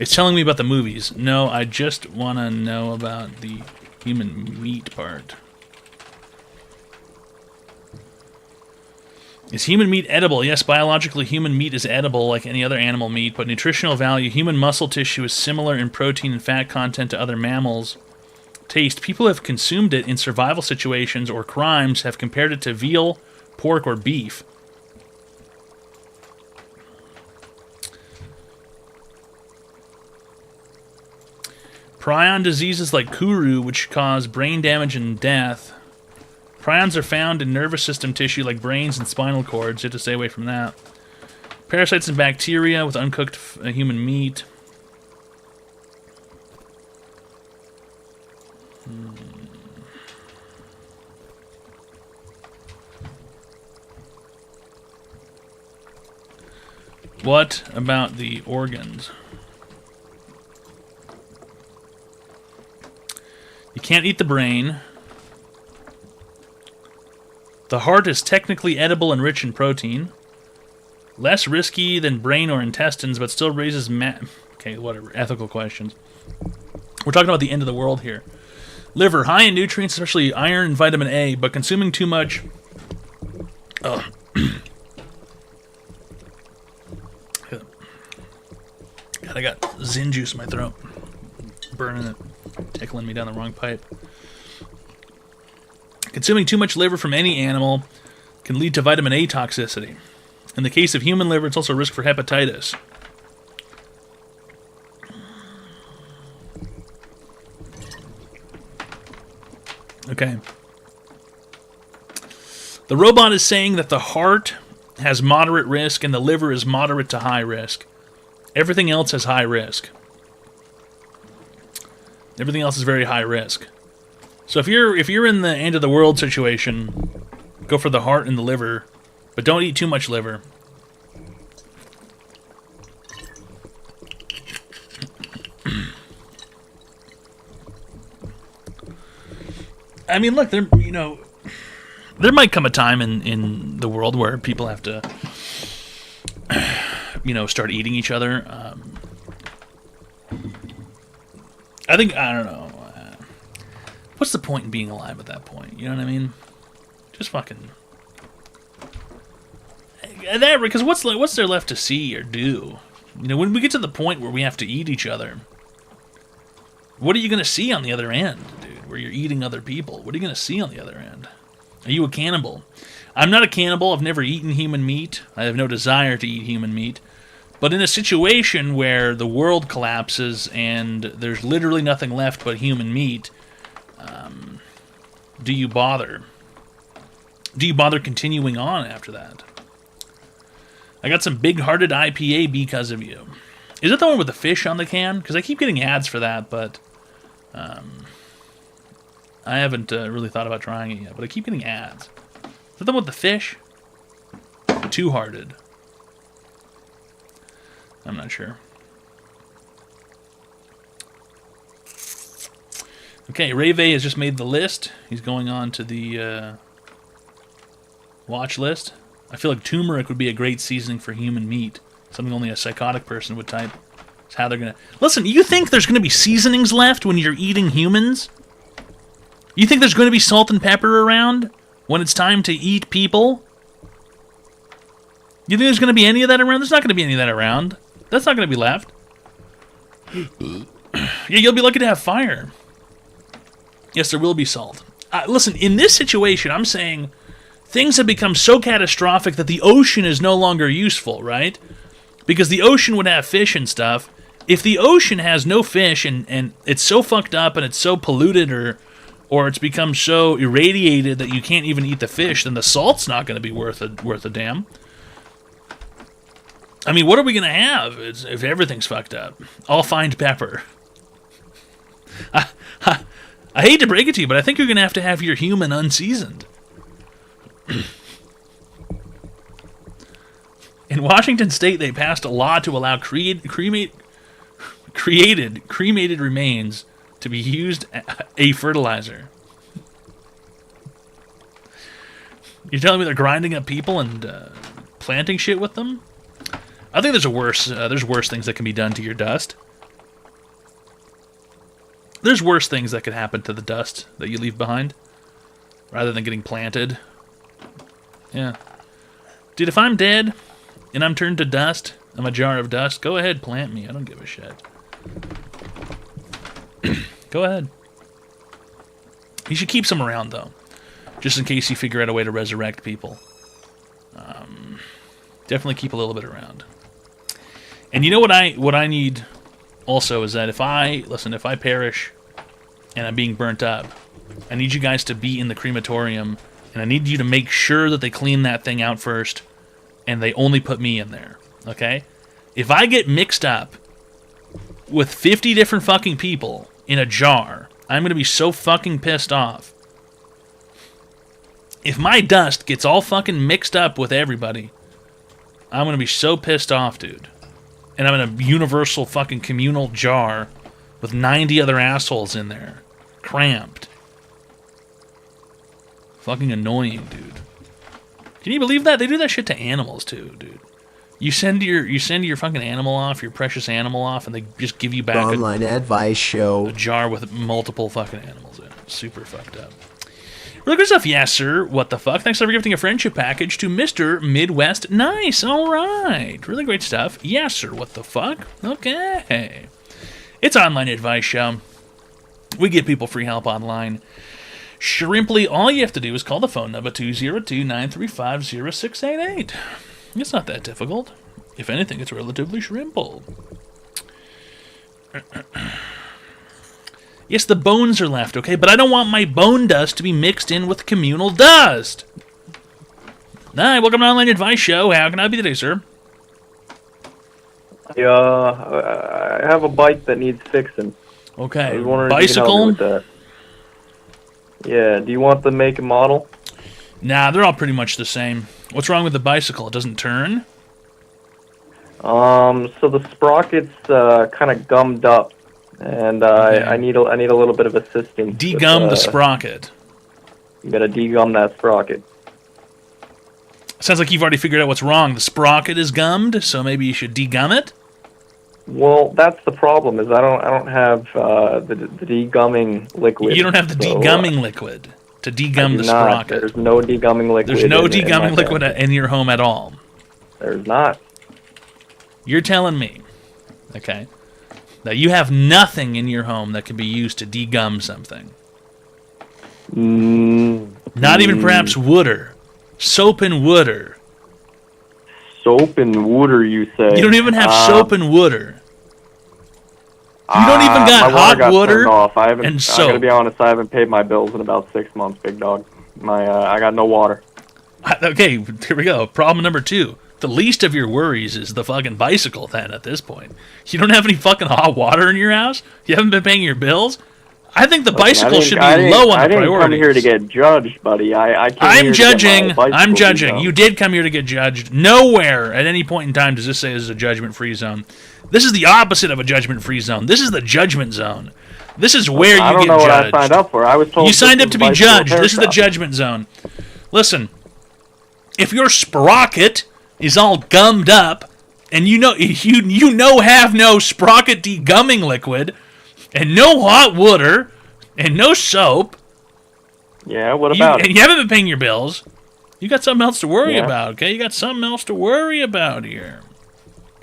It's telling me about the movies. No, I just want to know about the human meat part. Is human meat edible? Yes, biologically human meat is edible like any other animal meat, but nutritional value, human muscle tissue is similar in protein and fat content to other mammals. Taste, people have consumed it in survival situations or crimes, have compared it to veal, pork, or beef. Prion diseases like Kuru, which cause brain damage and death. Prions are found in nervous system tissue like brains and spinal cords. You have to stay away from that. Parasites and bacteria with uncooked human meat. What about the organs? You can't eat the brain. The heart is technically edible and rich in protein. Less risky than brain or intestines, but still raises okay, whatever. Ethical questions. We're talking about the end of the world here. Liver, high in nutrients, especially iron and vitamin A, but consuming too much... God, I got Zin juice in my throat. Burning it. Tickling me down the wrong pipe. Consuming too much liver from any animal can lead to vitamin A toxicity. In the case of human liver, it's also a risk for hepatitis. Okay. The robot is saying that the heart has moderate risk and the liver is moderate to high risk. Everything else has high risk. Everything else is very high risk. So if you're in the end of the world situation, go for the heart and the liver, but don't eat too much liver. I mean, look, there might come a time in the world where people have to, start eating each other. I don't know. What's the point in being alive at that point? You know what I mean? Just fucking... Because what's there left to see or do? When we get to the point where we have to eat each other, what are you going to see on the other end, dude? Where you're eating other people. What are you going to see on the other end? Are you a cannibal? I'm not a cannibal. I've never eaten human meat. I have no desire to eat human meat. But in a situation where the world collapses and there's literally nothing left but human meat, Do you bother? Do you bother continuing on after that? I got some big-hearted IPA because of you. Is that the one with the fish on the can? Because I keep getting ads for that, but I haven't really thought about trying it yet. But I keep getting ads. Is that the one with the fish? Two-hearted. I'm not sure. Okay, Reve has just made the list. He's going on to the watch list. I feel like turmeric would be a great seasoning for human meat. Something only a psychotic person would type. It's how they're gonna... Listen, you think there's gonna be seasonings left when you're eating humans? You think there's gonna be salt and pepper around when it's time to eat people? You think there's gonna be any of that around? There's not gonna be any of that around. That's not gonna be left. Yeah, you'll be lucky to have fire. Yes, there will be salt. Listen, in this situation, I'm saying things have become so catastrophic that the ocean is no longer useful, right? Because the ocean would have fish and stuff. If the ocean has no fish and it's so fucked up and it's so polluted or it's become so irradiated that you can't even eat the fish, then the salt's not going to be worth a damn. I mean, what are we going to have if everything's fucked up? I'll find pepper. I hate to break it to you, but I think you're going to have your human unseasoned. In Washington State, they passed a law to allow cremated remains to be used a fertilizer. You're telling me they're grinding up people and planting shit with them? I think there's worse things that can be done to your dust. There's worse things that could happen to the dust that you leave behind, rather than getting planted. Yeah. Dude, if I'm dead and I'm turned to dust, I'm a jar of dust, go ahead, plant me. I don't give a shit. Go ahead. You should keep some around, though, just in case you figure out a way to resurrect people. Definitely keep a little bit around. And you know what I need also is that if I perish and I'm being burnt up, I need you guys to be in the crematorium, and I need you to make sure that they clean that thing out first, and they only put me in there, okay? If I get mixed up with 50 different fucking people in a jar, I'm going to be so fucking pissed off. If my dust gets all fucking mixed up with everybody, I'm going to be so pissed off, dude. And I'm in a universal fucking communal jar with 90 other assholes in there. Cramped. Fucking annoying, dude. Can you believe that? They do that shit to animals, too, dude. You send your fucking animal off, your precious animal off, and they just give you back Online advice show. A jar with multiple fucking animals in it. Super fucked up. Really good stuff, yes, sir. What the fuck? Thanks for gifting a friendship package to Mr. Midwest. Nice, alright. Really great stuff. Yes, sir. What the fuck? Okay. It's Online Advice Show. We give people free help online. Shrimply, all you have to do is call the phone number 202-935-0688. It's not that difficult. If anything, it's relatively shrimple. Yes, the bones are left, okay? But I don't want my bone dust to be mixed in with communal dust. Hi, welcome to Online Advice Show. How can I be today, sir? Yeah, I have a bike that needs fixing. Okay, I was wondering bicycle? if you can help me with that. Yeah, do you want the make and model? Nah, they're all pretty much the same. What's wrong with the bicycle? It doesn't turn? So the sprocket's kind of gummed up. And I need a little bit of assistance. Degum the sprocket. You gotta degum that sprocket. Sounds like you've already figured out what's wrong. The sprocket is gummed, so maybe you should degum it? Well, that's the problem. Is I don't have the degumming liquid. You don't have the degumming liquid to degum the sprocket. There's no degumming liquid. There's no degumming liquid in your home at all. There's not. You're telling me, okay, that you have nothing in your home that can be used to degum something. Not even perhaps wooder. Soap and wooder. Soap and wooder, you say? You don't even have soap and wooder. You don't even got my water got hot water turned off. I haven't. and I'm soap. gonna be honest. I haven't paid my bills in about 6 months, big dog. I got no water. Okay, here we go. Problem number 2. The least of your worries is the fucking bicycle then at this point. You don't have any fucking hot water in your house? You haven't been paying your bills? I think the bicycle should be low on the I didn't come priorities. here to get judged, buddy. I came I'm here judging. To get my I'm bicycle judging. done. You did come here to get judged. Nowhere at any point in time does this say this is a judgment-free zone. This is the opposite of a judgment-free zone. This is the judgment zone. This is where you I don't get know what judged. I signed up for. I was told You signed this up to was be a bicycle judged. This is the haircut. judgment zone. Listen, if your sprocket is all gummed up, and you know have no sprocket degumming liquid, and no hot water, and no soap. Yeah, what about it? And you haven't been paying your bills. You got something else to worry Yeah. about, okay? You got something else to worry about here.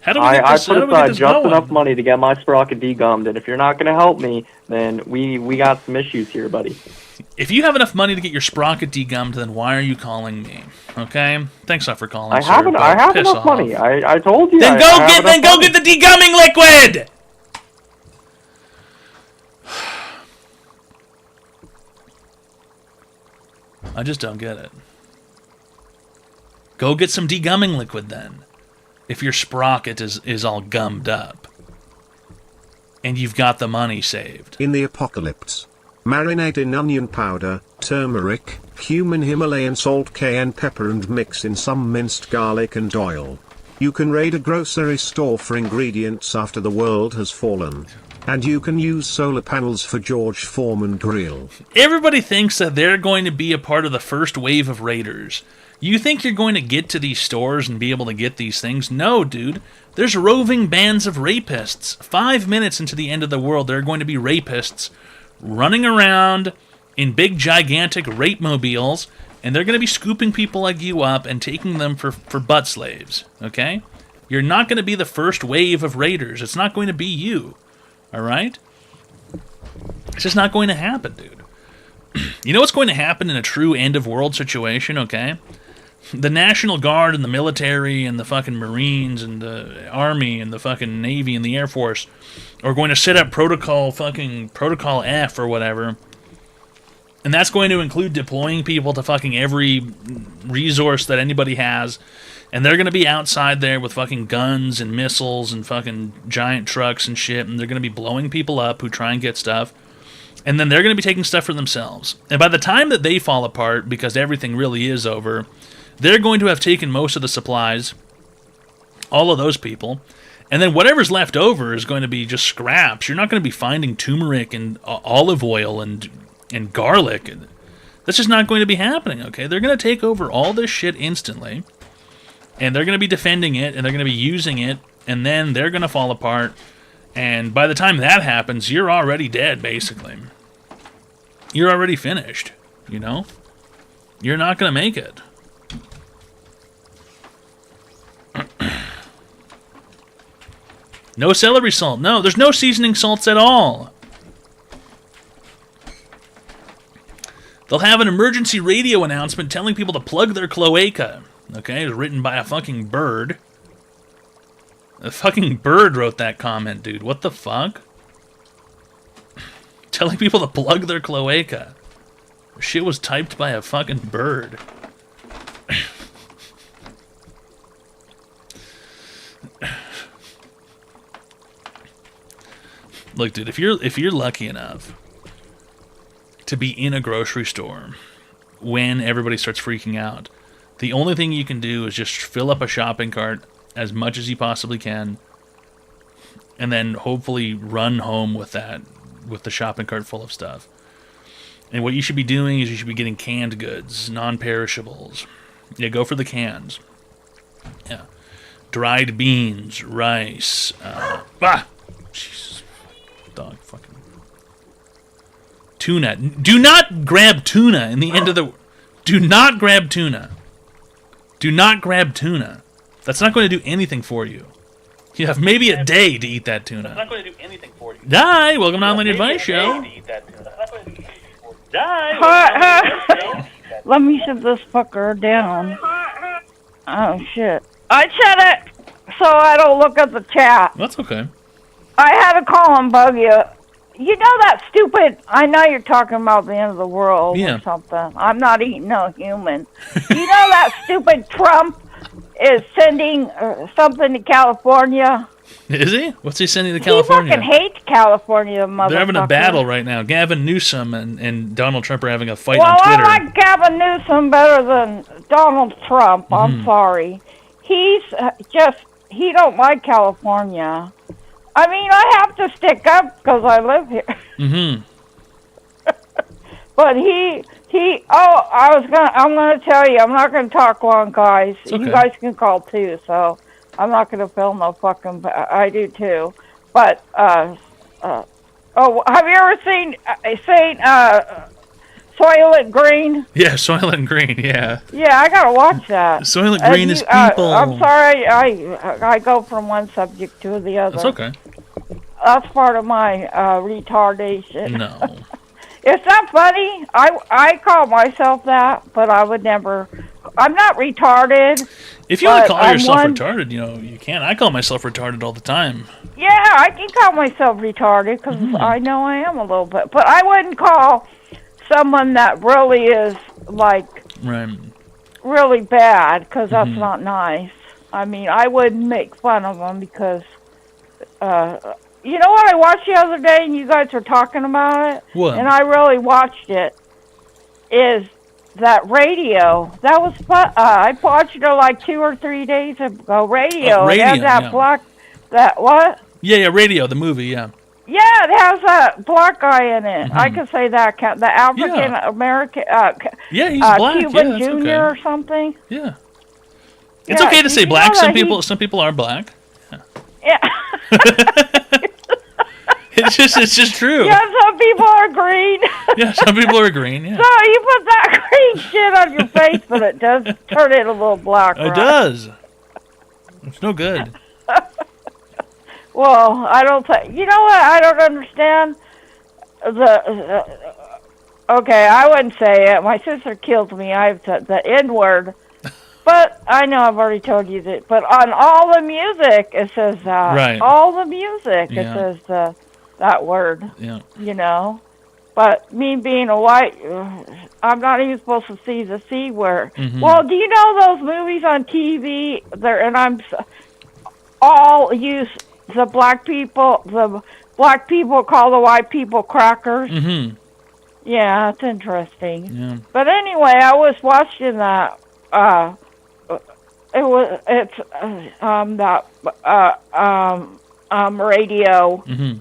How do we get I this, put how do we get aside this just going? enough money to get my sprocket degummed, and if you're not going to help me, then we got some issues here, buddy. If you have enough money to get your sprocket degummed, then why are you calling me? Okay? Thanks not for calling. I sir, have but I have piss enough off. money. I told you. Then I go have get enough money. the degumming liquid. I just don't get it. Go get some degumming liquid then. If your sprocket is all gummed up. And you've got the money saved. In the apocalypse, marinate in onion powder, turmeric, cumin, Himalayan salt, cayenne pepper and mix in some minced garlic and oil. You can raid a grocery store for ingredients after the world has fallen. And you can use solar panels for George Foreman grill. Everybody thinks that they're going to be a part of the first wave of raiders. You think you're going to get to these stores and be able to get these things? No, dude. There's roving bands of rapists. 5 minutes into the end of the world, there are going to be rapists running around in big, gigantic rape mobiles, and they're going to be scooping people like you up and taking them for butt slaves, okay? You're not going to be the first wave of raiders. It's not going to be you, all right? It's just not going to happen, dude. You know what's going to happen in a true end-of-world situation, okay? The National Guard and the military and the fucking Marines and the Army and the fucking Navy and the Air Force are going to set up Protocol F or whatever. And that's going to include deploying people to fucking every resource that anybody has. And they're going to be outside there with fucking guns and missiles and fucking giant trucks and shit. And they're going to be blowing people up who try and get stuff. And then they're going to be taking stuff for themselves. And by the time that they fall apart, because everything really is over, they're going to have taken most of the supplies, all of those people, and then whatever's left over is going to be just scraps. You're not going to be finding turmeric and olive oil and garlic. That's just not going to be happening, okay? They're going to take over all this shit instantly, and they're going to be defending it, and they're going to be using it, and then they're going to fall apart, and by the time that happens, you're already dead, basically. You're already finished, you know? You're not going to make it. No celery salt. No, there's no seasoning salts at all. They'll have an emergency radio announcement telling people to plug their cloaca. Okay, it was written by a fucking bird. A fucking bird wrote that comment, dude. What the fuck? Telling people to plug their cloaca. Shit was typed by a fucking bird. Look, dude, if you're lucky enough to be in a grocery store when everybody starts freaking out, the only thing you can do is just fill up a shopping cart as much as you possibly can, and then hopefully run home with the shopping cart full of stuff. And what you should be doing is you should be getting canned goods, non-perishables. Yeah, go for the cans. Yeah, dried beans, rice. Jesus. Dog fucking tuna. Do not grab tuna in the end of the. Do not grab tuna. Do not grab tuna. That's not going to do anything for you. You have maybe a day to eat that tuna. That's not going to do anything for you. Die. Welcome to Online Advice Show. Die. Let me sit this fucker down. Oh shit! I said it so I don't look at the chat. That's okay. I had to call and bug you. You know that stupid, I know you're talking about the end of the world Yeah. or something. I'm not eating no human. You know that stupid Trump is sending something to California? Is he? What's he sending to California? He fucking hates California, motherfucker. They're having a battle right now. Gavin Newsom and Donald Trump are having a fight Well, on Twitter. I like Gavin Newsom better than Donald Trump. I'm sorry. He's he don't like California. I mean, I have to stick up because I live here. Mm-hmm. But I'm gonna tell you, I'm not gonna talk long, guys. Okay. You guys can call too, so I'm not gonna film no fucking. I do too, but have you ever seen Soylent Green? Yeah, Soylent Green. Yeah. Yeah, I gotta watch that. Soylent Green is people. I'm sorry, I go from one subject to the other. That's okay. That's part of my retardation. No. It's not funny. I call myself that, but I would never. I'm not retarded. If you want to but call I'm yourself one- retarded, you can. I call myself retarded all the time. Yeah, I can call myself retarded because I know I am a little bit. But I wouldn't call someone that really is like Right. really bad because that's Mhm. not nice. I mean, I wouldn't make fun of them because. You know what I watched the other day, and you guys were talking about it? What? And I really watched it. Is that radio? That was fun. I watched it like 2 or 3 days ago. Radio. Oh, It has Radio, that yeah. black. That what? Yeah, Radio, the movie, yeah. Yeah, it has that black guy in it. I Mhm. can say that. The African American. Yeah, he's black. Cuban Yeah, that's Jr. okay. or something. Yeah. It's Yeah, okay to did say you black. know Some that people are black. Yeah. It's just true. Yeah, some people are green. Yeah, some people are green. Yeah. So you put that green shit on your face, but it does turn it a little black. It right? does. It's no good. Well, I don't think. You know what? I don't understand. Okay, I wouldn't say it. My sister kills me. I've said the N word. But I know I've already told you that. But on all the music, it says that. Right. All the music, Yeah. it says that word. Yeah. You know. But me being a white, I'm not even supposed to see the C word. Mhm. Well, do you know those movies on TV? All use the black people. The black people call the white people crackers. Mm-hmm. Yeah, it's interesting. Yeah. But anyway, I was watching that. Radio. Mm-hmm.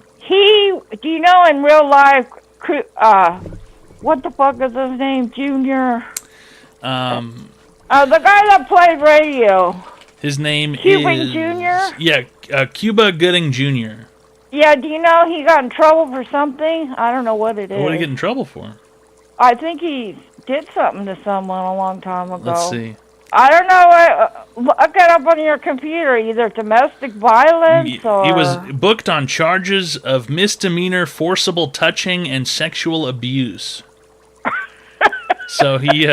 Do you know in real life, what the fuck is his name? Junior. The guy that played radio. His name Cuban is Jr.? Yeah, Cuba Gooding Jr. Yeah, do you know he got in trouble for something? I don't know what it is. What did he get in trouble for? I think he did something to someone a long time ago. Let's see. I don't know. Look it up on your computer. Either domestic violence or... He was booked on charges of misdemeanor forcible touching and sexual abuse. So he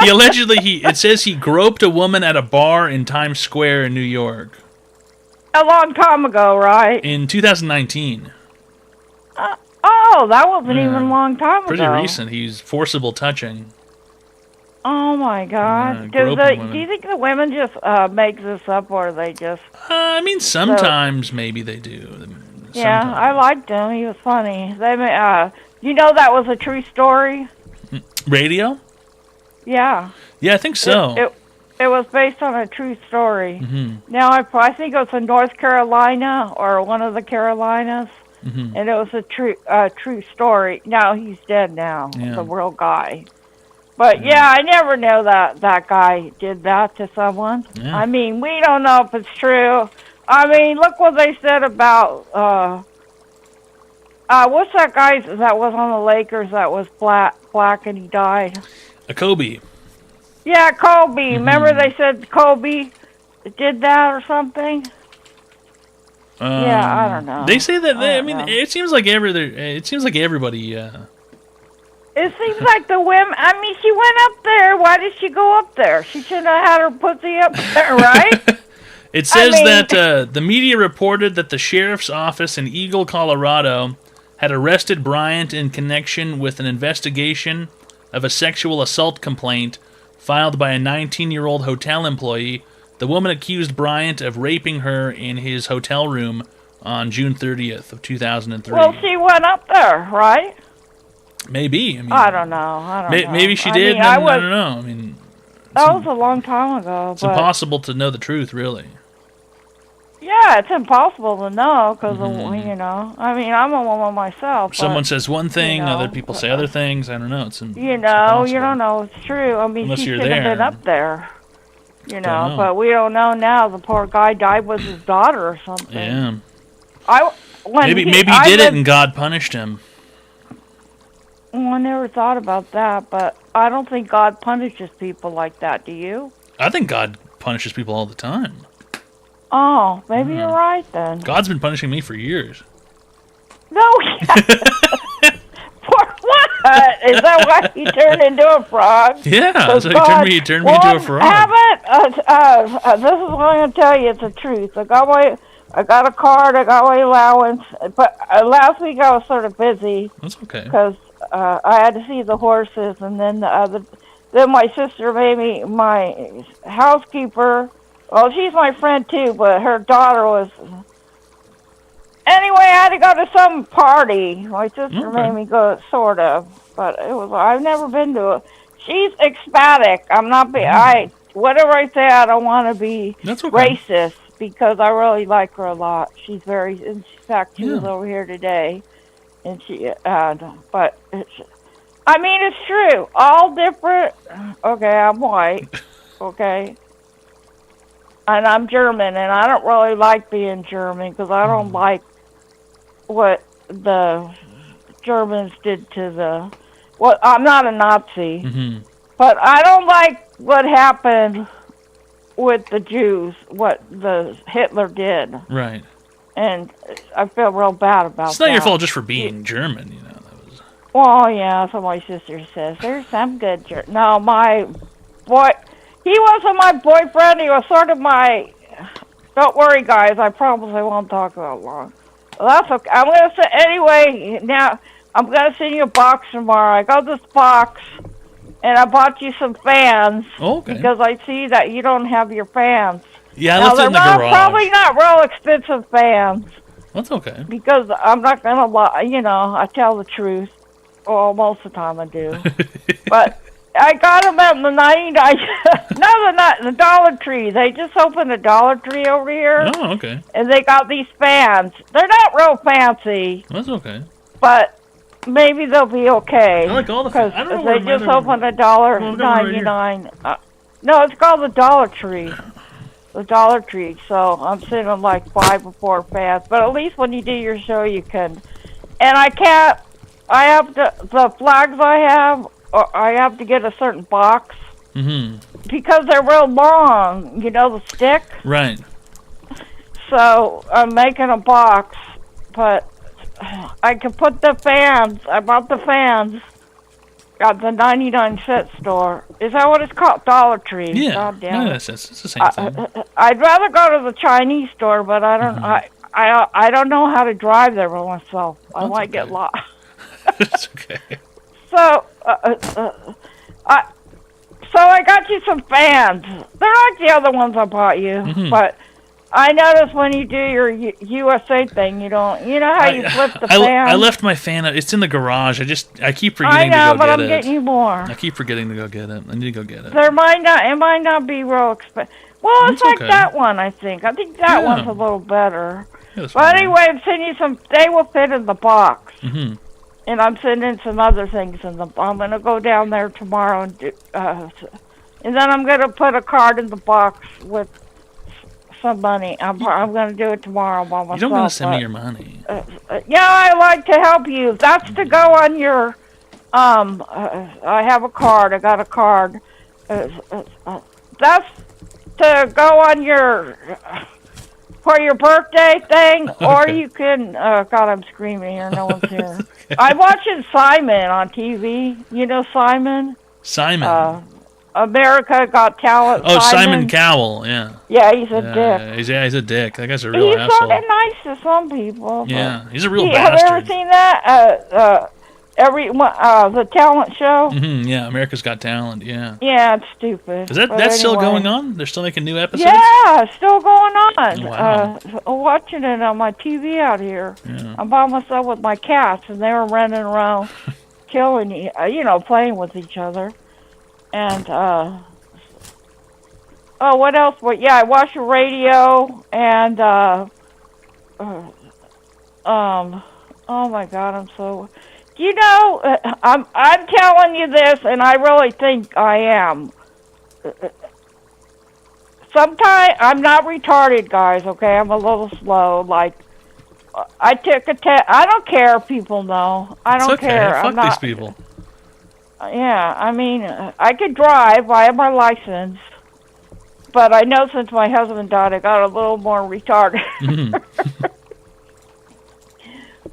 allegedly it says he groped a woman at a bar in Times Square in New York A long time ago, right? in 2019. Oh, that wasn't Yeah. even a long time Pretty ago. recent. He's forcible touching. Oh, my God. groping women. Do you think the women just make this up, or they just... I mean, sometimes maybe they do. Yeah, I liked him. He was funny. You know that was a true story? Radio? Yeah. Yeah, I think so. It was based on a true story. Mhm. Now, I think it was in North Carolina or one of the Carolinas, Mhm. and it was a true story. Now, he's dead now, Yeah. the real guy. But, yeah, I never knew that guy did that to someone. Yeah. I mean, we don't know if it's true. I mean, look what they said about... what's that guy that was on the Lakers that was black and he died? A Kobe. Yeah, Kobe. Remember they said Kobe did that or something? Yeah, I don't know. They say that. I I don't mean, know. it seems like everybody. It seems like the women... I mean, she went up there. Why did she go up there? She shouldn't have had her pussy up there, right? It says I mean- that the media reported that the sheriff's office in Eagle, Colorado, had arrested Bryant in connection with an investigation of a sexual assault complaint filed by a 19-year-old hotel employee. The woman accused Bryant of raping her in his hotel room on June 30th of 2003. Well, she went up there, right? Maybe. I mean, I don't know. I don't know. maybe she I did. mean, I, I don't know. I mean, That was a long time ago. it's but impossible to know the truth, really. Yeah, it's impossible to know because Mm-hmm. you know. I mean, I'm a woman myself. but, Someone says one thing, you know, other people say other things. I don't know. It's You know, you don't know it's true. I mean, Unless she you're should have been there. up there. You Don't know. but we don't know now. The poor guy died with his daughter or something. Yeah. When Maybe he I did it lived- and God punished him. Well, I never thought about that, but I don't think God punishes people like that. Do you? I think God punishes people all the time. Oh, maybe you're right then. God's been punishing me for years. No, for what? Is that why he turned into a frog? Yeah, Because so he turned me into a frog. This is what I'm going to tell you. It's the truth. I got a card. I got my allowance. But last week I was sort of busy. That's okay. Because I had to see the horses, and then then my sister made me my housekeeper. Well, she's my friend too, but her daughter was. Anyway, I had to go to some party. My sister made me go, sort of, but it was. I've never been to it. She's ecstatic. I'm not. Whatever I say, I don't want to be racist because I really like her a lot. She's very. In fact, she was over here today, and she. But it's. I mean, it's true. All different. Okay, I'm white. Okay. And I'm German, and I don't really like being German because I don't like what the Germans did to the. Well, I'm not a Nazi, but I don't like what happened with the Jews, what the Hitler did, Right. and I feel real bad about It's not that. your fault just for being German, you know. Well, yeah, that's what my sister says. There's some good No, my boy, he wasn't my boyfriend. He was sort of my. Don't worry, guys. I promise I won't talk about long. Well, that's okay. I'm gonna say anyway. Now I'm gonna send you a box tomorrow. I got this box, and I bought you some fans. Okay. Because I see that you don't have your fans. Yeah, I now, left it in the they're garage. probably not real expensive fans. That's okay. Because I'm not gonna lie, you know, I tell the truth. Well, most of the time I do. But I got them at the 99. No, not the Dollar Tree. They just opened a Dollar Tree over here. Oh, okay. And they got these fans. They're not real fancy, That's okay. but maybe they'll be okay. I like all the because I don't know they where just mine are. opened a dollar Well, I've got one right here. 99. No, it's called the Dollar Tree. The Dollar Tree. So I'm sending like 5 or 4 fans. But at least when you do your show, you can. And I can't. I have to. The flags I have. Or I have to get a certain box because they're real long. You know the stick. Right. So I'm making a box, but I can put the fans. I bought the fans at the 99-cent store. Is that what it's called? Dollar Tree. Yeah. God damn No, it. it's the same thing. I'd rather go to the Chinese store, but I don't. I don't know how to drive there by myself. I might get lost. It's okay. So, so I got you some fans. They're like the other ones I bought you, but I noticed when you do your USA thing, you don't. You know how you flip the fan. I left my fan. It's in the garage. I keep I forgetting know, to go but get I'm it. getting you more. I keep forgetting to go get it. I need to go get it. It might not be real expensive. Well, it's It's like okay. that one. I think that Yeah. one's a little better. Yeah, that's But fine. anyway, I'm sending you some. They will fit in the box. Mhm. And I'm sending some other things in the. I'm gonna go down there tomorrow and do, and then I'm gonna put a card in the box with some money. I'm gonna do it tomorrow by myself. You don't gotta send me but- your money. yeah, I like to help you. That's to go on your. I have a card. I got a card. That's to go on your. For your birthday thing, or you can. God, I'm screaming here. No one's here. I'm watching Simon on TV. You know Simon? Simon. America Got Talent. Oh, Simon Cowell. Yeah. Yeah, he's a dick. He's a dick. That guy's a real He's asshole. sort of nice to some people. Yeah, he's a real Have bastard. you ever seen that? The talent show. Yeah, America's Got Talent. Yeah. Yeah, it's stupid. Is that But that's still anyway. going on? They're still making new episodes. Yeah, it's still going on. Wow. I'm watching it on my TV out here. Yeah. I'm by myself with my cats, and they were running around, killing, playing with each other. And what else? Well, yeah, I watch the radio, and oh my God, I'm so. I'm telling you this, and I really think I am. Sometimes I'm not retarded, guys. Okay, I'm a little slow. Like I took a test. I don't care if people know. I don't It's okay. care. Fuck I'm not, these people. Yeah, I mean, I could drive. I have my license. But I know since my husband died, I got a little more retarded.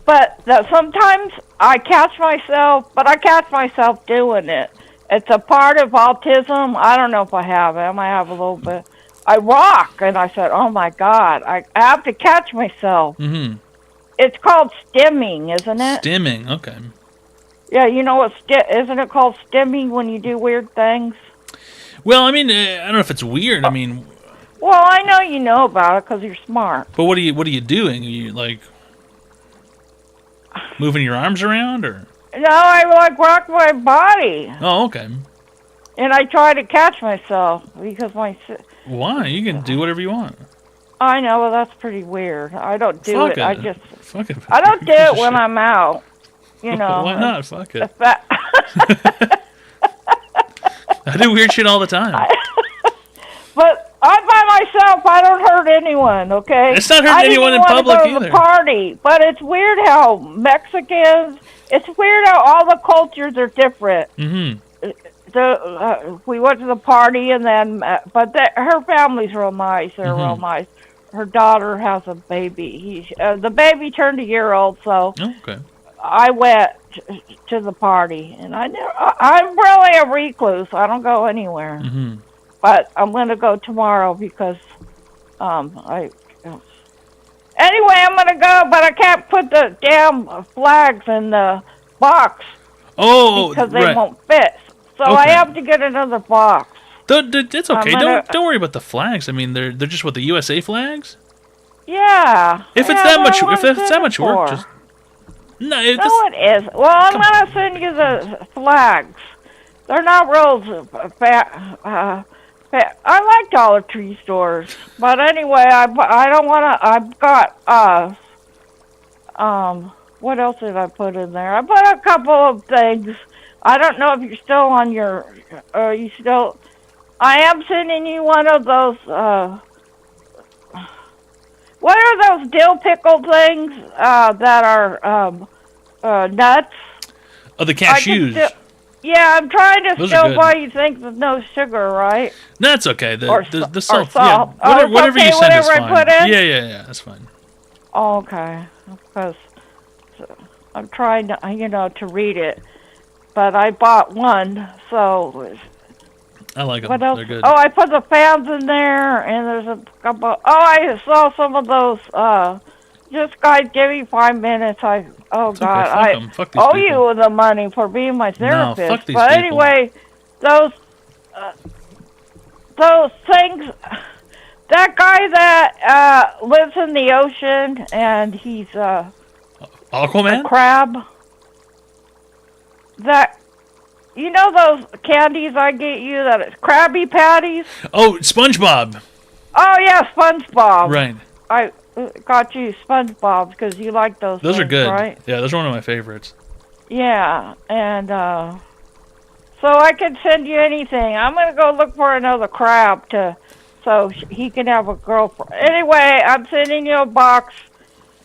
But sometimes I catch myself, but I catch myself doing it. It's a part of autism. I don't know if I have it. I might have a little bit. I rock, and I said, oh, my God. I have to catch myself. Mm-hmm. It's called stimming, isn't it? Stimming, okay. Yeah, you know what? Isn't it called stimming when you do weird things? Well, I mean, I don't know if it's weird. I mean, Well, I know you know about it because you're smart. but what are you doing? Are you like moving your arms around, or? No, I like rock my body, Oh, okay. and I try to catch myself because Why? You can do whatever you want. I know, well, that's pretty weird. I don't do Fuck it. it. I just Fuck it. I don't do Piece it of when shit. I'm out. You know. Why not? Fuck it. If that- I do weird shit all the time. But I'm by myself. I don't hurt anyone. Okay. It's not hurting I didn't anyone even in wanna public go to either. The party, but it's weird how Mexicans. It's weird how all the cultures are different. Mm-hmm. We went to the party, and then, but her family's real nice. They're real Mhm. nice. Her daughter has a baby. The baby turned a year old, so Okay. I went to the party, and I'm really a recluse. I don't go anywhere, Mm-hmm. but I'm going to go tomorrow because Anyway, I'm going to go, but I can't put the damn flags in the box Oh, because they right. won't fit. So I Okay. have to get another box. It's okay. I'm gonna- Don't worry about the flags. I mean, they're just what, the USA flags. Yeah. If it's Yeah, that what much, I if wanted it's that it much work, for. just no. It, No, it is. Well, I'm going to send you the flags. They're not real I like Dollar Tree stores, but anyway, I don't want to. I've got what else did I put in there? I put a couple of things. I don't know if you're still on your. You still? I am sending you one of those. What are those dill pickle things that are nuts? Oh, the I can cashews. still- yeah, I'm trying to Those are still good. buy you things with no sugar, right? That's okay. The Or the, sa- the or salt. salt. Yeah, Oh, whatever, it's whatever okay, you send is whatever I fine. put in? Yeah, that's fine. Oh, okay. Because I'm trying to, to read it, but I bought one, so. I like them. What else? They're good. Oh, I put the fans in there, and there's a couple. Oh, I saw some of those. Just guys, give me 5 minutes. Oh okay, God, fuck I 'em. Fuck these owe people. you the money for being my therapist. fuck these but people. anyway, those things. That guy that lives in the ocean, and he's Aquaman? a crab. That. You know those candies I get you that it's Krabby Patties? Oh, SpongeBob. Oh, yeah, SpongeBob. Right. I got you SpongeBob because you like those Those are things, good. right? Yeah, those are one of my favorites. Yeah, and so I can send you anything. I'm going to go look for another crab so he can have a girlfriend. Anyway, I'm sending you a box,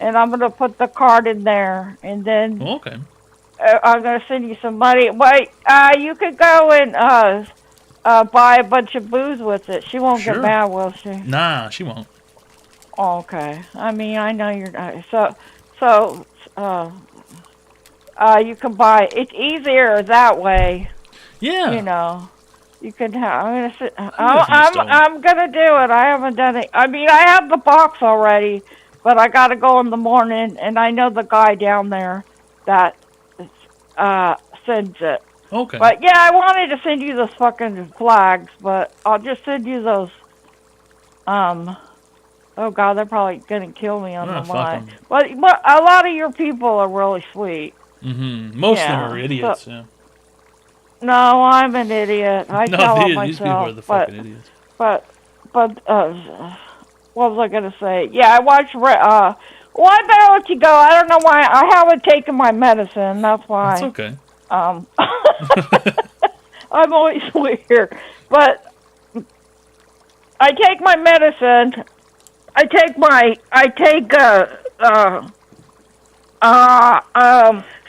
and I'm going to put the card in there, and then... Okay. I'm going to send you some money. Wait, you could go and buy a bunch of booze with it. She won't Sure. get mad, will she? Nah, she won't. Oh, okay. I mean, I know you're not. You can buy. It's easier that way. Yeah. You can have. nothing I'm gonna do it. I haven't done it. I mean, I have the box already, but I gotta go in the morning, and I know the guy down there that sends it. Okay. But yeah, I wanted to send you those fucking flags, but I'll just send you those. Oh God, they're probably gonna kill me on the fuck line. 'em. But a lot of your people are really sweet. Most of them are idiots. So- Yeah. No, I'm an idiot. I No, tell it these people myself. are the fucking idiots. But what was I gonna say? Yeah, I watched. Well, I better let you go. I don't know why I haven't taken my medicine. That's why. It's okay. I'm always weird, but I take my medicine. I take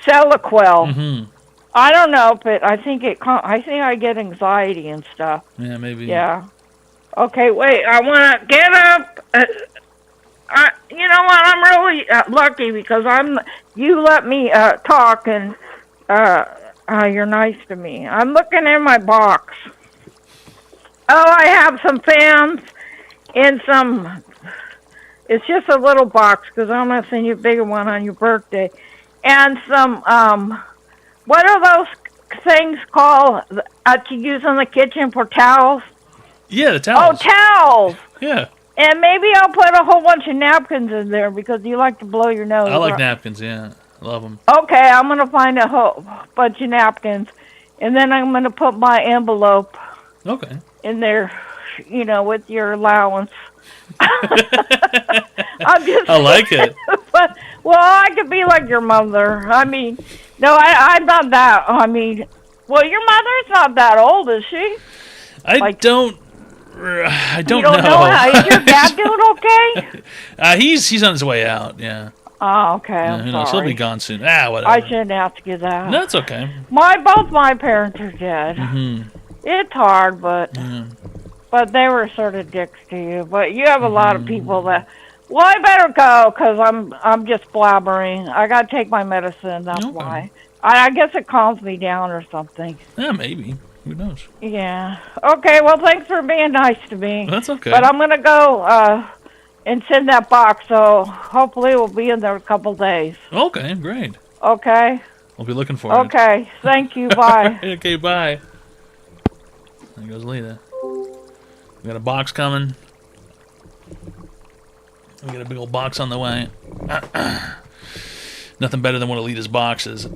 Seroquel. I don't know, but I think I get anxiety and stuff. Yeah, maybe. Yeah. Okay, wait. I want to get up. You know what? I'm really lucky because you let me talk, and you're nice to me. I'm looking in my box. Oh, I have some fans and some. It's just a little box because I'm gonna send you a bigger one on your birthday, and some. What are those things called that you use in the kitchen for towels? Yeah, the towels. Oh, towels. Yeah. And maybe I'll put a whole bunch of napkins in there because you like to blow your nose. I like napkins. Yeah, love them. Okay, I'm going to find a whole bunch of napkins. And then I'm going to put my envelope Okay. in there, you know, with your allowance. I'm just I like it. But, well, I could be like your mother. I mean, no, I'm not that. I mean, well, your mother's not that old, is she? I don't You don't know. Is your dad doing okay? He's on his way out. Yeah. Oh, okay. Yeah, I'm who knows? He'll sorry. be gone soon. Whatever. I shouldn't ask you that. No, it's okay. Both my parents are dead. It's hard, but they were sort of dicks to you. But you have a lot of people that. Well, I better go because I'm just blabbering. I got to take my medicine. That's why. I guess it calms me down or something. Yeah, maybe. Who knows? Yeah. Okay. Well, thanks for being nice to me. That's okay. But I'm gonna go and send that box. So hopefully we'll be in there a couple days. Okay, great. Okay. We'll be looking for it. Okay. Thank you. Bye. Okay, bye. There goes Lita. We got a box coming. We got a big old box on the way. Nothing better than what Alita's box is. It's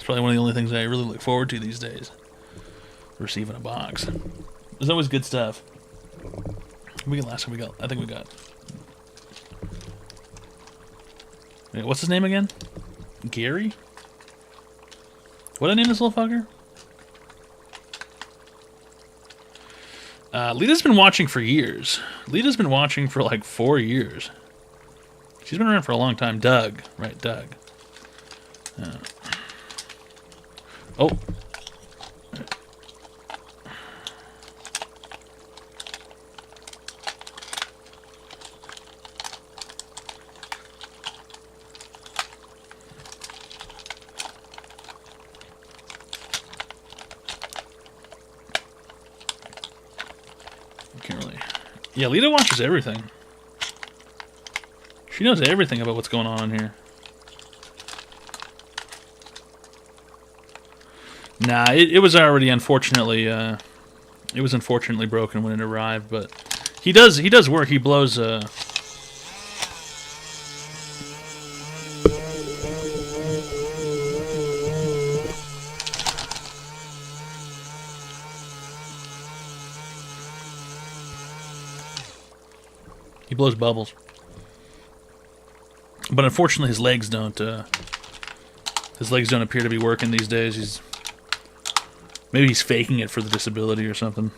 probably one of the only things I really look forward to these days. Receiving a box. There's always good stuff. We get last one we got. I think we got. Wait, what's his name again? Gary? What did I name this little fucker? Lita's been watching for years. Lita's been watching for like 4 years. She's been around for a long time. Doug. Right, Doug. Oh. Can't really. Yeah, Lita watches everything. She knows everything about what's going on in here. Nah, it was already unfortunately it was unfortunately broken when it arrived, but he does work. He blows he blows bubbles. But unfortunately his legs don't appear to be working these days. Maybe he's faking it for the disability or something.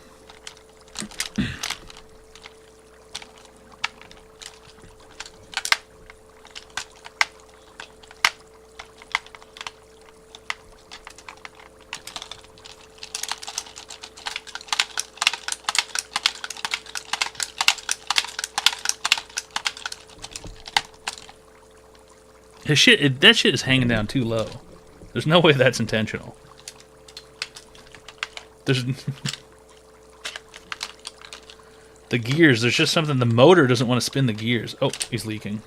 That shit is hanging down too low. There's no way that's intentional. There's the gears. There's just something. The motor doesn't want to spin the gears. Oh, he's leaking.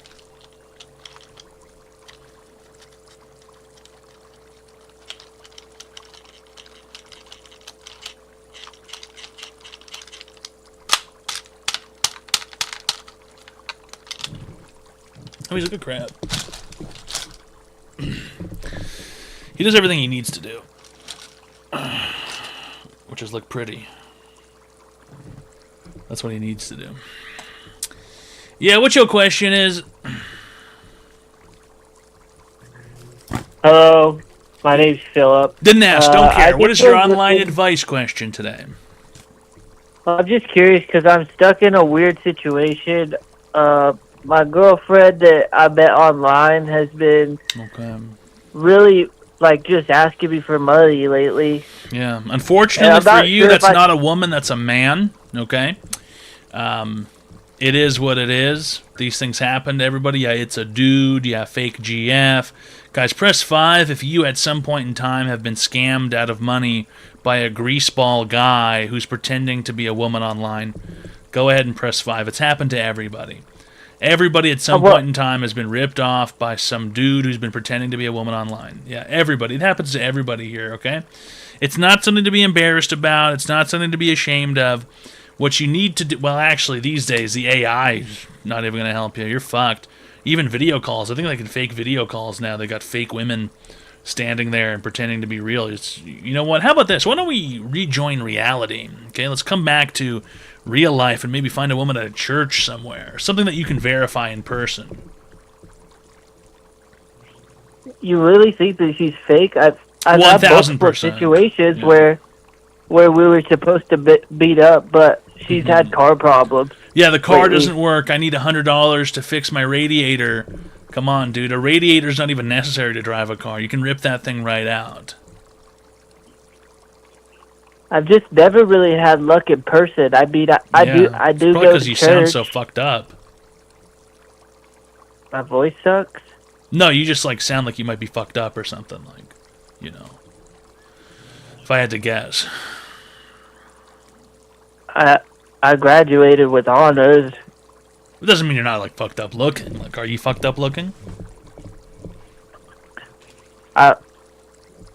Oh, he's a good crab. He does everything he needs to do. Which is look pretty. That's what he needs to do. Yeah, what your question is? Hello, my name's Philip. Didn't ask, don't care. I What is just your was online listening- advice question today? I'm just curious because I'm stuck in a weird situation. My girlfriend that I met online has been really, like, just asking me for money lately. Yeah, And unfortunately I'm for not you, sure that's if I- not a woman, that's a man, okay? It is what it is. These things happen to everybody. Yeah, it's a dude. Yeah, fake GF. Guys, press 5 if you at some point in time have been scammed out of money by a greaseball guy who's pretending to be a woman online. Go ahead and press 5. It's happened to everybody. Everybody at some point in time has been ripped off by some dude who's been pretending to be a woman online. Yeah, everybody. It happens to everybody here, okay? It's not something to be embarrassed about. It's not something to be ashamed of. What you need to do... Well, actually, these days, the AI is not even going to help you. You're fucked. Even video calls. I think they can fake video calls now. They got fake women standing there and pretending to be real. It's, you know what? How about this? Why don't we rejoin reality? Okay, let's come back to real life and maybe find a woman at a church somewhere. Something that you can verify in person. You really think that she's fake? I've had multiple 1000%. situations where we were supposed to beat up, but she's had car problems. Yeah, the car lately. doesn't work. I need $100 to fix my radiator. Come on, dude. A radiator's not even necessary to drive a car. You can rip that thing right out. I've just never really had luck in person. I mean, I do It's go probably to because you sound church. so fucked up. My voice sucks. No, you just like sound like you might be fucked up or something. Like, you know. If I had to guess. I graduated with honors. It doesn't mean you're not like fucked up looking. Like, are you fucked up looking? I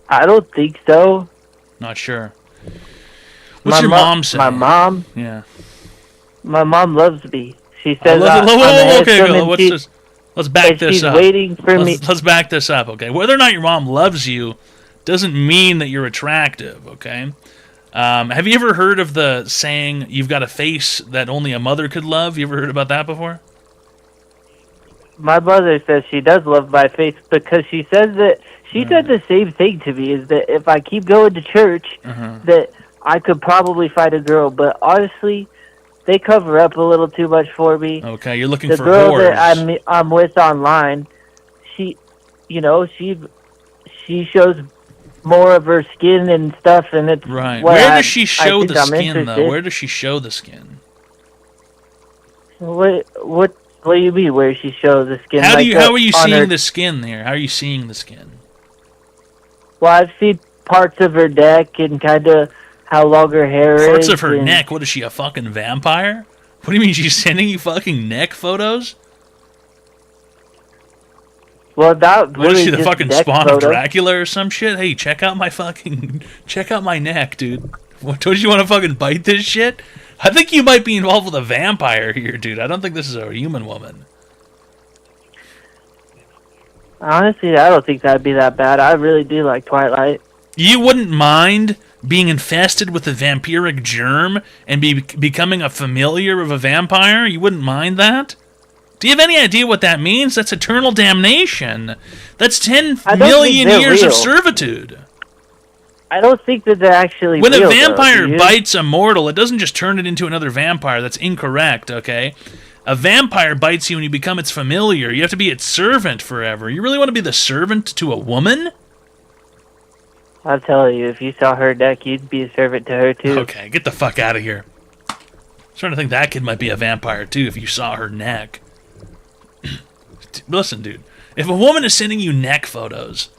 don't think so. Not sure. What's your mom say? My mom. Yeah. My mom loves me. She says Okay, I'm okay, handsome and what's she- this? Let's back and this she's up. waiting for me. Let's back this up, okay? Whether or not your mom loves you doesn't mean that you're attractive, okay? Have you ever heard of the saying, you've got a face that only a mother could love? You ever heard about that before? My mother says she does love my face because she says that she said the same thing to me, is that if I keep going to church, that I could probably find a girl. But honestly, they cover up a little too much for me. Okay, you're looking The for girl whores. that I'm with online, she shows more of her skin and stuff, and it's Right. what Where I- does she I show think the I'm skin, though? interested. Where does she show the skin? What do you mean? Where she shows the skin? How Like, are you on seeing her- the skin there? How are you seeing the skin? Well, I've seen parts of her neck and kind of how long her hair is. Parts of her and- neck? What is she, a fucking vampire? What do you mean she's sending you fucking neck photos? Well, not What is really she, the just fucking neck spawn of photos. Dracula or some shit? Hey, check out my fucking... Check out my neck, dude. What, don't you want to fucking bite this shit? I think you might be involved with a vampire here, dude. I don't think this is a human woman. Honestly, I don't think that'd be that bad. I really do like Twilight. You wouldn't mind being infested with a vampiric germ and becoming a familiar of a vampire? You wouldn't mind that? Do you have any idea what that means? That's eternal damnation. That's 10 I don't million think they're years of real. servitude. I don't think that they're actually When real, a though, vampire do you? bites a mortal, it doesn't just turn it into another vampire. That's incorrect, okay? A vampire bites you and you become its familiar. You have to be its servant forever. You really want to be the servant to a woman? I'm telling you, if you saw her neck, you'd be a servant to her too. Okay, get the fuck out of here. I'm starting to think that kid might be a vampire too if you saw her neck. Listen, dude. If a woman is sending you neck photos,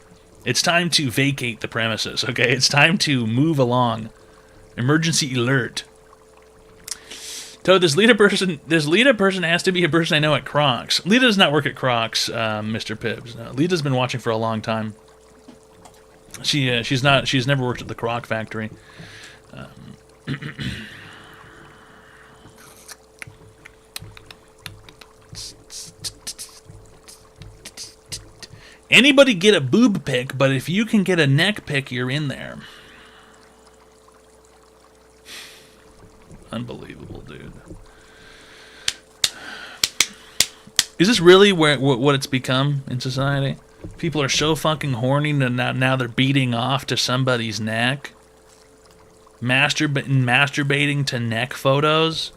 it's time to vacate the premises, okay? It's time to move along. Emergency alert. So this Lita person has to be a person I know at Crocs. Lita does not work at Crocs, Mr. Pibbs. No, Lita's been watching for a long time. She's never worked at the Croc factory. Anybody get a boob pic, but if you can get a neck pic, you're in there. Unbelievable, dude. Is this really what it's become in society? People are so fucking horny that now they're beating off to somebody's neck. Masturbating to neck photos.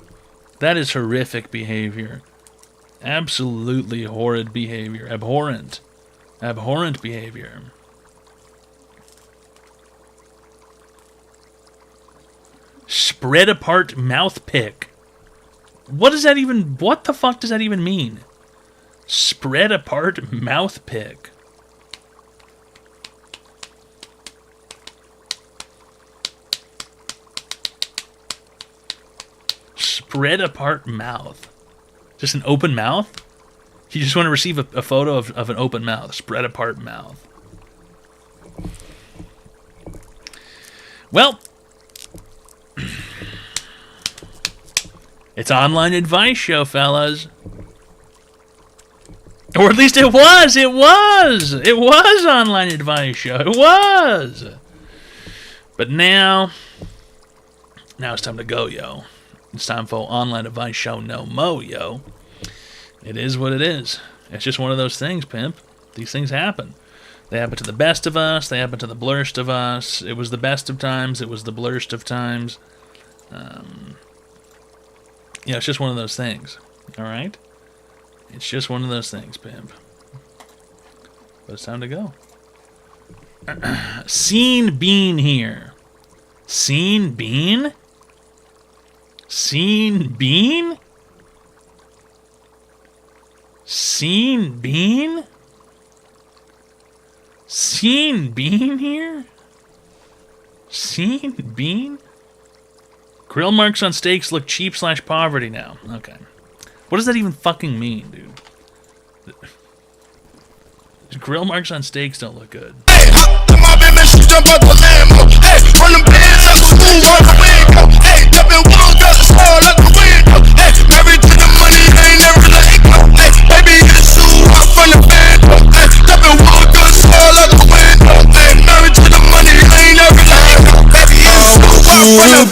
That is horrific behavior. Absolutely horrid behavior. Abhorrent. Abhorrent behavior. Spread apart mouth pic. What the fuck does that even mean? Spread apart mouth pic. Spread apart mouth. Just an open mouth? You just want to receive a photo of an open mouth. Spread apart mouth. Well, it's online advice show, fellas. Or at least it was. It was online advice show. It was. But now it's time to go, yo. It's time for online advice show no mo, yo. It is what it is. It's just one of those things, pimp. These things happen. They happen to the best of us. They happen to the blurst of us. It was the best of times. It was the blurst of times. Yeah, it's just one of those things. All right? It's just one of those things, pimp. But it's time to go. Scene Bean here. Scene Bean? Scene Bean? Scene Bean? Scene Bean here? Scene Bean? Grill marks on steaks look cheap / poverty now. Okay. What does that even fucking mean, dude? Grill marks on steaks don't look good. Hey, my baby, she jump out the Lambo. Hey, run the bands up the school on the window. Hey, jumping walls got the small out the window. Hey, married to the money, ain't never let go. Hey, baby, in the shoe, I'm from the band. Hey, jumping walls got the small out the window. Hey, married to the money, ain't never let go. Baby, in the shoe, I'm from the